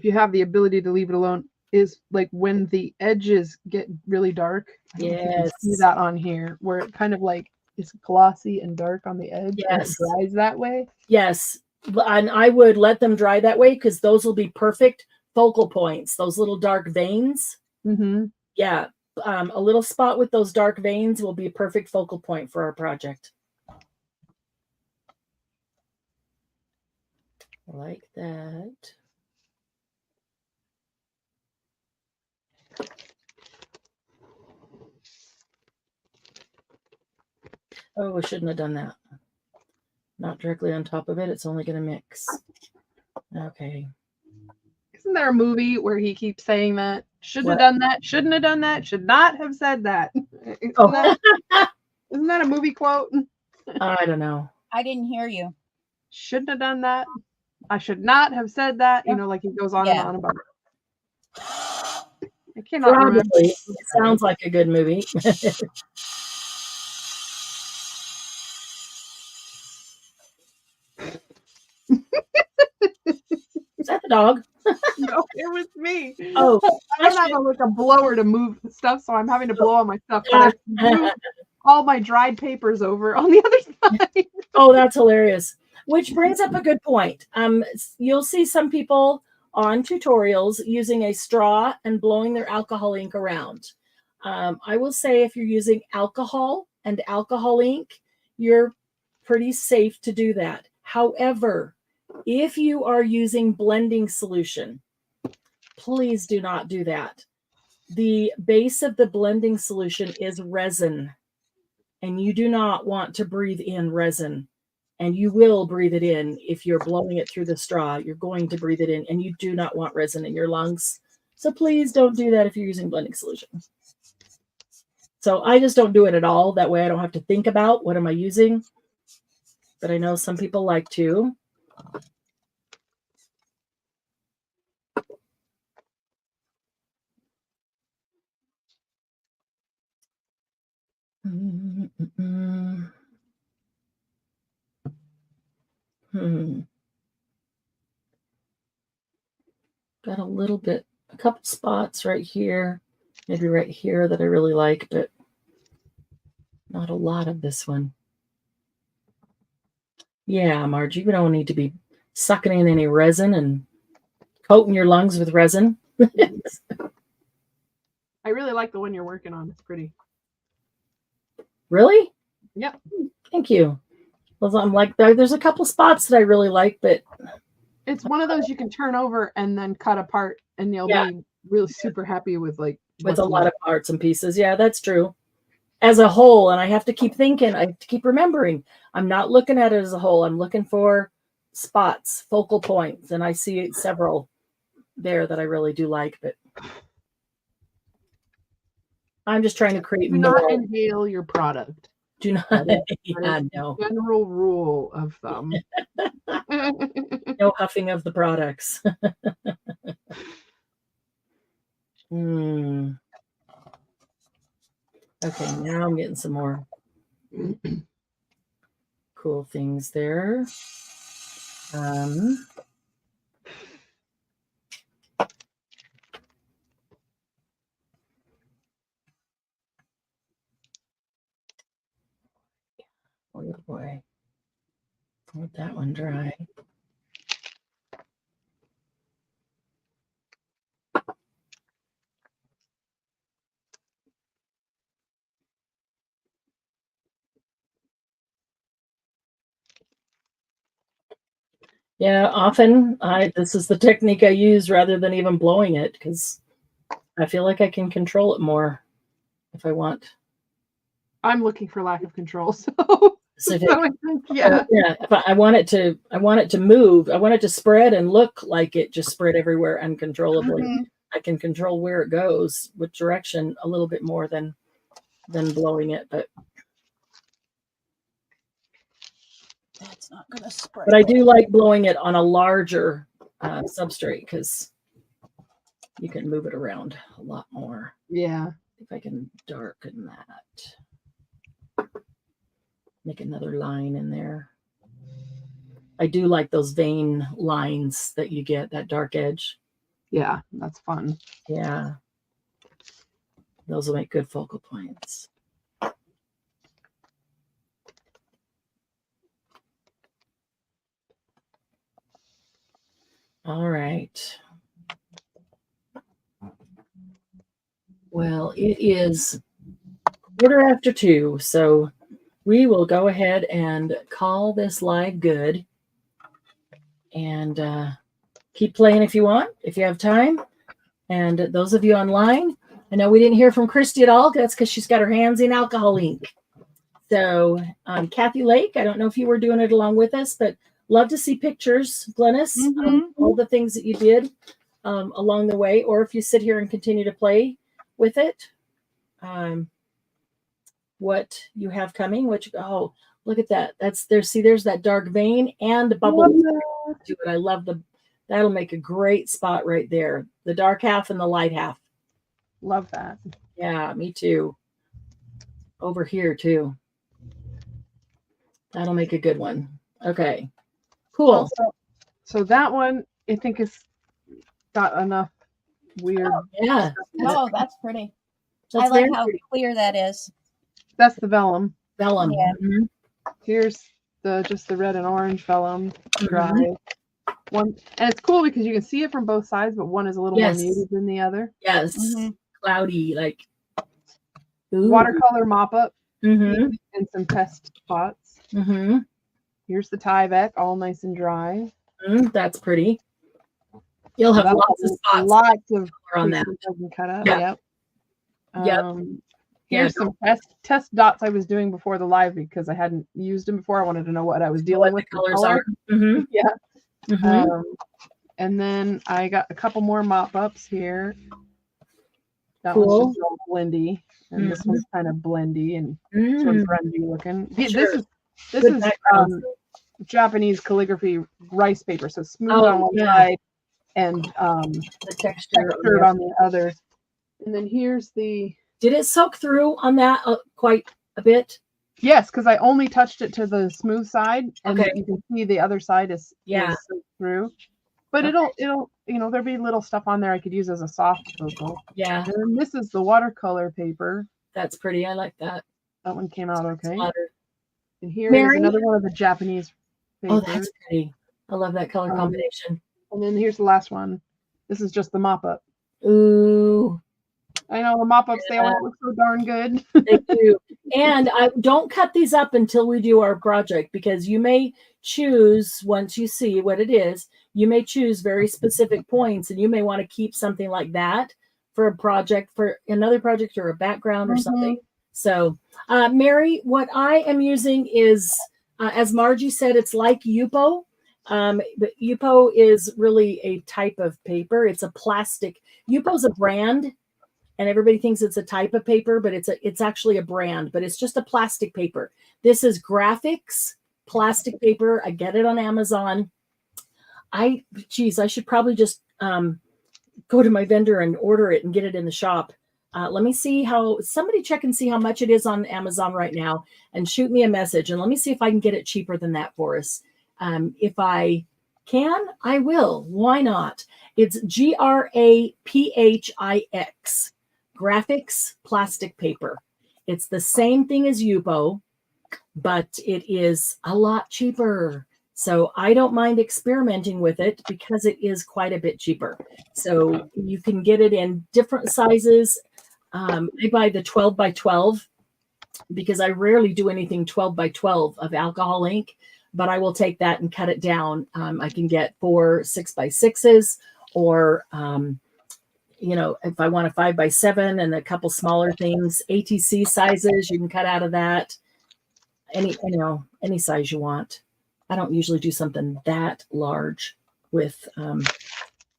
you have the ability to leave it alone, is like when the edges get really dark. Yes. You can see that on here, where it kind of like is glossy and dark on the edge. Yes. And it dries that way. Yes. And I would let them dry that way because those will be perfect focal points. Those little dark veins. Yeah. A little spot with those dark veins will be a perfect focal point for our project. Like that. Oh, we shouldn't have done that. Not directly on top of it. It's only going to mix. Okay. Isn't there a movie where he keeps saying that? Shouldn't have done that. Shouldn't have done that. Should not have said that. Isn't that a movie quote? I don't know. I didn't hear you. Shouldn't have done that. I should not have said that. Yeah. You know, like he goes on and Yeah. on about it. I cannot remember. Probably. It sounds like a good movie. Is that the dog? No, it was me. Oh, I don't have like a blower to move stuff, so I'm having to blow on my stuff. But I moved all my dried papers over on the other side. Oh, that's hilarious. Which brings up a good point. You'll see some people on tutorials using a straw and blowing their alcohol ink around. I will say if you're using alcohol and alcohol ink, you're pretty safe to do that. However, if you are using blending solution, please do not do that. The base of the blending solution is resin, and you do not want to breathe in resin. And you will breathe it in if you're blowing it through the straw. You're going to breathe it in, and you do not want resin in your lungs. So please don't do that if you're using blending solution. So I just don't do it at all. That way I don't have to think about what am I using. But I know some people like to. Got a little bit, a couple spots right here, maybe right here that I really like, but not a lot of this one. Yeah, Margie, we don't need to be sucking in any resin and coating your lungs with resin. I really like the one you're working on. It's pretty. Really? Yep. Thank you. Well, I'm like, there's a couple spots that I really like, but it's one of those you can turn over and then cut apart, and you'll be really super happy with like with a lot of parts and pieces. Yeah, that's true. As a whole, and I have to keep thinking, I have to keep remembering, I'm not looking at it as a whole. I'm looking for spots, focal points, and I see several there that I really do like, but I'm just trying to create do more. not inhale your product. Do not. Yeah, no. General rule of thumb. No huffing of the products. Okay, now I'm getting some more cool things there. Oh boy, let that one dry. Yeah, often this is the technique I use rather than even blowing it, because I feel like I can control it more if I want. I'm looking for lack of control, so yeah. But I want it to move. I want it to spread and look like it just spread everywhere uncontrollably. Mm-hmm. I can control where it goes, which direction, a little bit more than blowing it, but that's not gonna spread. But I do like blowing it on a larger substrate, because you can move it around a lot more. Yeah. If I can darken that. Make another line in there. I do like those vein lines that you get, that dark edge. Yeah, that's fun. Yeah. Those will make good focal points. All right. Well, it is 2:15, so we will go ahead and call this live good. And keep playing if you want, if you have time. And those of you online, I know we didn't hear from Christy at all. That's because she's got her hands in alcohol ink. So Kathy Lake, I don't know if you were doing it along with us, but love to see pictures, Glennis, all the things that you did along the way, or if you sit here and continue to play with it, what you have coming, Look at that. That's there. See, there's that dark vein and the bubble to it. I love that'll make a great spot right there. The dark half and the light half. Love that. Yeah, me too. Over here too. That'll make a good one. Okay. Cool. So that one, I think, is got enough weird. Oh, yeah. Oh, that's pretty. That's I like very how pretty. clear that is. That's the vellum. Vellum. Yeah. Mhm. Here's just the red and orange vellum dry. Mm-hmm. One, and it's cool because you can see it from both sides, but one is a little more muted than the other. Yes. Mhm. Cloudy, like ooh. Watercolor mop-up Mm-hmm. and some test spots. Mm-hmm. Here's the Tyvek, all nice and dry. That's pretty. You'll have lots of spots. Lots of on that. I can cut up. Yeah. Yep. Here's some test dots I was doing before the live because I hadn't used them before. I wanted to know what I was dealing with. The colors are. Mm-hmm. Yeah. Mm-hmm. And then I got a couple more mop-ups here. That Cool. one's just all blendy, and this one's kind of blendy and sort of grungy looking. Sure. This is Japanese calligraphy rice paper, so smooth on one side and the texture on the other. And then here's the. Did it soak through on that quite a bit? Yes, because I only touched it to the smooth side, and Okay. you can see the other side is soaked through. But it'll there'll be little stuff on there I could use as a soft vocal. Yeah. And then this is the watercolor paper. That's pretty. I like that. That one came out okay. Water. And here is another one of the Japanese papers. Oh, that's pretty. I love that color combination. And then here's the last one. This is just the mop-up. Ooh. I know the mop-ups, they all look so darn good. They do. And I don't cut these up until we do our project, because you may choose, once you see what it is, you may choose very specific points, and you may want to keep something like that for a project, for another project or a background or something. So, Mary, what I am using is, as Margie said, it's like Yupo. But Yupo is really a type of paper. It's a plastic. Yupo's a brand. And everybody thinks it's a type of paper, but it's actually a brand, but it's just a plastic paper. This is graphics plastic paper. I get it on Amazon. I should probably just go to my vendor and order it and get it in the shop. Let me see somebody check and see how much it is on Amazon right now and shoot me a message. And let me see if I can get it cheaper than that for us. If I can, I will. Why not? It's GRAPHIX. Graphics plastic paper. It's the same thing as Yupo, but it is a lot cheaper. So I don't mind experimenting with it because it is quite a bit cheaper. So you can get it in different sizes. I buy the 12 by 12 because I rarely do anything 12 by 12 of alcohol ink, but I will take that and cut it down. I can get 4 6 by 6s or if I want a 5 by 7 and a couple smaller things, ATC sizes, you can cut out of that. Any size you want. I don't usually do something that large with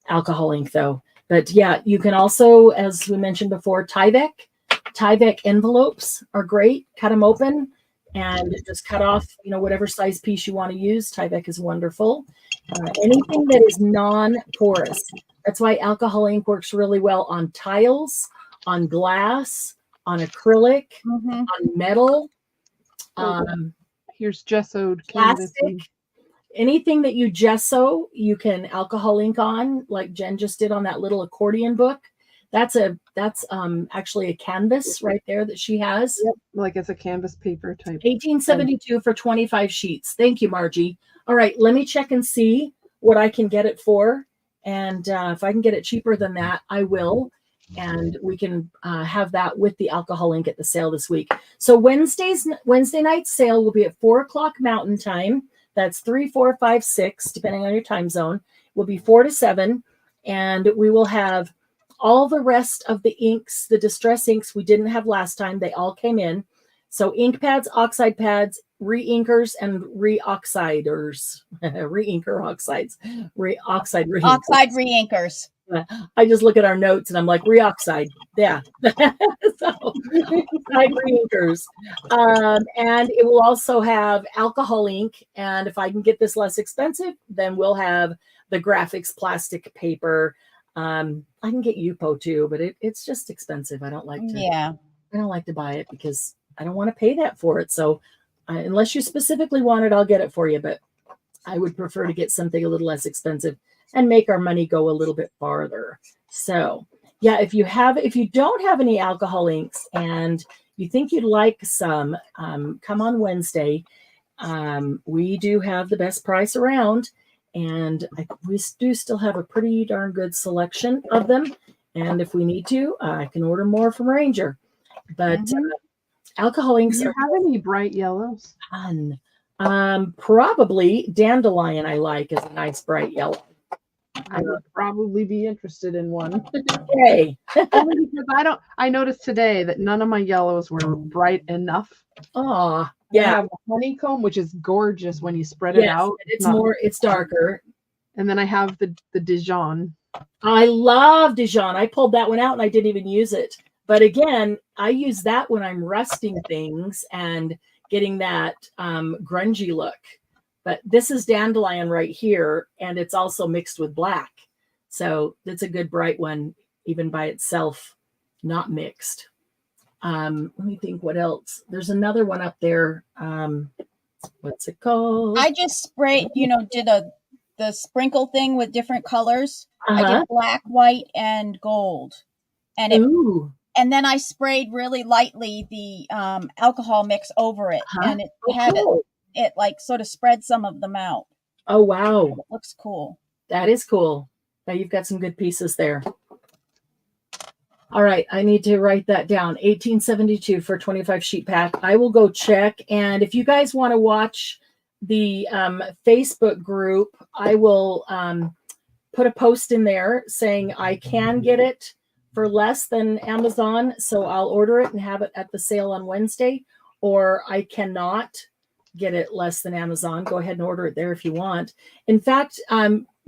alcohol ink though. But yeah, you can also, as we mentioned before, Tyvek envelopes are great. Cut them open and just cut off, whatever size piece you want to use. Tyvek is wonderful. Anything that is non-porous. That's why alcohol ink works really well on tiles, on glass, on acrylic, on metal. Here's gessoed Plastic. canvas. Anything that you gesso, you can alcohol ink on, like Jen just did on that little accordion book. That's actually a canvas right there that she has. Yep, like it's a canvas paper type. 1872 for 25 sheets. Thank you, Margie. All right, let me check and see what I can get it for. And if I can get it cheaper than that, I will. And we can have that with the alcohol ink at the sale this week. So Wednesday night sale will be at 4:00 Mountain Time. That's 3, 4, 5, 6, depending on your time zone. Will be 4 to 7. And we will have all the rest of the inks, the distress inks we didn't have last time. They all came in. So ink pads, oxide pads, re-inkers, and re-oxiders. Re-inker oxides. Oxide re-inkers. Oxide re-inkers. I just look at our notes and I'm like, reoxide. Yeah. So side reinkers. And it will also have alcohol ink. And if I can get this less expensive, then we'll have the graphics plastic paper. I can get Yupo too, but it's just expensive. I don't like to buy it because I don't want to pay that for it. So unless you specifically want it, I'll get it for you. But I would prefer to get something a little less expensive and make our money go a little bit farther. So yeah, if you don't have any alcohol inks and you think you'd like some, come on Wednesday. We do have the best price around, and we do still have a pretty darn good selection of them. And if we need to, I can order more from Ranger. But alcohol inks. Do you have any bright yellows? Fun. Probably dandelion. I like is a nice bright yellow. I would probably be interested in one. Okay. Only because I noticed today that none of my yellows were bright enough. Oh, yeah. I have the honeycomb, which is gorgeous when you spread it out. It's darker. And then I have the Dijon. I love Dijon. I pulled that one out and I didn't even use it. But again, I use that when I'm rusting things and getting that grungy look. But this is dandelion right here, and it's also mixed with black. So it's a good bright one, even by itself, not mixed. Let me think what else. There's another one up there. What's it called? I just sprayed, did the sprinkle thing with different colors. I did black, white, and gold. And and then I sprayed really lightly the alcohol mix over it. And it had it like sort of spread some of them out. Oh, wow. It looks cool. That is cool. Now you've got some good pieces there. All right. I need to write that down. 1872 for 25 sheet pack. I will go check. And if you guys want to watch the Facebook group, I will put a post in there saying I can get it for less than Amazon. So I'll order it and have it at the sale on Wednesday, or I cannot get it less than Amazon. Go ahead and order it there if you want. In fact,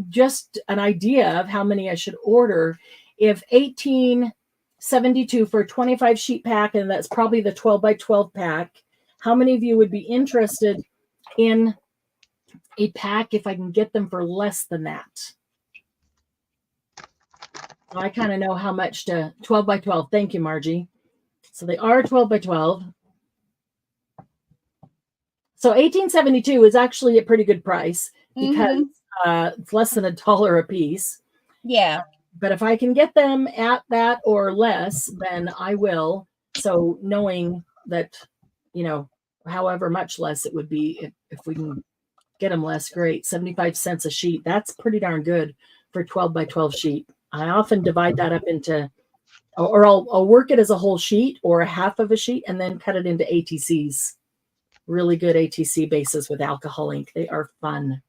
just an idea of how many I should order. If 1872 for a 25 sheet pack, and that's probably the 12 by 12 pack, how many of you would be interested in a pack if I can get them for less than that? I kind of know how much to 12 by 12. Thank you, Margie. So they are 12 by 12. So 1872 is actually a pretty good price because it's less than $1 a piece. Yeah. But if I can get them at that or less, then I will. So knowing that, however much less it would be, if we can get them less, great. 75 cents a sheet. That's pretty darn good for 12 by 12 sheet. I often divide that up into, or I'll work it as a whole sheet or a half of a sheet and then cut it into ATCs. Really good ATC bases with alcohol ink. They are fun.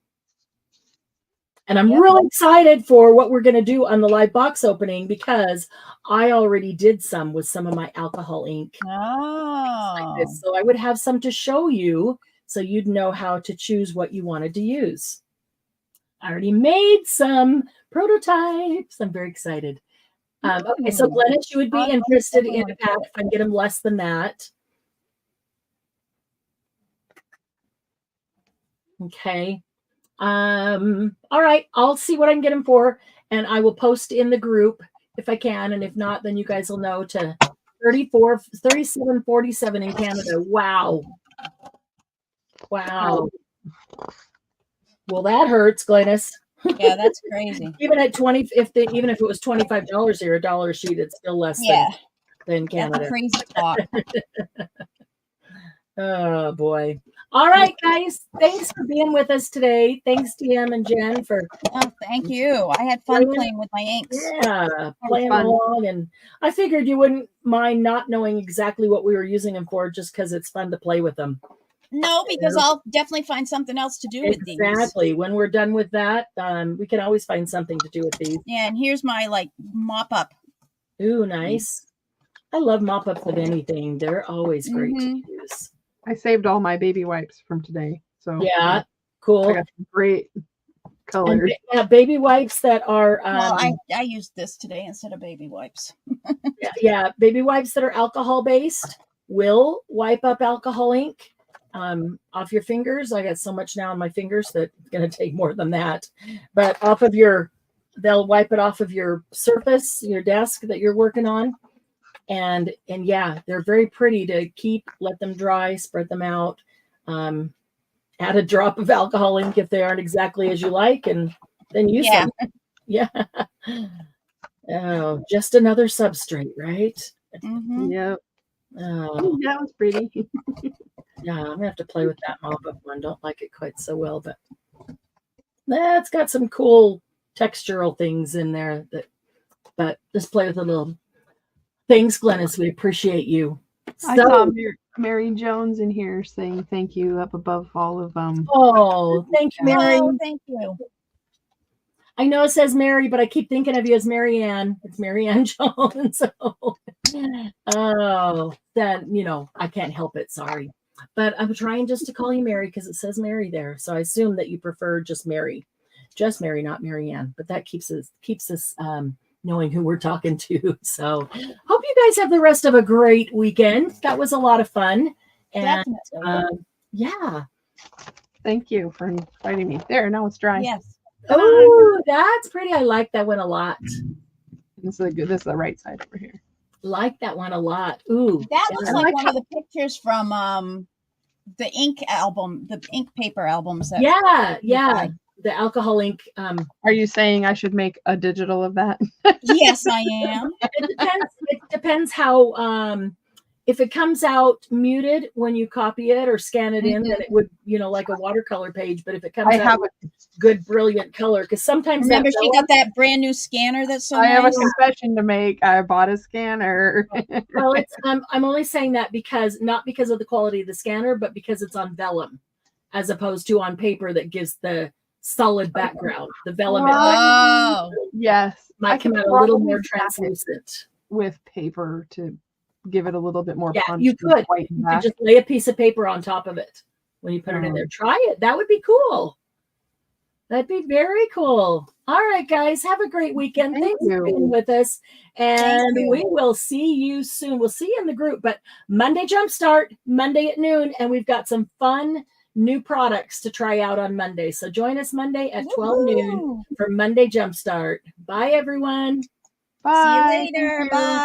And I'm really excited for what we're going to do on the live box opening because I already did some with some of my alcohol ink. Oh. Like this. So I would have some to show you so you'd know how to choose what you wanted to use. I already made some prototypes. I'm very excited. Okay, so Glennis, you would be interested in a pack if I can get them less than that. Okay. All right. I'll see what I can get them for, and I will post in the group if I can. And if not, then you guys will know to 37.47 in Canada. Wow. Wow. Well, that hurts, Glennis. Yeah, that's crazy. Even at even if it was $25 here, $1 a sheet, it's still less than Canada. That's a crazy talk. Oh boy. All right, guys. Thanks for being with us today. Thanks, TM and Jen, for thank you. I had fun playing with my inks. Yeah, playing along, and I figured you wouldn't mind not knowing exactly what we were using them for, just because it's fun to play with them. No, because I'll definitely find something else to do with these. Exactly. When we're done with that, we can always find something to do with these. Yeah, and here's my mop up. Ooh, nice. I love mop ups of anything. They're always great to use. I saved all my baby wipes from today. So yeah, cool. I got some great colors. Baby wipes that are Well, I used this today instead of baby wipes. baby wipes that are alcohol based will wipe up alcohol ink off your fingers. I got so much now on my fingers that it's going to take more than that. But they'll wipe it off of your surface, your desk that you're working on. And yeah, they're very pretty to keep, let them dry, spread them out. Add a drop of alcohol ink if they aren't exactly as you like, and then use them. Yeah. Oh, just another substrate, right? Mm-hmm. Yep. Oh, That was pretty. yeah, I'm gonna have to play with that mop-up one. Don't like it quite so well, but that's got some cool textural things in there. But just play with the little things, Glennis. We appreciate you. I saw Mary Jones in here saying thank you up above all of them. Oh, thank you, Mary. Oh, thank you. I know it says Mary, but I keep thinking of you as Marianne. It's Marianne Jones. So, then I can't help it. Sorry, but I'm trying just to call you Mary because it says Mary there. So I assume that you prefer just Mary, not Marianne. But that keeps us knowing who we're talking to. So, hope you guys have the rest of a great weekend. That was a lot of fun, and yeah. Thank you for inviting me. There, now it's dry. Yes. Oh, that's pretty. I like that one a lot. This is the right side over here. Like that one a lot. Ooh, That looks like one of the pictures from the ink album, the ink paper albums. Yeah. The alcohol ink. Are you saying I should make a digital of that? Yes, I am. It depends how. If it comes out muted when you copy it or scan it in, then it would, like a watercolor page. But if it comes out good, brilliant color, because sometimes remember she got that brand new scanner that's so I nice. have a confession to make. I bought a scanner. Well, I'm only saying that not because of the quality of the scanner, but because it's on vellum, as opposed to on paper that gives the solid background. The vellum yes, might come out a little more translucent with paper to give it a little bit more punch. You could just lay a piece of paper on top of it when you put it in there. Try it. That would be cool. That'd be very cool. All right, guys, have a great weekend. Thanks for being with us, and we will see you soon. We'll see you in the group, but Monday Jumpstart, Monday at noon, and we've got some fun new products to try out on Monday. So join us Monday at 12 noon for Monday Jumpstart. Bye, everyone. Bye. See you later. Bye.